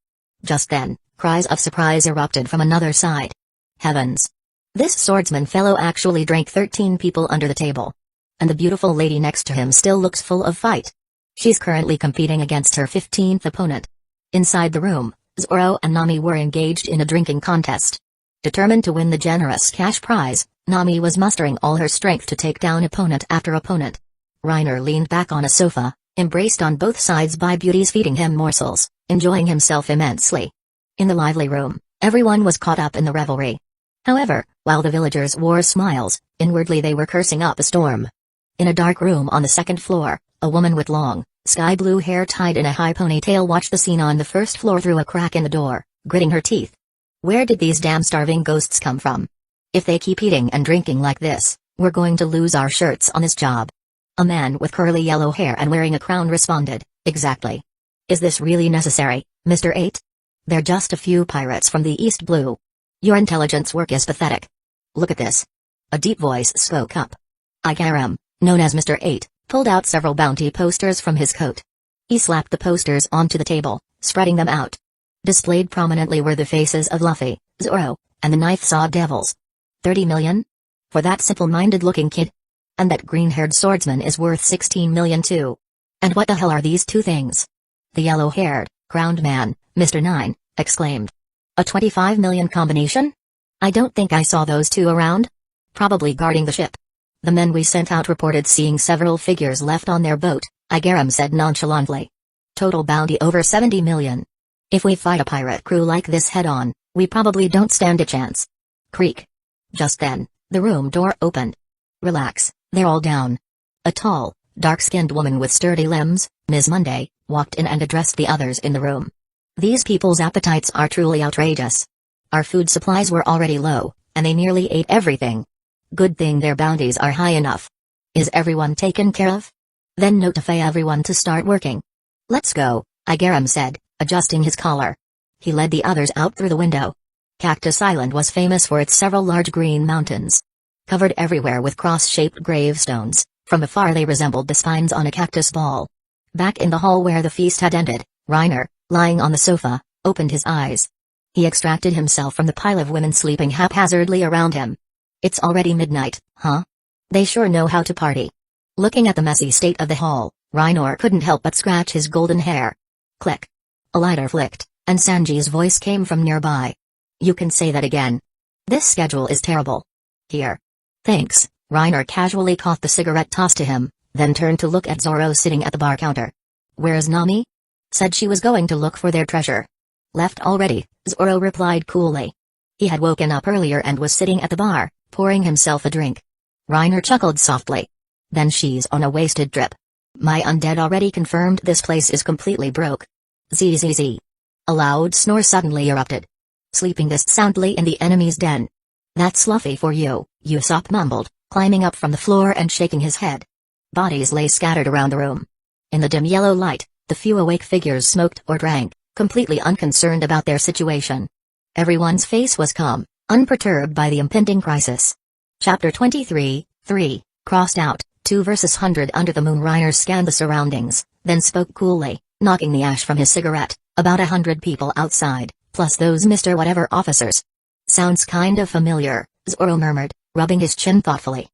Just then, cries of surprise erupted from another side. Heavens! This swordsman fellow actually drank 13 people under the table. And the beautiful lady next to him still looks full of fight. She's currently competing against her 15th opponent. Inside the room, Zoro and Nami were engaged in a drinking contest. Determined to win the generous cash prize, Nami was mustering all her strength to take down opponent after opponent. Reiner leaned back on a sofa, embraced on both sides by beauties feeding him morsels, enjoying himself immensely. In the lively room, everyone was caught up in the revelry. However, while the villagers wore smiles, inwardly they were cursing up a storm. In a dark room on the second floor, a woman with long, sky blue hair tied in a high ponytail watched the scene on the first floor through a crack in the door, gritting her teeth. Where did these damn starving ghosts come from? If they keep eating and drinking like this, we're going to lose our shirts on this job. A man with curly yellow hair and wearing a crown responded, exactly. Is this really necessary, Mr. 8? They're just a few pirates from the East Blue. Your intelligence work is pathetic. Look at this. A deep voice spoke up. Igaram, known as Mr. 8, pulled out several bounty posters from his coat. He slapped the posters onto the table, spreading them out. Displayed prominently were the faces of Luffy, Zoro, and the knife-saw devils. 30 million? For that simple-minded-looking kid? And that green-haired swordsman is worth 16 million too. And what the hell are these two things? The yellow-haired, crowned man, Mr. 9, exclaimed. A 25 million combination? I don't think I saw those two around. Probably guarding the ship. The men we sent out reported seeing several figures left on their boat, Igaram said nonchalantly. Total bounty over 70 million. If we fight a pirate crew like this head-on, we probably don't stand a chance. Creak. Just then, the room door opened. Relax, they're all down. A tall, dark-skinned woman with sturdy limbs, Ms. Monday, walked in and addressed the others in the room. These people's appetites are truly outrageous. Our food supplies were already low, and they nearly ate everything. Good thing their bounties are high enough. Is everyone taken care of? Then notify everyone to start working. Let's go, Igaram said, adjusting his collar. He led the others out through the window. Cactus Island was famous for its several large green mountains. Covered everywhere with cross-shaped gravestones, from afar they resembled the spines on a cactus ball. Back in the hall where the feast had ended, Reiner, lying on the sofa, opened his eyes. He extracted himself from the pile of women sleeping haphazardly around him. It's already midnight, huh? They sure know how to party. Looking at the messy state of the hall, Reiner couldn't help but scratch his golden hair. Click. A lighter flicked, and Sanji's voice came from nearby. You can say that again. This schedule is terrible. Here. Thanks. Reiner casually caught the cigarette tossed to him, then turned to look at Zoro sitting at the bar counter. Where's Nami? Said she was going to look for their treasure. Left already, Zoro replied coolly. He had woken up earlier and was sitting at the bar, pouring himself a drink. Reiner chuckled softly. Then she's on a wasted drip. My undead already confirmed this place is completely broke. Zzz. A loud snore suddenly erupted. Sleeping this soundly in the enemy's den. That's fluffy for you, Usopp mumbled, climbing up from the floor and shaking his head. Bodies lay scattered around the room. In the dim yellow light, the few awake figures smoked or drank, completely unconcerned about their situation. Everyone's face was calm, unperturbed by the impending crisis. Chapter 23, 3, crossed out, 2 versus 100 under the moon. Reiner scanned the surroundings, then spoke coolly, knocking the ash from his cigarette. About 100 people outside, plus those Mr. Whatever officers. Sounds kind of familiar, Zoro murmured, rubbing his chin thoughtfully.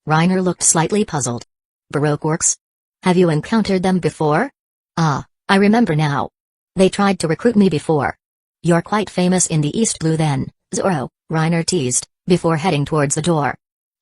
Reiner looked slightly puzzled. Baroque works? Have you encountered them before? Ah, I remember now. They tried to recruit me before. You're quite famous in the East Blue then, Zoro, Reiner teased, before heading towards the door.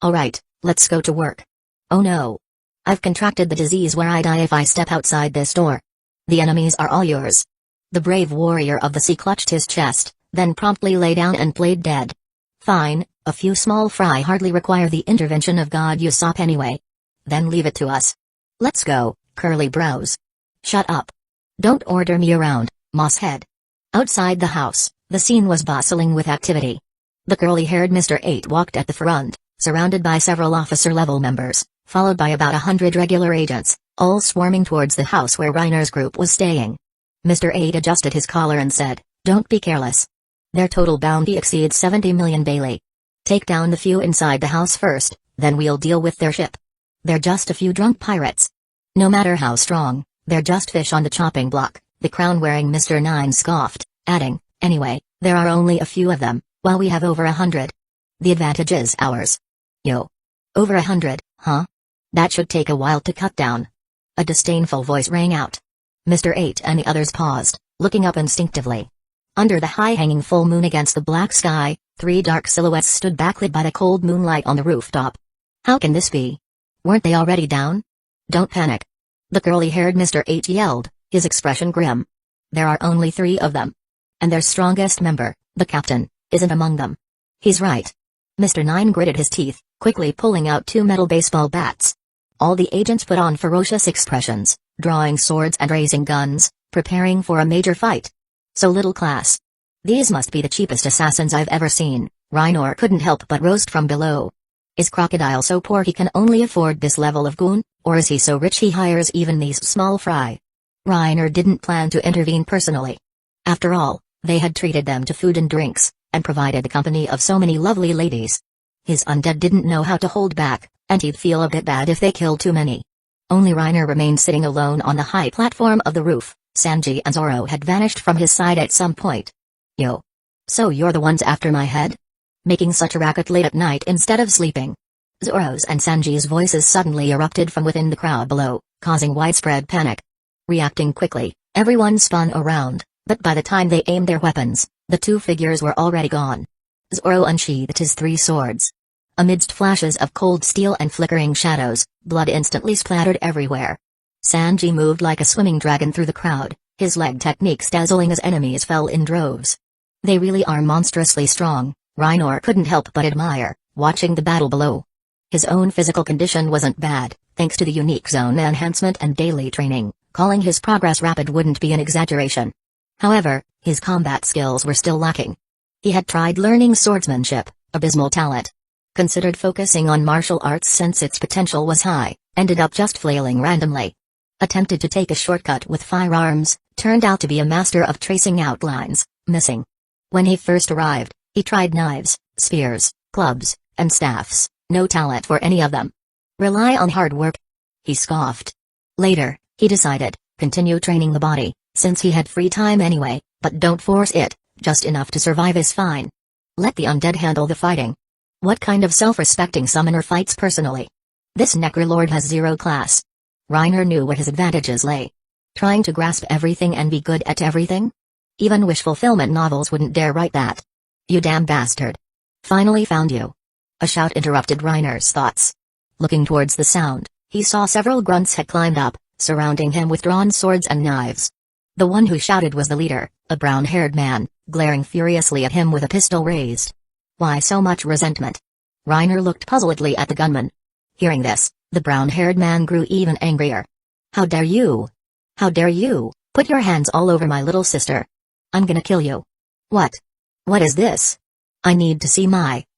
Alright, let's go to work. Oh no. I've contracted the disease where I die if I step outside this door. The enemies are all yours. The brave warrior of the sea clutched his chest, then promptly lay down and played dead. Fine, a few small fry hardly require the intervention of God Usopp anyway. Then leave it to us. Let's go, curly brows. Shut up. Don't order me around, mosshead. Outside the house, the scene was bustling with activity. The curly-haired Mr. 8 walked at the front, surrounded by several officer-level members, followed by about 100 regular agents, all swarming towards the house where Reiner's group was staying. Mr. 8 adjusted his collar and said, "Don't be careless. Their total bounty exceeds 70 million Bailey. Take down the few inside the house first, then we'll deal with their ship. They're just a few drunk pirates. No matter how strong, they're just fish on the chopping block," the crown-wearing Mr. 9 scoffed, adding, "Anyway, there are only a few of them, while we have over 100. The advantage is ours." Yo. Over 100, huh? That should take a while to cut down. A disdainful voice rang out. Mr. 8 and the others paused, looking up instinctively. Under the high-hanging full moon against the black sky, 3 dark silhouettes stood backlit by the cold moonlight on the rooftop. How can this be? Weren't they already down? Don't panic. The curly-haired Mr. 8 yelled, his expression grim. There are only 3 of them. And their strongest member, the captain, isn't among them. He's right. Mr. 9 gritted his teeth, quickly pulling out 2 metal baseball bats. All the agents put on ferocious expressions, drawing swords and raising guns, preparing for a major fight. So little class. These must be the cheapest assassins I've ever seen, Reiner couldn't help but roast from below. Is Crocodile so poor he can only afford this level of goon, or is he so rich he hires even these small fry? Reiner didn't plan to intervene personally. After all, they had treated them to food and drinks, and provided the company of so many lovely ladies. His undead didn't know how to hold back, and he'd feel a bit bad if they killed too many. Only Reiner remained sitting alone on the high platform of the roof. Sanji and Zoro had vanished from his side at some point. Yo. So you're the ones after my head? Making such a racket late at night instead of sleeping. Zoro's and Sanji's voices suddenly erupted from within the crowd below, causing widespread panic. Reacting quickly, everyone spun around, But by the time they aimed their weapons, the two figures were already gone. Zoro unsheathed his three swords. Amidst flashes of cold steel and flickering shadows, blood instantly splattered everywhere. Sanji moved like a swimming dragon through the crowd, his leg techniques dazzling as enemies fell in droves. They really are monstrously strong, Reiner couldn't help but admire, watching the battle below. His own physical condition wasn't bad, thanks to the unique zone enhancement and daily training, calling his progress rapid wouldn't be an exaggeration. However, his combat skills were still lacking. He had tried learning swordsmanship, abysmal talent. Considered focusing on martial arts since its potential was high, ended up just flailing randomly. Attempted to take a shortcut with firearms, turned out to be a master of tracing outlines, missing. When he first arrived, he tried knives, spears, clubs, and staffs, no talent for any of them. Rely on hard work? He scoffed. Later, he decided, continue training the body, since he had free time anyway, but don't force it, just enough to survive is fine. Let the undead handle the fighting. What kind of self-respecting summoner fights personally? This Necrolord has zero class. Reiner knew where his advantages lay. Trying to grasp everything and be good at everything? Even wish-fulfillment novels wouldn't dare write that. You damn bastard. Finally found you. A shout interrupted Reiner's thoughts. Looking towards the sound, he saw several grunts had climbed up, surrounding him with drawn swords and knives. The one who shouted was the leader, a brown-haired man, glaring furiously at him with a pistol raised. Why so much resentment? Reiner looked puzzledly at the gunman. Hearing this, the brown-haired man grew even angrier. How dare you? How dare you, put your hands all over my little sister. I'm gonna kill you. What? What is this? I need to see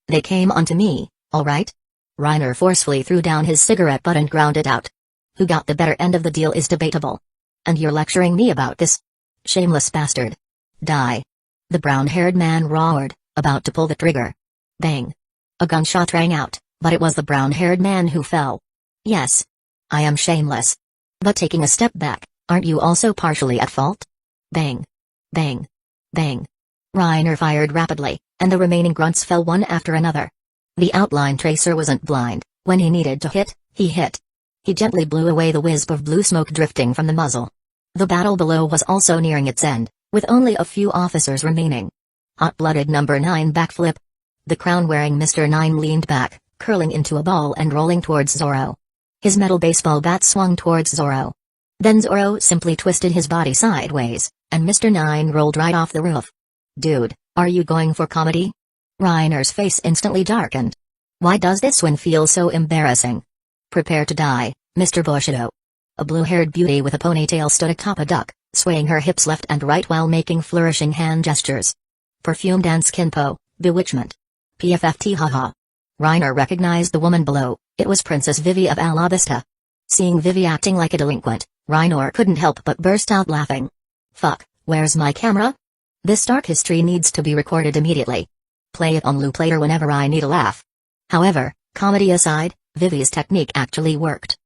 they came onto me, alright? Reiner forcefully threw down his cigarette butt and ground it out. Who got the better end of the deal is debatable. And you're lecturing me about this? Shameless bastard. Die. The brown-haired man roared, about to pull the trigger. Bang. A gunshot rang out, but it was the brown-haired man who fell. Yes. I am shameless. But taking a step back, aren't you also partially at fault? Bang. Bang. Bang. Reiner fired rapidly, and the remaining grunts fell one after another. The outline tracer wasn't blind. When he needed to hit, he hit. He gently blew away the wisp of blue smoke drifting from the muzzle. The battle below was also nearing its end, with only a few officers remaining. Hot-blooded number 9 backflip. The crown-wearing Mr. 9 leaned back, curling into a ball and rolling towards Zoro. His metal baseball bat swung towards Zoro. Then Zoro simply twisted his body sideways, and Mr. 9 rolled right off the roof. Dude, are you going for comedy? Reiner's face instantly darkened. Why does this one feel so embarrassing? Prepare to die, Mr. Bushido. A blue-haired beauty with a ponytail stood atop a duck, swaying her hips left and right while making flourishing hand gestures. Perfume dance kinpo, bewitchment. PFFT haha. Reiner recognized the woman below, it was Princess Vivi of Alabasta. Seeing Vivi acting like a delinquent, Reiner couldn't help but burst out laughing. Fuck, where's my camera? This dark history needs to be recorded immediately. Play it on loop later whenever I need a laugh. However, comedy aside, Vivi's technique actually worked.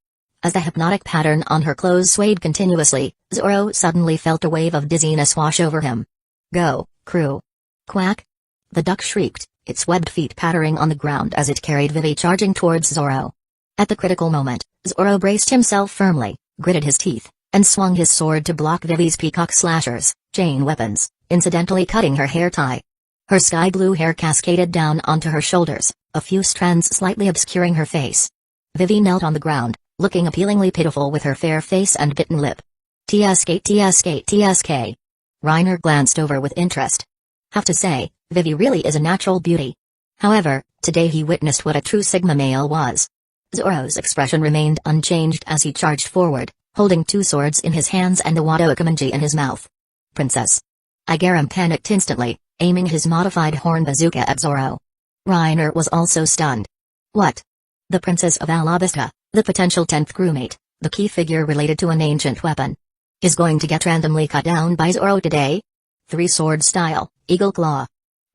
As the hypnotic pattern on her clothes swayed continuously, Zoro suddenly felt a wave of dizziness wash over him. Go, crew. Quack. The duck shrieked, its webbed feet pattering on the ground as it carried Vivi charging towards Zoro. At the critical moment, Zoro braced himself firmly, gritted his teeth, and swung his sword to block Vivi's peacock slashers, chain weapons, incidentally cutting her hair tie. Her sky blue hair cascaded down onto her shoulders, a few strands slightly obscuring her face. Vivi knelt on the ground, looking appealingly pitiful with her fair face and bitten lip. TSK TSK TSK. Reiner glanced over with interest. Have to say, Vivi really is a natural beauty. However, today he witnessed what a true Sigma male was. Zoro's expression remained unchanged as he charged forward, holding two swords in his hands and the Wado Akamanji in his mouth. Princess. Igaram panicked instantly, aiming his modified horn bazooka at Zoro. Reiner was also stunned. What? The Princess of Alabasta, the potential 10th crewmate, the key figure related to an ancient weapon, is going to get randomly cut down by Zoro today? Three-sword style, eagle claw.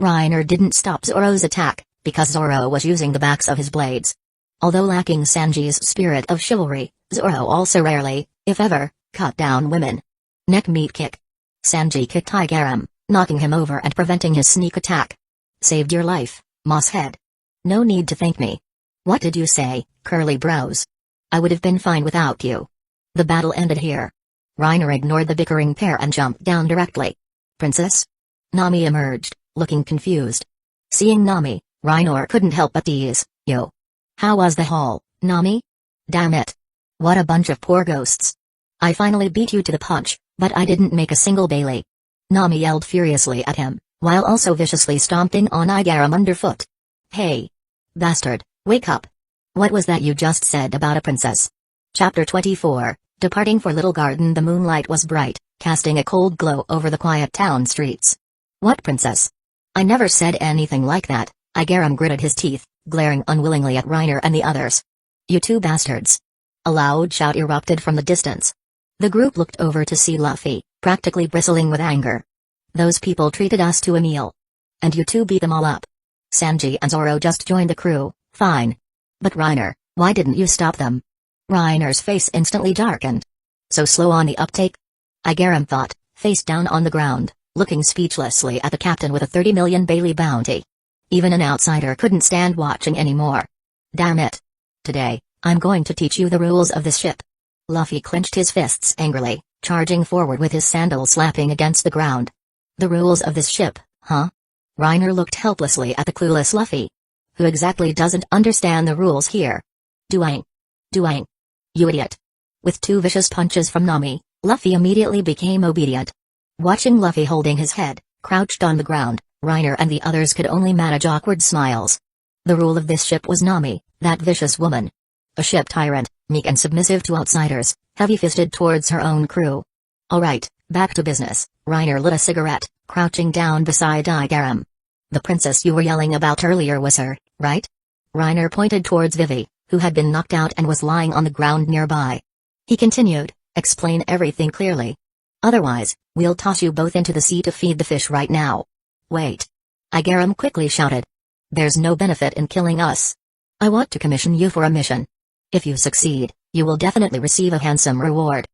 Reiner didn't stop Zoro's attack, because Zoro was using the backs of his blades. Although lacking Sanji's spirit of chivalry, Zoro also rarely, if ever, cut down women. Neck meat kick. Sanji kicked Igaram, knocking him over and preventing his sneak attack. Saved your life, mosshead. No need to thank me. What did you say, curly brows? I would have been fine without you. The battle ended here. Reiner ignored the bickering pair and jumped down directly. Princess? Nami emerged, looking confused. Seeing Nami, Reiner couldn't help but tease, "Yo. How was the haul, Nami? Damn it. What a bunch of poor ghosts. I finally beat you to the punch, but I didn't make a single Bailey." Nami yelled furiously at him, while also viciously stomping on Igaram underfoot. "Hey. Bastard, wake up. What was that you just said about a princess?" Chapter 24, Departing for Little Garden. The moonlight was bright, casting a cold glow over the quiet town streets. "What princess? I never said anything like that." Igaram gritted his teeth, glaring unwillingly at Reiner and the others. "You two bastards." A loud shout erupted from the distance. The group looked over to see Luffy, practically bristling with anger. "Those people treated us to a meal. And you two beat them all up. Sanji and Zoro just joined the crew, fine. But Reiner, why didn't you stop them?" Reiner's face instantly darkened. "So slow on the uptake?" Igaram thought, face down on the ground, looking speechlessly at the captain with a 30 million Bailey bounty. Even an outsider couldn't stand watching anymore. "Damn it. Today, I'm going to teach you the rules of this ship." Luffy clenched his fists angrily, charging forward with his sandals slapping against the ground. "The rules of this ship, huh?" Reiner looked helplessly at the clueless Luffy. "Who exactly doesn't understand the rules here?" Duang. Duang. You idiot." With two vicious punches from Nami, Luffy immediately became obedient. Watching Luffy holding his head, crouched on the ground, Reiner and the others could only manage awkward smiles. The rule of this ship was Nami, that vicious woman. A ship tyrant, meek and submissive to outsiders, heavy-fisted towards her own crew. "Alright, back to business." Reiner lit a cigarette, crouching down beside Igaram. "The princess you were yelling about earlier was her, right?" Reiner pointed towards Vivi, who had been knocked out and was lying on the ground nearby. He continued, "Explain everything clearly. Otherwise, we'll toss you both into the sea to feed the fish right now." "Wait." Igaram quickly shouted. "There's no benefit in killing us. I want to commission you for a mission. If you succeed, you will definitely receive a handsome reward."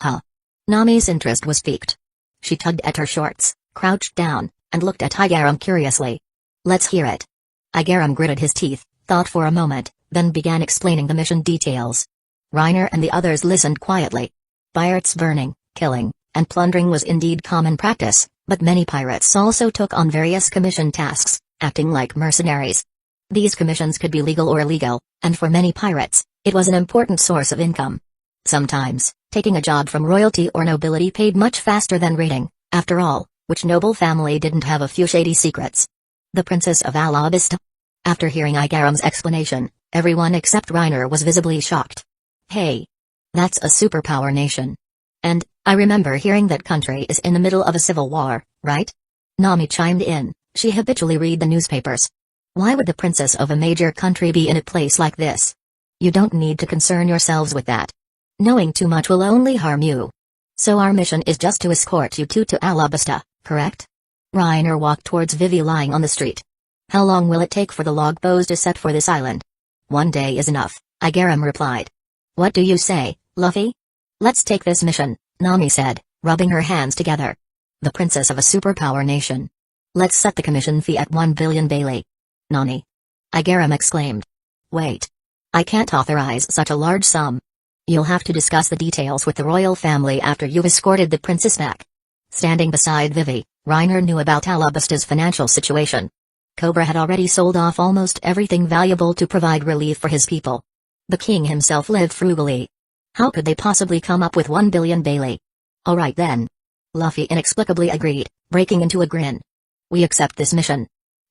"Huh?" Nami's interest was piqued. She tugged at her shorts, crouched down, and looked at Igaram curiously. "Let's hear it." Igaram gritted his teeth, thought for a moment, then began explaining the mission details. Reiner and the others listened quietly. Pirates burning, killing, and plundering was indeed common practice, but many pirates also took on various commission tasks, acting like mercenaries. These commissions could be legal or illegal, and for many pirates, it was an important source of income. Sometimes, taking a job from royalty or nobility paid much faster than raiding. After all, which noble family didn't have a few shady secrets? The Princess of Alabasta? After hearing Igaram's explanation, everyone except Reiner was visibly shocked. "Hey. That's a superpower nation. And, I remember hearing that country is in the middle of a civil war, right?" Nami chimed in, she habitually read the newspapers. "Why would the princess of a major country be in a place like this? You don't need to concern yourselves with that. Knowing too much will only harm you. So our mission is just to escort you two to Alabasta, correct?" Reiner walked towards Vivi lying on the street. "How long will it take for the longbows to set for this island?" "1 day is enough," Igaram replied. "What do you say, Luffy?" "Let's take this mission," Nami said, rubbing her hands together. "The princess of a superpower nation. Let's set the commission fee at 1 billion Bailey." "Nani?" Igaram exclaimed. "Wait. I can't authorize such a large sum. You'll have to discuss the details with the royal family after you've escorted the princess back." Standing beside Vivi, Reiner knew about Alabasta's financial situation. Cobra had already sold off almost everything valuable to provide relief for his people. The king himself lived frugally. How could they possibly come up with 1 billion Bailey? "Alright then." Luffy inexplicably agreed, breaking into a grin. "We accept this mission."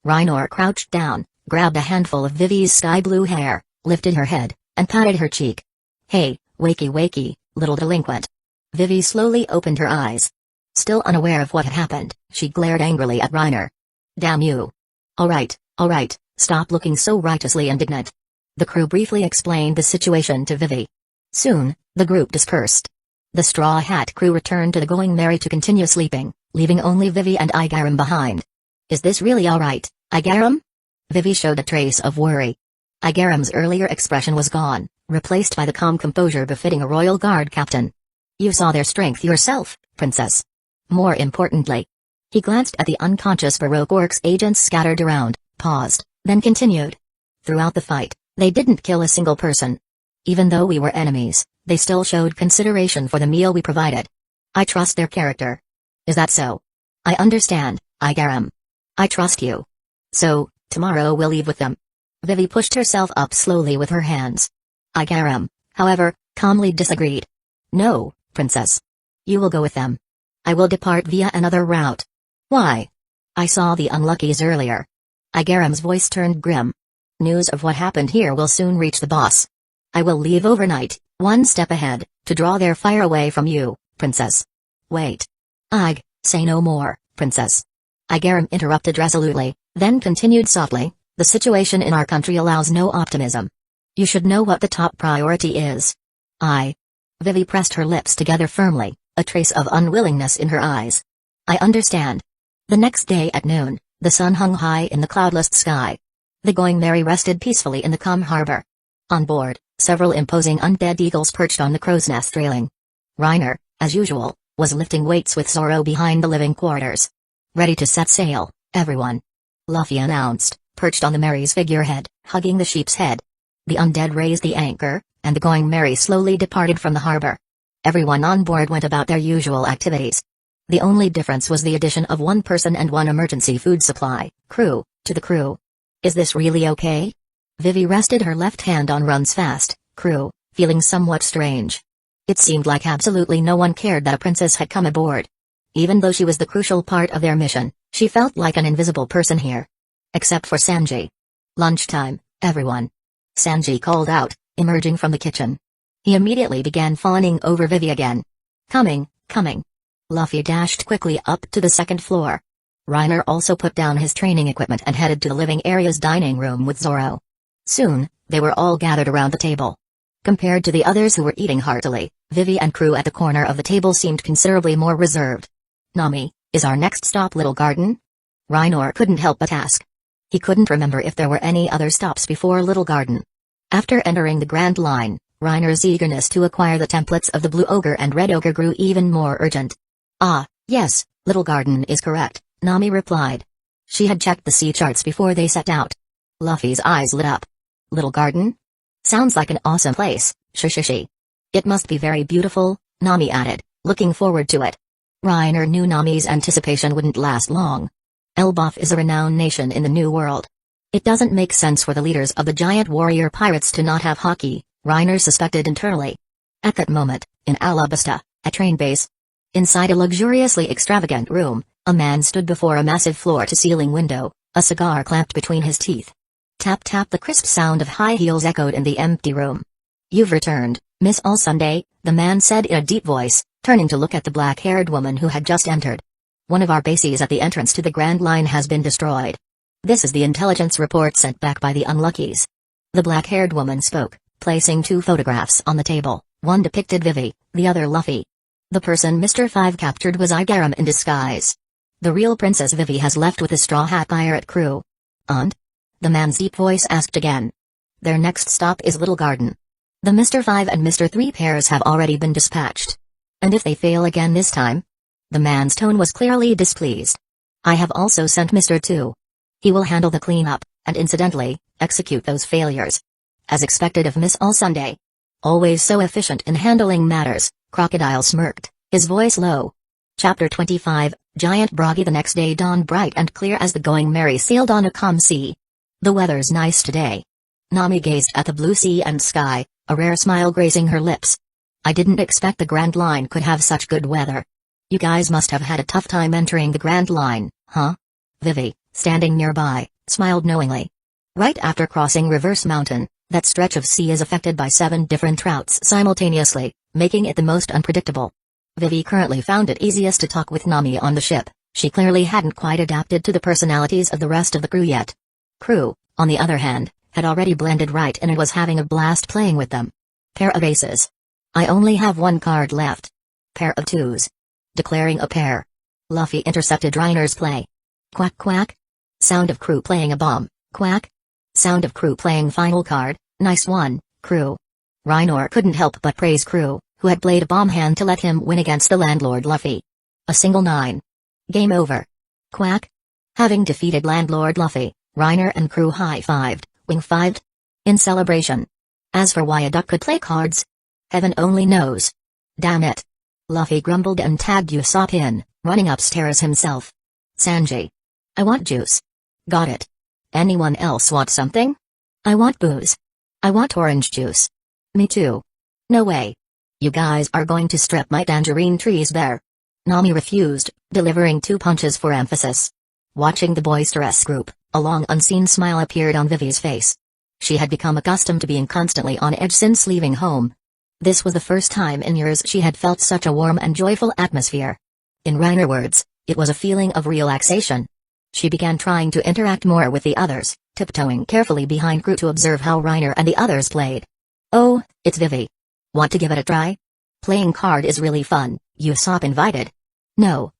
Reiner crouched down, grabbed a handful of Vivi's sky blue hair, lifted her head, and patted her cheek. "Hey, wakey wakey, little delinquent." Vivi slowly opened her eyes. Still unaware of what had happened, she glared angrily at Reiner. "Damn you. Alright, stop looking so righteously indignant." The crew briefly explained the situation to Vivi. Soon, the group dispersed. The Straw Hat crew returned to the Going Merry to continue sleeping, leaving only Vivi and Igaram behind. "Is this really alright, Igaram?" Vivi showed a trace of worry. Igaram's earlier expression was gone, replaced by the calm composure befitting a royal guard captain. "You saw their strength yourself, princess. More importantly." He glanced at the unconscious Baroque Works agents scattered around, paused, then continued. "Throughout the fight, they didn't kill a single person. Even though we were enemies, they still showed consideration for the meal we provided. I trust their character." "Is that so?" I understand, Igaram. I trust you. So, tomorrow we'll leave with them. Vivi pushed herself up slowly with her hands. Igaram, however, calmly disagreed. No, princess. You will go with them. I will depart via another route. Why? I saw the unluckies earlier. Igaram's voice turned grim. News of what happened here will soon reach the boss. I will leave overnight, one step ahead, to draw their fire away from you, princess. Wait. Say no more, princess. Igaram interrupted resolutely, then continued softly, the situation in our country allows no optimism. You should know what the top priority is. Vivi pressed her lips together firmly, a trace of unwillingness in her eyes. I understand. The next day at noon, the sun hung high in the cloudless sky. The Going Merry rested peacefully in the calm harbor. On board, several imposing undead eagles perched on the crow's nest railing. Reiner, as usual, was lifting weights with Zoro behind the living quarters. Ready to set sail, everyone. Luffy announced, perched on the Merry's figurehead, hugging the sheep's head. The undead raised the anchor, and the Going Merry slowly departed from the harbor. Everyone on board went about their usual activities. The only difference was the addition of one person and one emergency food supply, crew, to the crew. Is this really okay? Vivi rested her left hand on Run's fast crew, feeling somewhat strange. It seemed like absolutely no one cared that a princess had come aboard. Even though she was the crucial part of their mission, she felt like an invisible person here. Except for Sanji. Lunchtime, everyone. Sanji called out, emerging from the kitchen. He immediately began fawning over Vivi again. Coming. Luffy dashed quickly up to the second floor. Reiner also put down his training equipment and headed to the living area's dining room with Zoro. Soon, they were all gathered around the table. Compared to the others who were eating heartily, Vivi and crew at the corner of the table seemed considerably more reserved. Nami, is our next stop Little Garden? Reiner couldn't help but ask. He couldn't remember if there were any other stops before Little Garden. After entering the Grand Line, Reiner's eagerness to acquire the templates of the Blue Ogre and Red Ogre grew even more urgent. Yes, Little Garden is correct, Nami replied. She had checked the sea charts before they set out. Luffy's eyes lit up. Little Garden? Sounds like an awesome place, Shishishi. It must be very beautiful, Nami added, looking forward to it. Reiner knew Nami's anticipation wouldn't last long. Elbaf is a renowned nation in the New World. It doesn't make sense for the leaders of the giant warrior pirates to not have hockey, Reiner suspected internally. At that moment, in Alabasta, a train base. Inside a luxuriously extravagant room, a man stood before a massive floor-to-ceiling window, a cigar clamped between his teeth. Tap tap, the crisp sound of high heels echoed in the empty room. You've returned, Miss All-Sunday, the man said in a deep voice, turning to look at the black-haired woman who had just entered. One of our bases at the entrance to the Grand Line has been destroyed. This is the intelligence report sent back by the Unluckies. The black-haired woman spoke, placing two photographs on the table, one depicted Vivi, the other Luffy. The person Mr. Five captured was Igaram in disguise. The real Princess Vivi has left with the Straw Hat pirate crew. And? The man's deep voice asked again. Their next stop is Little Garden. The Mr. 5 and Mr. 3 pairs have already been dispatched. And if they fail again this time? The man's tone was clearly displeased. I have also sent Mr. 2. He will handle the cleanup, and incidentally, execute those failures. As expected of Miss All-Sunday. Always so efficient in handling matters, Crocodile smirked, his voice low. Chapter 25, Giant Broggy. The next day dawned bright and clear as the Going Merry sailed on a calm sea. The weather's nice today. Nami gazed at the blue sea and sky, a rare smile grazing her lips. I didn't expect the Grand Line could have such good weather. You guys must have had a tough time entering the Grand Line, huh? Vivi, standing nearby, smiled knowingly. Right after crossing Reverse Mountain, that stretch of sea is affected by 7 different routes simultaneously, making it the most unpredictable. Vivi currently found it easiest to talk with Nami on the ship. She clearly hadn't quite adapted to the personalities of the rest of the crew yet. Crew, on the other hand, had already blended right in and was having a blast playing with them. Pair of aces. I only have one card left. Pair of twos. Declaring a pair. Luffy intercepted Reiner's play. Quack quack. Sound of crew playing a bomb. Quack. Sound of crew playing final card. Nice one, crew. Reiner couldn't help but praise crew, who had played a bomb hand to let him win against the landlord Luffy. A single 9. Game over. Quack. Having defeated landlord Luffy, Reiner and crew high-fived, wing-fived. In celebration. As for why a duck could play cards, heaven only knows. Damn it. Luffy grumbled and tagged Usopp in, running upstairs himself. Sanji. I want juice. Got it. Anyone else want something? I want booze. I want orange juice. Me too. No way. You guys are going to strip my tangerine trees bare. Nami refused, delivering 2 punches for emphasis. Watching the boisterous group, a long unseen smile appeared on Vivi's face. She had become accustomed to being constantly on edge since leaving home. This was the first time in years she had felt such a warm and joyful atmosphere. In Reiner words, it was a feeling of relaxation. She began trying to interact more with the others, tiptoeing carefully behind Groot to observe how Reiner and the others played. Oh, it's Vivi. Want to give it a try? Playing card is really fun, Usopp invited. No,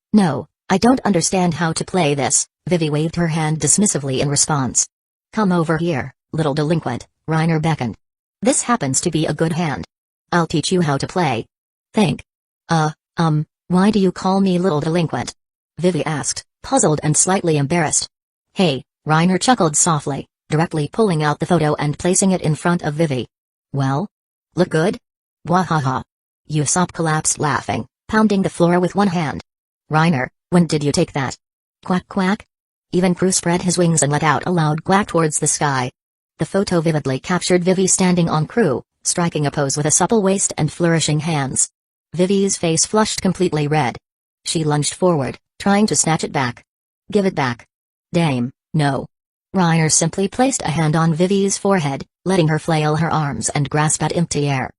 I don't understand how to play this, Vivi waved her hand dismissively in response. Come over here, little delinquent, Reiner beckoned. This happens to be a good hand. I'll teach you how to play. Think. Why do you call me little delinquent? Vivi asked, puzzled and slightly embarrassed. Hey, Reiner chuckled softly, directly pulling out the photo and placing it in front of Vivi. Well? Look good? Wahaha. Usopp collapsed laughing, pounding the floor with one hand. Reiner, when did you take that? Quack quack? Even Crew spread his wings and let out a loud quack towards the sky. The photo vividly captured Vivi standing on Crew, striking a pose with a supple waist and flourishing hands. Vivi's face flushed completely red. She lunged forward, trying to snatch it back. Give it back. Dame, no. Reiner simply placed a hand on Vivi's forehead, letting her flail her arms and grasp at empty air.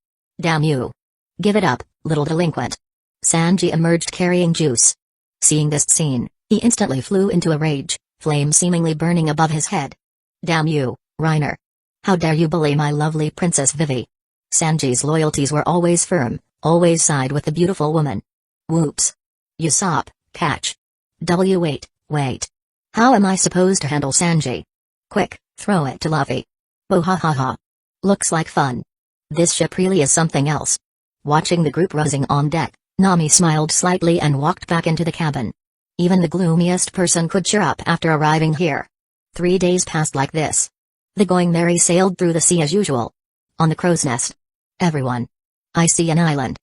Damn you. Give it up, little delinquent. Sanji emerged carrying juice. Seeing this scene, he instantly flew into a rage, flame seemingly burning above his head. Damn you, Reiner. How dare you bully my lovely Princess Vivi? Sanji's loyalties were always firm, always side with the beautiful woman. Whoops. Usopp, catch. Wait. How am I supposed to handle Sanji? Quick, throw it to Luffy. Bohahaha. Looks like fun. This ship really is something else. Watching the group rising on deck, Nami smiled slightly and walked back into the cabin. Even the gloomiest person could cheer up after arriving here. 3 days passed like this. The Going Merry sailed through the sea as usual. On the crow's nest. Everyone. I see an island.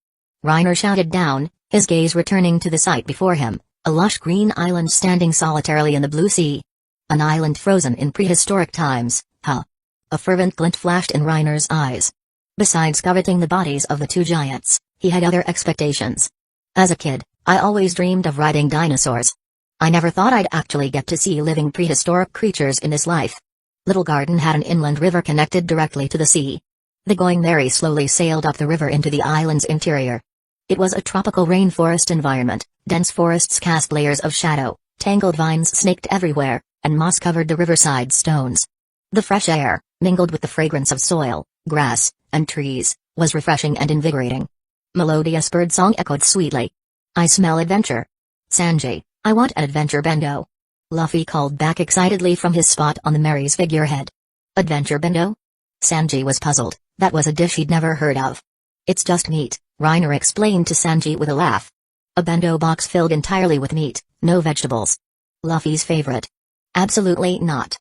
Reiner shouted down, his gaze returning to the sight before him, a lush green island standing solitarily in the blue sea. An island frozen in prehistoric times, huh? A fervent glint flashed in Reiner's eyes. Besides coveting the bodies of the 2 giants, he had other expectations. As a kid, I always dreamed of riding dinosaurs. I never thought I'd actually get to see living prehistoric creatures in this life. Little Garden had an inland river connected directly to the sea. The Going Merry slowly sailed up the river into the island's interior. It was a tropical rainforest environment, dense forests cast layers of shadow, tangled vines snaked everywhere, and moss covered the riverside stones. The fresh air, mingled with the fragrance of soil, grass, and trees, was refreshing and invigorating. Melodious birdsong echoed sweetly. I smell adventure. Sanji, I want an adventure bendo. Luffy called back excitedly from his spot on the Merry's figurehead. Adventure bendo? Sanji was puzzled, that was a dish he'd never heard of. It's just meat, Reiner explained to Sanji with a laugh. A bento box filled entirely with meat, no vegetables. Luffy's favorite. Absolutely not.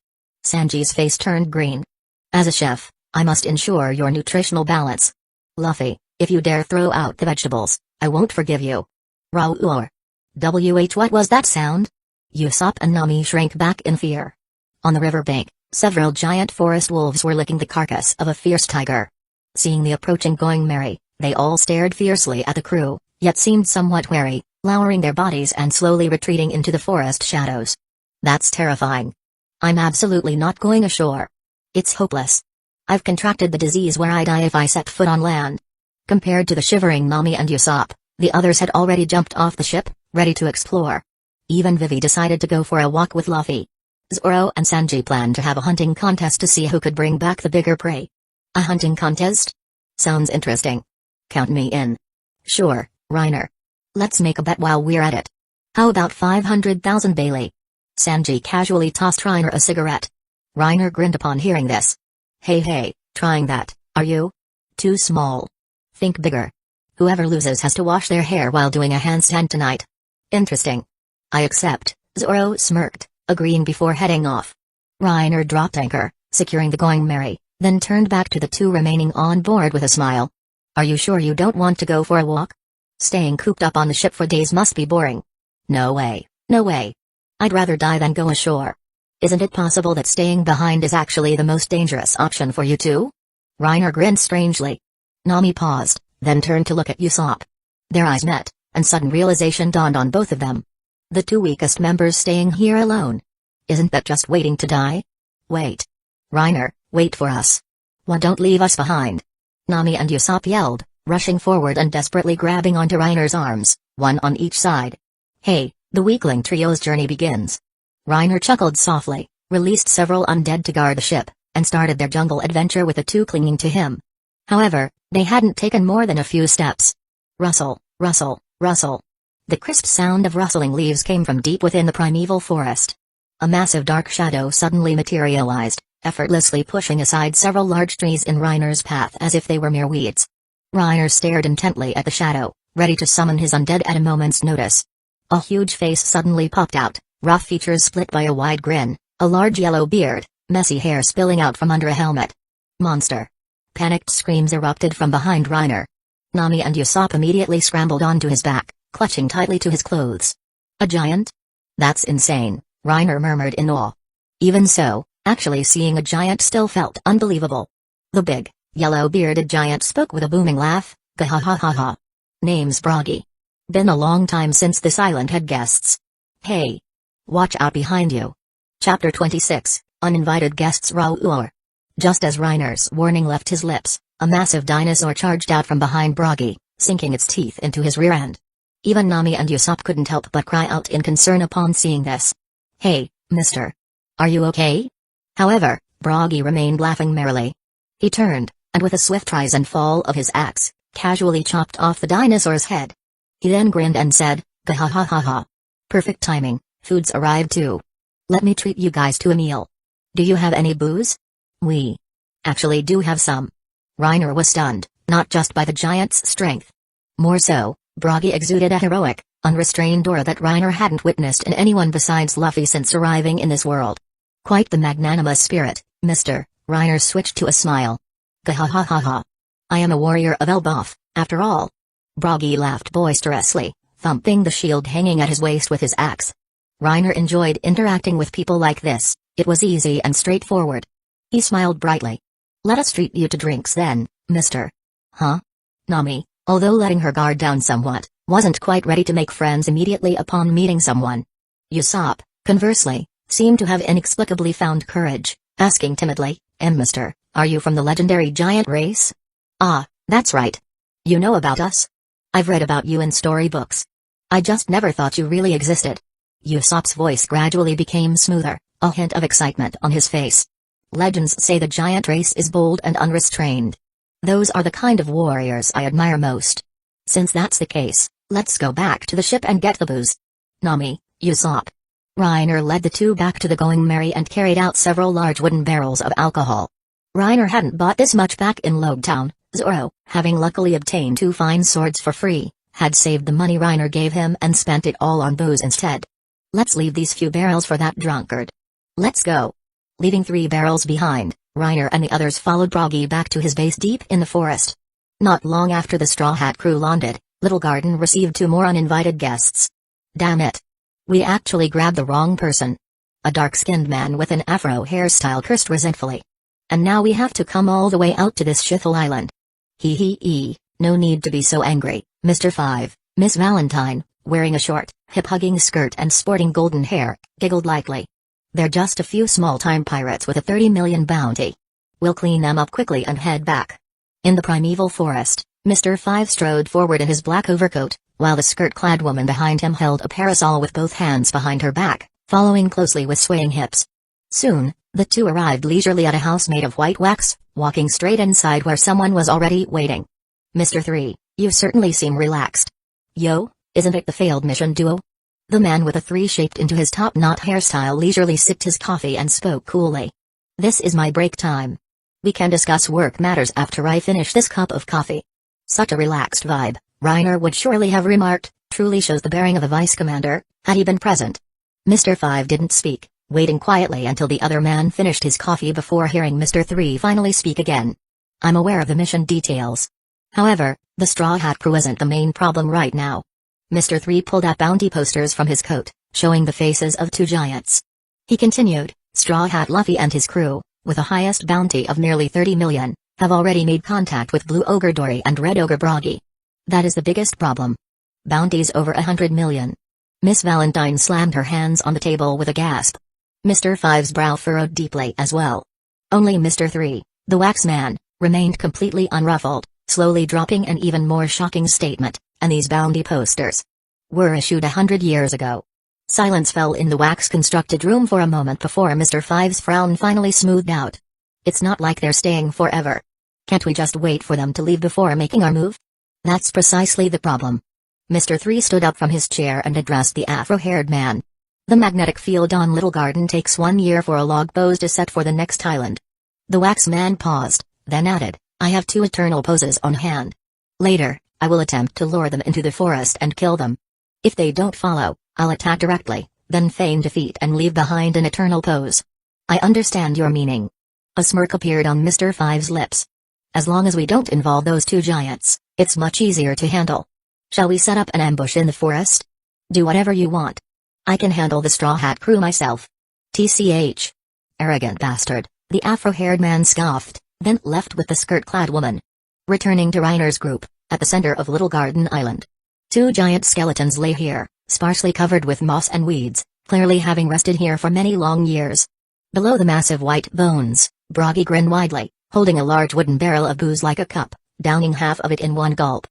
Sanji's face turned green. As a chef, I must ensure your nutritional balance. Luffy, if you dare throw out the vegetables, I won't forgive you. Roar. What was that sound? Usopp and Nami shrank back in fear. On the riverbank, several giant forest wolves were licking the carcass of a fierce tiger. Seeing the approaching Going Merry, they all stared fiercely at the crew, yet seemed somewhat wary, lowering their bodies and slowly retreating into the forest shadows. That's terrifying. I'm absolutely not going ashore. It's hopeless. I've contracted the disease where I die if I set foot on land. Compared to the shivering Nami and Usopp, the others had already jumped off the ship, ready to explore. Even Vivi decided to go for a walk with Luffy. Zoro and Sanji planned to have a hunting contest to see who could bring back the bigger prey. A hunting contest? Sounds interesting. Count me in. Sure, Reiner. Let's make a bet while we're at it. How about 500,000 Bailey? Sanji casually tossed Reiner a cigarette. Reiner grinned upon hearing this. Hey, trying that, are you? Too small. Think bigger. Whoever loses has to wash their hair while doing a handstand tonight. Interesting. I accept, Zoro smirked, agreeing before heading off. Reiner dropped anchor, securing the Going Merry, then turned back to the 2 remaining on board with a smile. Are you sure you don't want to go for a walk? Staying cooped up on the ship for days must be boring. No way, no way. I'd rather die than go ashore. Isn't it possible that staying behind is actually the most dangerous option for you two? Reiner grinned strangely. Nami paused, then turned to look at Usopp. Their eyes met, and sudden realization dawned on both of them. The two weakest members staying here alone. Isn't that just waiting to die? Wait. Reiner, wait for us. Why don't leave us behind? Nami and Usopp yelled, rushing forward and desperately grabbing onto Reiner's arms, one on each side. Hey, the weakling trio's journey begins. Reiner chuckled softly, released several undead to guard the ship, and started their jungle adventure with the two clinging to him. However, they hadn't taken more than a few steps. Rustle, rustle, rustle. The crisp sound of rustling leaves came from deep within the primeval forest. A massive dark shadow suddenly materialized, effortlessly pushing aside several large trees in Reiner's path as if they were mere weeds. Reiner stared intently at the shadow, ready to summon his undead at a moment's notice. A huge face suddenly popped out, rough features split by a wide grin, a large yellow beard, messy hair spilling out from under a helmet. Monster. Panicked screams erupted from behind Reiner. Nami and Usopp immediately scrambled onto his back, clutching tightly to his clothes. A giant? That's insane, Reiner murmured in awe. Even so, actually seeing a giant still felt unbelievable. The big, yellow-bearded giant spoke with a booming laugh, "Gahahaha. Name's Broggy. Been a long time since this island had guests. Hey. Watch out behind you." Chapter 26, Uninvited Guests Roar. Just as Reiner's warning left his lips, a massive dinosaur charged out from behind Broggy, sinking its teeth into his rear end. Even Nami and Usopp couldn't help but cry out in concern upon seeing this. "Hey, mister. Are you okay?" However, Broggy remained laughing merrily. He turned, and with a swift rise and fall of his axe, casually chopped off the dinosaur's head. He then grinned and said, "Gahahaha. Perfect timing, food's arrived too. Let me treat you guys to a meal. Do you have any booze?" "We actually do have some." Reiner was stunned, not just by the giant's strength. More so, Broggy exuded a heroic, unrestrained aura that Reiner hadn't witnessed in anyone besides Luffy since arriving in this world. "Quite the magnanimous spirit, mister." Reiner switched to a smile. "Gahahaha. I am a warrior of Elbaf, after all." Broggy laughed boisterously, thumping the shield hanging at his waist with his axe. Reiner enjoyed interacting with people like this, it was easy and straightforward. He smiled brightly. "Let us treat you to drinks then, mister." "Huh?" Nami, although letting her guard down somewhat, wasn't quite ready to make friends immediately upon meeting someone. Usopp, conversely, seemed to have inexplicably found courage, asking timidly, "Mister, are you from the legendary giant race?" "Ah, that's right. You know about us? I've read about you in storybooks. I just never thought you really existed." Usopp's voice gradually became smoother, a hint of excitement on his face. "Legends say the giant race is bold and unrestrained. Those are the kind of warriors I admire most. Since that's the case, let's go back to the ship and get the booze." Nami, Usopp. Reiner led the two back to the Going Merry and carried out several large wooden barrels of alcohol. Reiner hadn't bought this much back in Logtown. Zoro, having luckily obtained 2 fine swords for free, had saved the money Reiner gave him and spent it all on booze instead. "Let's leave these few barrels for that drunkard. Let's go." Leaving 3 barrels behind, Reiner and the others followed Broggy back to his base deep in the forest. Not long after the Straw Hat crew landed, Little Garden received 2 more uninvited guests. "Damn it. We actually grabbed the wrong person." A dark-skinned man with an afro hairstyle cursed resentfully. "And now we have to come all the way out to this shithole island." Hee, no need to be so angry, Mr. 5, Miss Valentine, wearing a short, hip-hugging skirt and sporting golden hair, giggled lightly. "They're just a few small-time pirates with a 30 million bounty. We'll clean them up quickly and head back." In the primeval forest, Mr. 5 strode forward in his black overcoat, while the skirt-clad woman behind him held a parasol with both hands behind her back, following closely with swaying hips. Soon, the two arrived leisurely at a house made of white wax, walking straight inside where someone was already waiting. "Mr. 3, you certainly seem relaxed." "Yo, isn't it the failed mission duo?" The man with a 3 shaped into his top-knot hairstyle leisurely sipped his coffee and spoke coolly. "This is my break time. We can discuss work matters after I finish this cup of coffee." Such a relaxed vibe, Reiner would surely have remarked, truly shows the bearing of a vice commander, had he been present. Mr. 5 didn't speak, waiting quietly until the other man finished his coffee before hearing Mr. 3 finally speak again. "I'm aware of the mission details. However, the Straw Hat crew isn't the main problem right now. Mr. 3 pulled out bounty posters from his coat, showing the faces of 2 giants. He continued, Straw Hat Luffy and his crew, with a highest bounty of nearly 30 million, have already made contact with Blue Ogre Dory and Red Ogre Broggy. That is the biggest problem. Bounties over 100 million. Miss Valentine slammed her hands on the table with a gasp. Mr. 5's brow furrowed deeply as well. Only Mr. 3, the wax man, remained completely unruffled, slowly dropping an even more shocking statement, and these bounty posters were issued 100 years ago. Silence fell in the wax-constructed room for a moment before Mr. 5's frown finally smoothed out. It's not like they're staying forever. Can't we just wait for them to leave before making our move? That's precisely the problem. Mr. 3 stood up from his chair and addressed the afro-haired man. The magnetic field on Little Garden takes 1 year for a log pose to set for the next island. The wax man paused, then added, I have 2 eternal poses on hand. Later, I will attempt to lure them into the forest and kill them. If they don't follow, I'll attack directly, then feign defeat and leave behind an eternal pose. I understand your meaning. A smirk appeared on Mr. 5's lips. As long as we don't involve those 2 giants, it's much easier to handle. Shall we set up an ambush in the forest? Do whatever you want. I can handle the Straw Hat crew myself. TCH. Arrogant bastard, the afro-haired man scoffed, then left with the skirt-clad woman. Returning to Reiner's group, at the center of Little Garden Island. 2 giant skeletons lay here, sparsely covered with moss and weeds, clearly having rested here for many long years. Below the massive white bones, Broggy grinned widely, holding a large wooden barrel of booze like a cup, downing half of it in one gulp.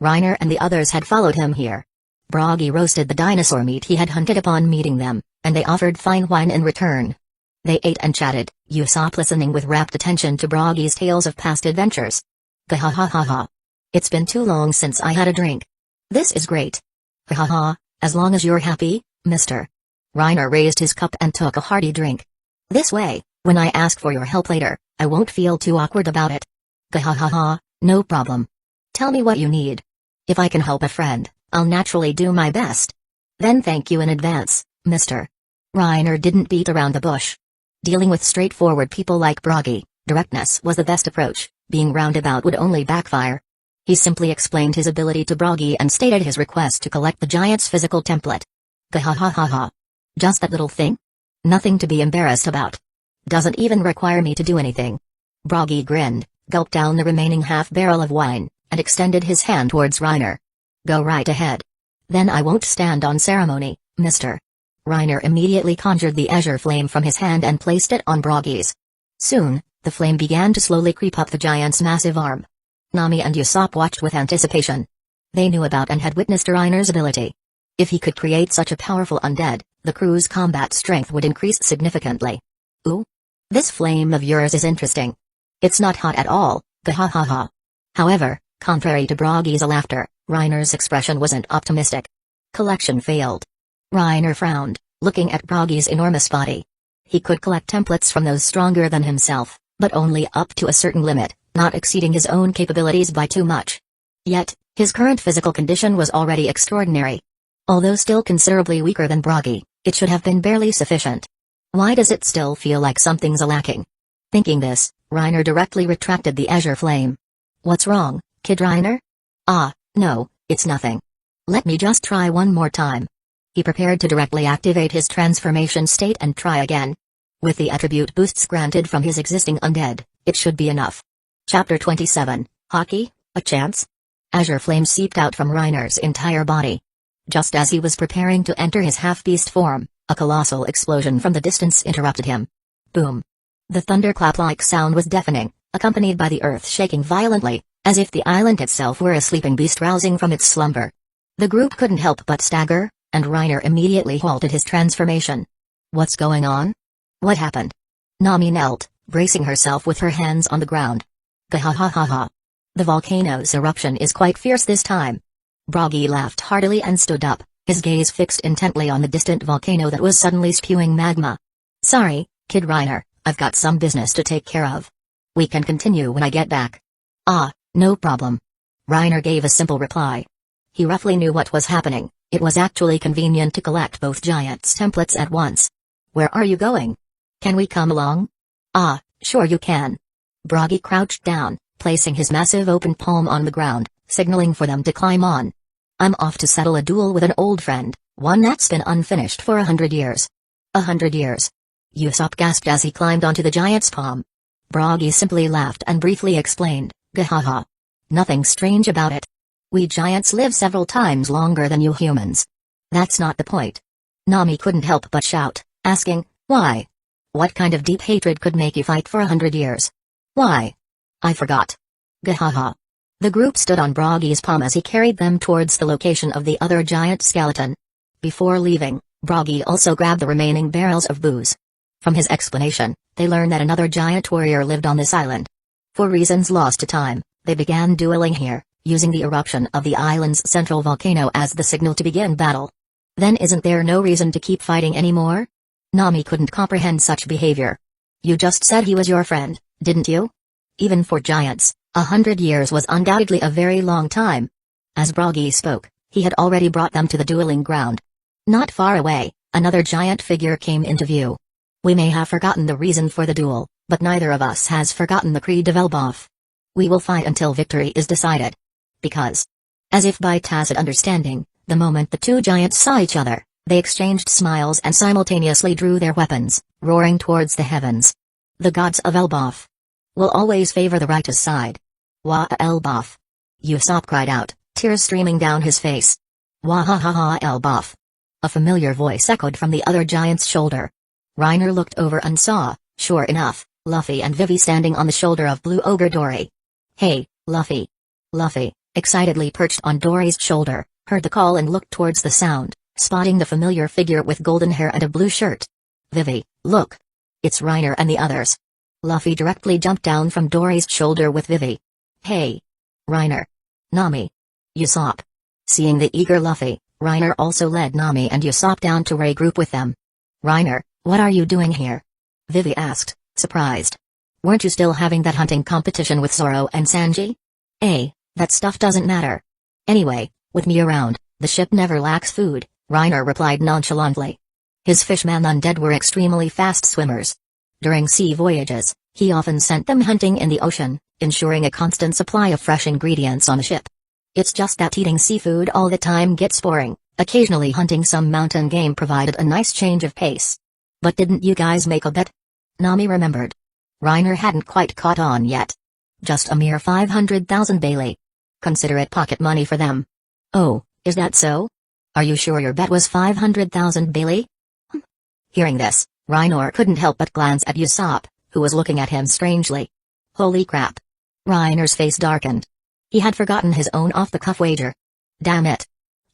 Reiner and the others had followed him here. Broggy roasted the dinosaur meat he had hunted upon meeting them, and they offered fine wine in return. They ate and chatted, Usopp listening with rapt attention to Broggy's tales of past adventures. Gahahaha. It's been too long since I had a drink. This is great. Hahaha, as long as you're happy, mister. Reiner raised his cup and took a hearty drink. This way, when I ask for your help later, I won't feel too awkward about it. Gahahaha, no problem. Tell me what you need. If I can help a friend, I'll naturally do my best. Then thank you in advance, mister. Reiner didn't beat around the bush. Dealing with straightforward people like Broggy, directness was the best approach, being roundabout would only backfire. He simply explained his ability to Broggy and stated his request to collect the giant's physical template. Gahahaha. Just that little thing? Nothing to be embarrassed about. Doesn't even require me to do anything. Broggy grinned, gulped down the remaining half-barrel of wine, and extended his hand towards Reiner. Go right ahead. Then I won't stand on ceremony, mister. Reiner immediately conjured the azure flame from his hand and placed it on Broggy's. Soon, the flame began to slowly creep up the giant's massive arm. Nami and Usopp watched with anticipation. They knew about and had witnessed Reiner's ability. If he could create such a powerful undead, the crew's combat strength would increase significantly. Ooh? This flame of yours is interesting. It's not hot at all, gahahaha. However, contrary to Broggy's laughter, Reiner's expression wasn't optimistic. Collection failed. Reiner frowned, looking at Broggy's enormous body. He could collect templates from those stronger than himself, but only up to a certain limit, not exceeding his own capabilities by too much. Yet, his current physical condition was already extraordinary. Although still considerably weaker than Broggy, it should have been barely sufficient. Why does it still feel like something's lacking? Thinking this, Reiner directly retracted the azure flame. What's wrong, Kid Reiner? Ah, no, it's nothing. Let me just try one more time. He prepared to directly activate his transformation state and try again. With the attribute boosts granted from his existing undead, it should be enough. Chapter 27, Hockey, a chance? Azure flame seeped out from Reiner's entire body. Just as he was preparing to enter his half-beast form, a colossal explosion from the distance interrupted him. Boom. The thunderclap-like sound was deafening, accompanied by the earth shaking violently, as if the island itself were a sleeping beast rousing from its slumber. The group couldn't help but stagger, and Reiner immediately halted his transformation. What's going on? What happened? Nami knelt, bracing herself with her hands on the ground. Gahahaha. The volcano's eruption is quite fierce this time. Broggy laughed heartily and stood up, his gaze fixed intently on the distant volcano that was suddenly spewing magma. Sorry, Kid Reiner, I've got some business to take care of. We can continue when I get back. Ah, no problem. Reiner gave a simple reply. He roughly knew what was happening. It was actually convenient to collect both giants' templates at once. Where are you going? Can we come along? Ah, sure you can. Broggy crouched down, placing his massive open palm on the ground, signaling for them to climb on. I'm off to settle a duel with an old friend, one that's been unfinished for 100 years. 100 years. Usopp gasped as he climbed onto the giant's palm. Broggy simply laughed and briefly explained, "Gahaha. Nothing strange about it. We giants live several times longer than you humans." "That's not the point." Nami couldn't help but shout, asking, "Why? What kind of deep hatred could make you fight for 100 years? Why?" "I forgot." Gahaha. The group stood on Broggy's palm as he carried them towards the location of the other giant skeleton. Before leaving, Broggy also grabbed the remaining barrels of booze. From his explanation, they learned that another giant warrior lived on this island. For reasons lost to time, they began dueling here, using the eruption of the island's central volcano as the signal to begin battle. Then isn't there no reason to keep fighting anymore? Nami couldn't comprehend such behavior. "You just said he was your friend, didn't you?" Even for giants, 100 years was undoubtedly a very long time. As Broggy spoke, he had already brought them to the dueling ground. Not far away, another giant figure came into view. "We may have forgotten the reason for the duel, but neither of us has forgotten the creed of Elbaf. We will fight until victory is decided. Because..." As if by tacit understanding, the moment the two giants saw each other, they exchanged smiles and simultaneously drew their weapons, roaring towards the heavens. "The gods of Elbaf will always favor the righteous side. Wah Elbaf." Usopp cried out, tears streaming down his face. "Wahahaha Elbaf." A familiar voice echoed from the other giant's shoulder. Reiner looked over and saw, sure enough, Luffy and Vivi standing on the shoulder of Blue Ogre Dory. "Hey, Luffy." Luffy, excitedly perched on Dory's shoulder, heard the call and looked towards the sound, spotting the familiar figure with golden hair and a blue shirt. "Vivi, look. It's Reiner and the others." Luffy directly jumped down from Dory's shoulder with Vivi. "Hey. Reiner. Nami. Usopp." Seeing the eager Luffy, Reiner also led Nami and Usopp down to regroup with them. "Reiner, what are you doing here?" Vivi asked, surprised. "Weren't you still having that hunting competition with Zoro and Sanji?" That stuff doesn't matter. Anyway, with me around, the ship never lacks food," Reiner replied nonchalantly. His fishmen undead were extremely fast swimmers. During sea voyages, he often sent them hunting in the ocean, ensuring a constant supply of fresh ingredients on the ship. It's just that eating seafood all the time gets boring. Occasionally hunting some mountain game provided a nice change of pace. "But didn't you guys make a bet?" Nami remembered. Reiner hadn't quite caught on yet. "Just a mere 500,000 Bailey. Consider it pocket money for them." "Oh, is that so? Are you sure your bet was 500,000 Bailey?" Hearing this, Reiner couldn't help but glance at Usopp, who was looking at him strangely. Holy crap. Reiner's face darkened. He had forgotten his own off-the-cuff wager. Damn it.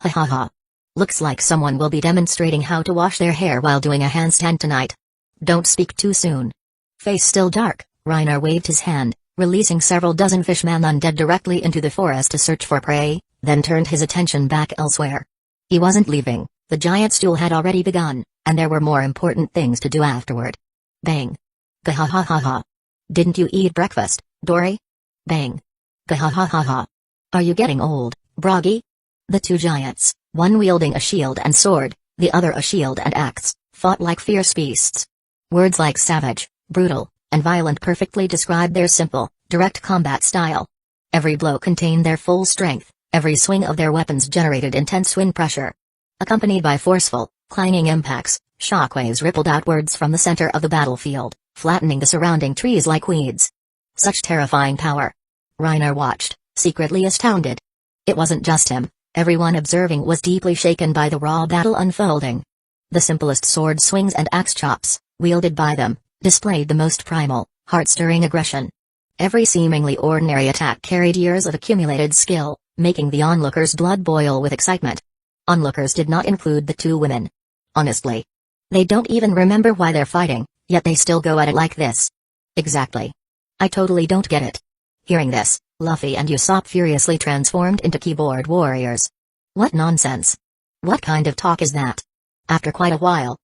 Ha ha ha. Looks like someone will be demonstrating how to wash their hair while doing a handstand tonight. Don't speak too soon. Face still dark, Reiner waved his hand, releasing several dozen fishmen undead directly into the forest to search for prey, then turned his attention back elsewhere. He wasn't leaving, the giant duel had already begun, and there were more important things to do afterward. Bang. Gahahaha. Didn't you eat breakfast, Dory? Bang. Gahahaha. Are you getting old, Broggy? The two giants, one wielding a shield and sword, the other a shield and axe, fought like fierce beasts. Words like savage, brutal, and violent perfectly described their simple, direct combat style. Every blow contained their full strength, every swing of their weapons generated intense wind pressure. Accompanied by forceful, clanging impacts, shockwaves rippled outwards from the center of the battlefield, flattening the surrounding trees like weeds. Such terrifying power. Reiner watched, secretly astounded. It wasn't just him, everyone observing was deeply shaken by the raw battle unfolding. The simplest sword swings and axe chops, wielded by them, displayed the most primal, heart-stirring aggression. Every seemingly ordinary attack carried years of accumulated skill, making the onlookers' blood boil with excitement. Onlookers did not include the two women. Honestly. They don't even remember why they're fighting, yet they still go at it like this. Exactly. I totally don't get it. Hearing this, Luffy and Usopp furiously transformed into keyboard warriors. What nonsense. What kind of talk is that? After quite a while.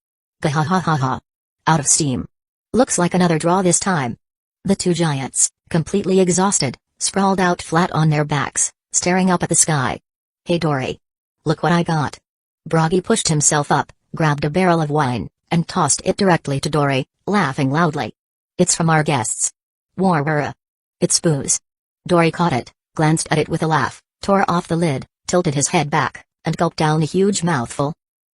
Gahahaha. Out of steam. Looks like another draw this time. The two giants, completely exhausted, sprawled out flat on their backs, staring up at the sky. Hey Dory. Look what I got. Broggy pushed himself up, grabbed a barrel of wine, and tossed it directly to Dory, laughing loudly. It's from our guests. Warwara. It's booze. Dory caught it, glanced at it with a laugh, tore off the lid, tilted his head back, and gulped down a huge mouthful.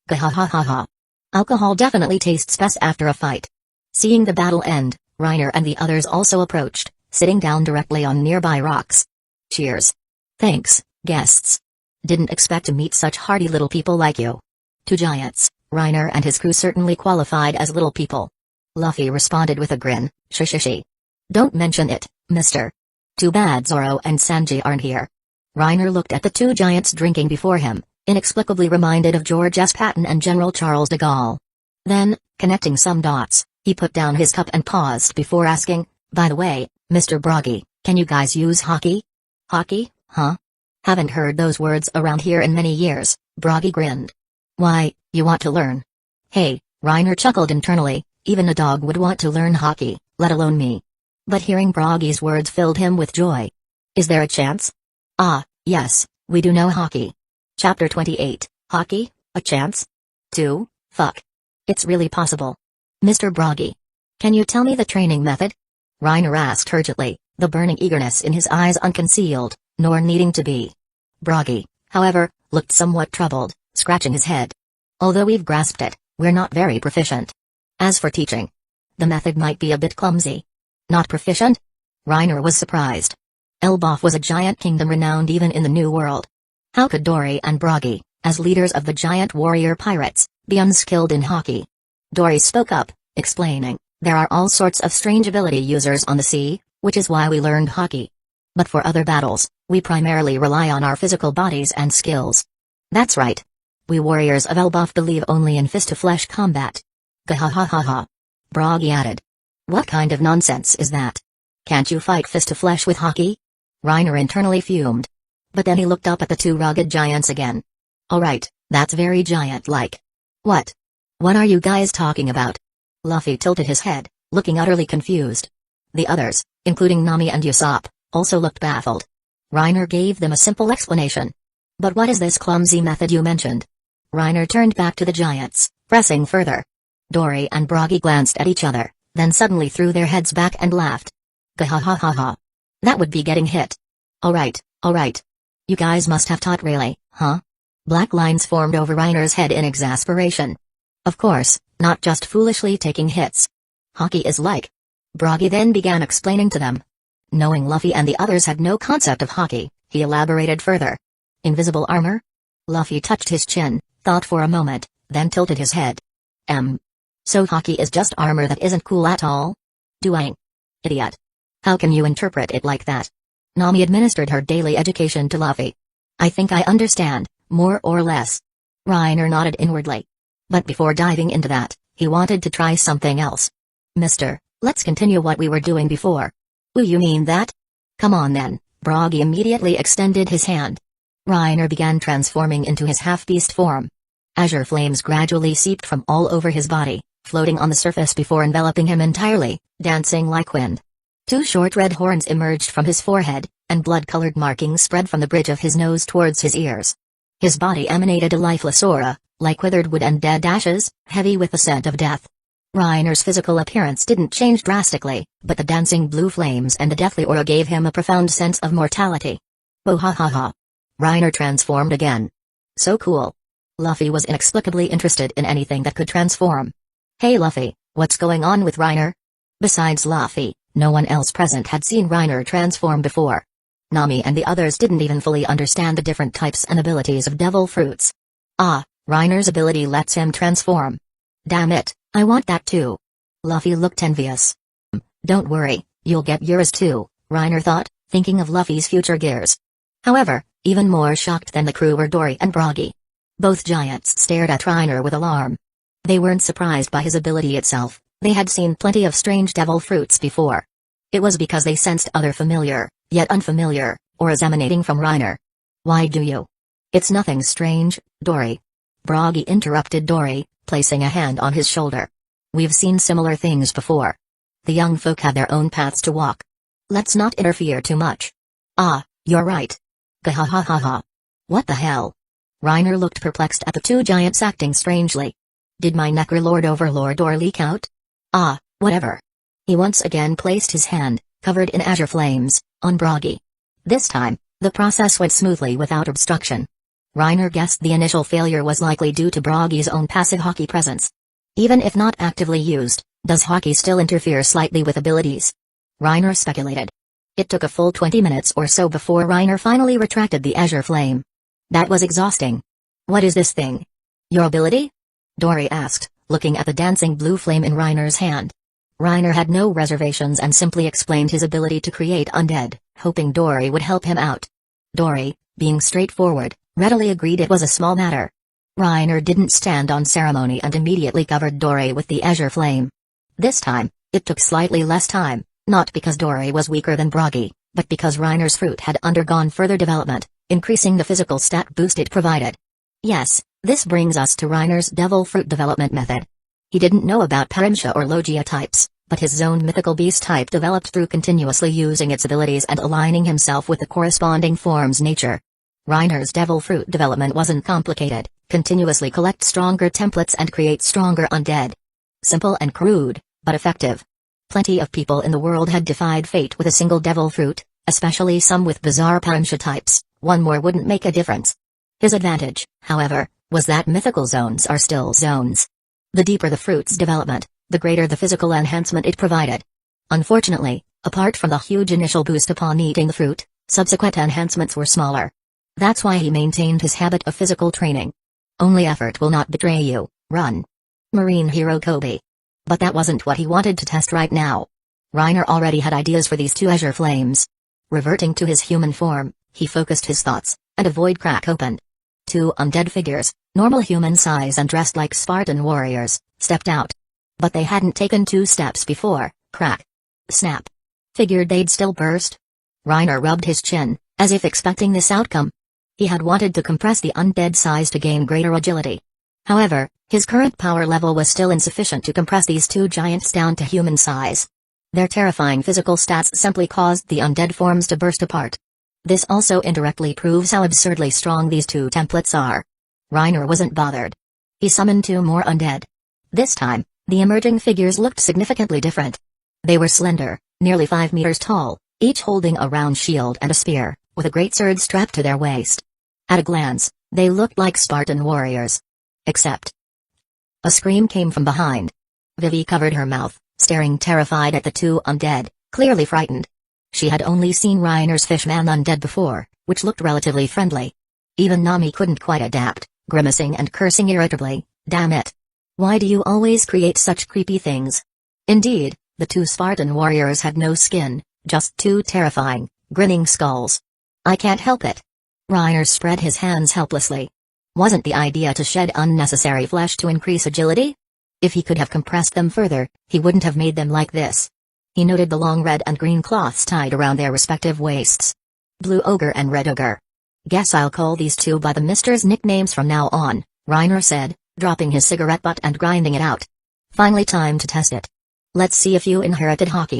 Gahahaha. Alcohol definitely tastes best after a fight. Seeing the battle end, Reiner and the others also approached, sitting down directly on nearby rocks. Cheers. Thanks, guests. Didn't expect to meet such hardy little people like you. Two giants, Reiner and his crew certainly qualified as little people. Luffy responded with a grin, Shishishi. Don't mention it, mister. Too bad Zoro and Sanji aren't here. Reiner looked at the two giants drinking before him, inexplicably reminded of George S. Patton and General Charles de Gaulle. Then, connecting some dots, he put down his cup and paused before asking, by the way, Mr. Broggy, can you guys use hockey? Hockey, huh? Haven't heard those words around here in many years, Broggy grinned. Why, you want to learn? Hey, Reiner chuckled internally, even a dog would want to learn hockey, let alone me. But hearing Broggy's words filled him with joy. Is there a chance? Ah, yes, we do know hockey. Chapter 28, Hockey, a chance? 2, fuck. It's really possible. Mr. Broggy. Can you tell me the training method? Reiner asked urgently, the burning eagerness in his eyes unconcealed, nor needing to be. Broggy, however, looked somewhat troubled, scratching his head. Although we've grasped it, we're not very proficient. As for teaching, the method might be a bit clumsy. Not proficient? Reiner was surprised. Elbaf was a giant kingdom renowned even in the New World. How could Dory and Broggy, as leaders of the giant warrior pirates, be unskilled in hockey? Dory spoke up, explaining, there are all sorts of strange ability users on the sea, which is why we learned hockey. But for other battles, we primarily rely on our physical bodies and skills. That's right. We warriors of Elbaf believe only in fist-to-flesh combat. Gahahaha. Broggy added. What kind of nonsense is that? Can't you fight fist-to-flesh with hockey? Reiner internally fumed. But then he looked up at the two rugged giants again. Alright, that's very giant-like. What? What are you guys talking about? Luffy tilted his head, looking utterly confused. The others, including Nami and Usopp, also looked baffled. Reiner gave them a simple explanation. But what is this clumsy method you mentioned? Reiner turned back to the giants, pressing further. Dory and Broggy glanced at each other, then suddenly threw their heads back and laughed. Gahahaha. That would be getting hit. Alright. You guys must have taught really, huh? Black lines formed over Reiner's head in exasperation. Of course, not just foolishly taking hits. Hockey is like. Broggy then began explaining to them. Knowing Luffy and the others had no concept of hockey, he elaborated further. Invisible armor? Luffy touched his chin, thought for a moment, then tilted his head. So hockey is just armor that isn't cool at all? Doing. Idiot. How can you interpret it like that? Nami administered her daily education to Luffy. I think I understand, more or less. Reiner nodded inwardly. But before diving into that, he wanted to try something else. Mister, let's continue what we were doing before. Ooh, you mean that? Come on then. Broggy immediately extended his hand. Reiner began transforming into his half-beast form. Azure flames gradually seeped from all over his body, floating on the surface before enveloping him entirely, dancing like wind. Two short red horns emerged from his forehead, and blood-colored markings spread from the bridge of his nose towards his ears. His body emanated a lifeless aura, like withered wood and dead ashes, heavy with the scent of death. Reiner's physical appearance didn't change drastically, but the dancing blue flames and the deathly aura gave him a profound sense of mortality. Bohahaha. Reiner transformed again. So cool. Luffy was inexplicably interested in anything that could transform. Hey Luffy, what's going on with Reiner? Besides Luffy, no one else present had seen Reiner transform before. Nami and the others didn't even fully understand the different types and abilities of devil fruits. Ah, Reiner's ability lets him transform. Damn it, I want that too. Luffy looked envious. Don't worry, you'll get yours too, Reiner thought, thinking of Luffy's future gears. However, even more shocked than the crew were Dory and Broggy. Both giants stared at Reiner with alarm. They weren't surprised by his ability itself, they had seen plenty of strange devil fruits before. It was because they sensed other familiar, yet unfamiliar, auras emanating from Reiner. Why do you? It's nothing strange, Dory. Broggy interrupted Dory, placing a hand on his shoulder. We've seen similar things before. The young folk have their own paths to walk. Let's not interfere too much. Ah, you're right. Gahahaha. What the hell? Reiner looked perplexed at the two giants acting strangely. Did my Necrolord Overlord or leak out? Ah, whatever. He once again placed his hand, covered in azure flames, on Broggy. This time, the process went smoothly without obstruction. Reiner guessed the initial failure was likely due to Broggy's own passive hockey presence. Even if not actively used, does hockey still interfere slightly with abilities? Reiner speculated. It took a full 20 minutes or so before Reiner finally retracted the Azure Flame. That was exhausting. What is this thing? Your ability? Dory asked, looking at the dancing blue flame in Reiner's hand. Reiner had no reservations and simply explained his ability to create undead, hoping Dory would help him out. Dory, being straightforward, readily agreed it was a small matter. Reiner didn't stand on ceremony and immediately covered Dory with the Azure Flame. This time, it took slightly less time, not because Dory was weaker than Broggy, but because Reiner's fruit had undergone further development, increasing the physical stat boost it provided. Yes, this brings us to Reiner's devil fruit development method. He didn't know about Parimsha or Logia types, but his own mythical beast type developed through continuously using its abilities and aligning himself with the corresponding form's nature. Reiner's devil fruit development wasn't complicated: continuously collect stronger templates and create stronger undead. Simple and crude, but effective. Plenty of people in the world had defied fate with a single devil fruit, especially some with bizarre Parimsha types. One more wouldn't make a difference. His advantage, however, was that mythical zones are still zones. The deeper the fruit's development, the greater the physical enhancement it provided. Unfortunately, apart from the huge initial boost upon eating the fruit, subsequent enhancements were smaller. That's why he maintained his habit of physical training. Only effort will not betray you, run. Marine hero Kobe. But that wasn't what he wanted to test right now. Reiner already had ideas for these two Azure Flames. Reverting to his human form, he focused his thoughts, and a void crack opened. Two undead figures, normal human size and dressed like Spartan warriors, stepped out. But they hadn't taken 2 steps before, crack. Snap. Figured they'd still burst? Reiner rubbed his chin, as if expecting this outcome. He had wanted to compress the undead size to gain greater agility. However, his current power level was still insufficient to compress these two giants down to human size. Their terrifying physical stats simply caused the undead forms to burst apart. This also indirectly proves how absurdly strong these two templates are. Reiner wasn't bothered. He summoned 2 more undead. This time, the emerging figures looked significantly different. They were slender, nearly 5 meters tall, each holding a round shield and a spear, with a greatsword strapped to their waist. At a glance, they looked like Spartan warriors. Except. A scream came from behind. Vivi covered her mouth, staring terrified at the 2 undead, clearly frightened. She had only seen Reiner's fishman undead before, which looked relatively friendly. Even Nami couldn't quite adapt, grimacing and cursing irritably. Damn it. Why do you always create such creepy things? Indeed, the 2 Spartan warriors had no skin, just 2 terrifying, grinning skulls. I can't help it. Reiner spread his hands helplessly. Wasn't the idea to shed unnecessary flesh to increase agility? If he could have compressed them further, he wouldn't have made them like this. He noted the long red and green cloths tied around their respective waists. Blue Ogre and Red Ogre. Guess I'll call these 2 by the Mister's nicknames from now on, Reiner said, dropping his cigarette butt and grinding it out. Finally time to test it. Let's see if you inherited hockey.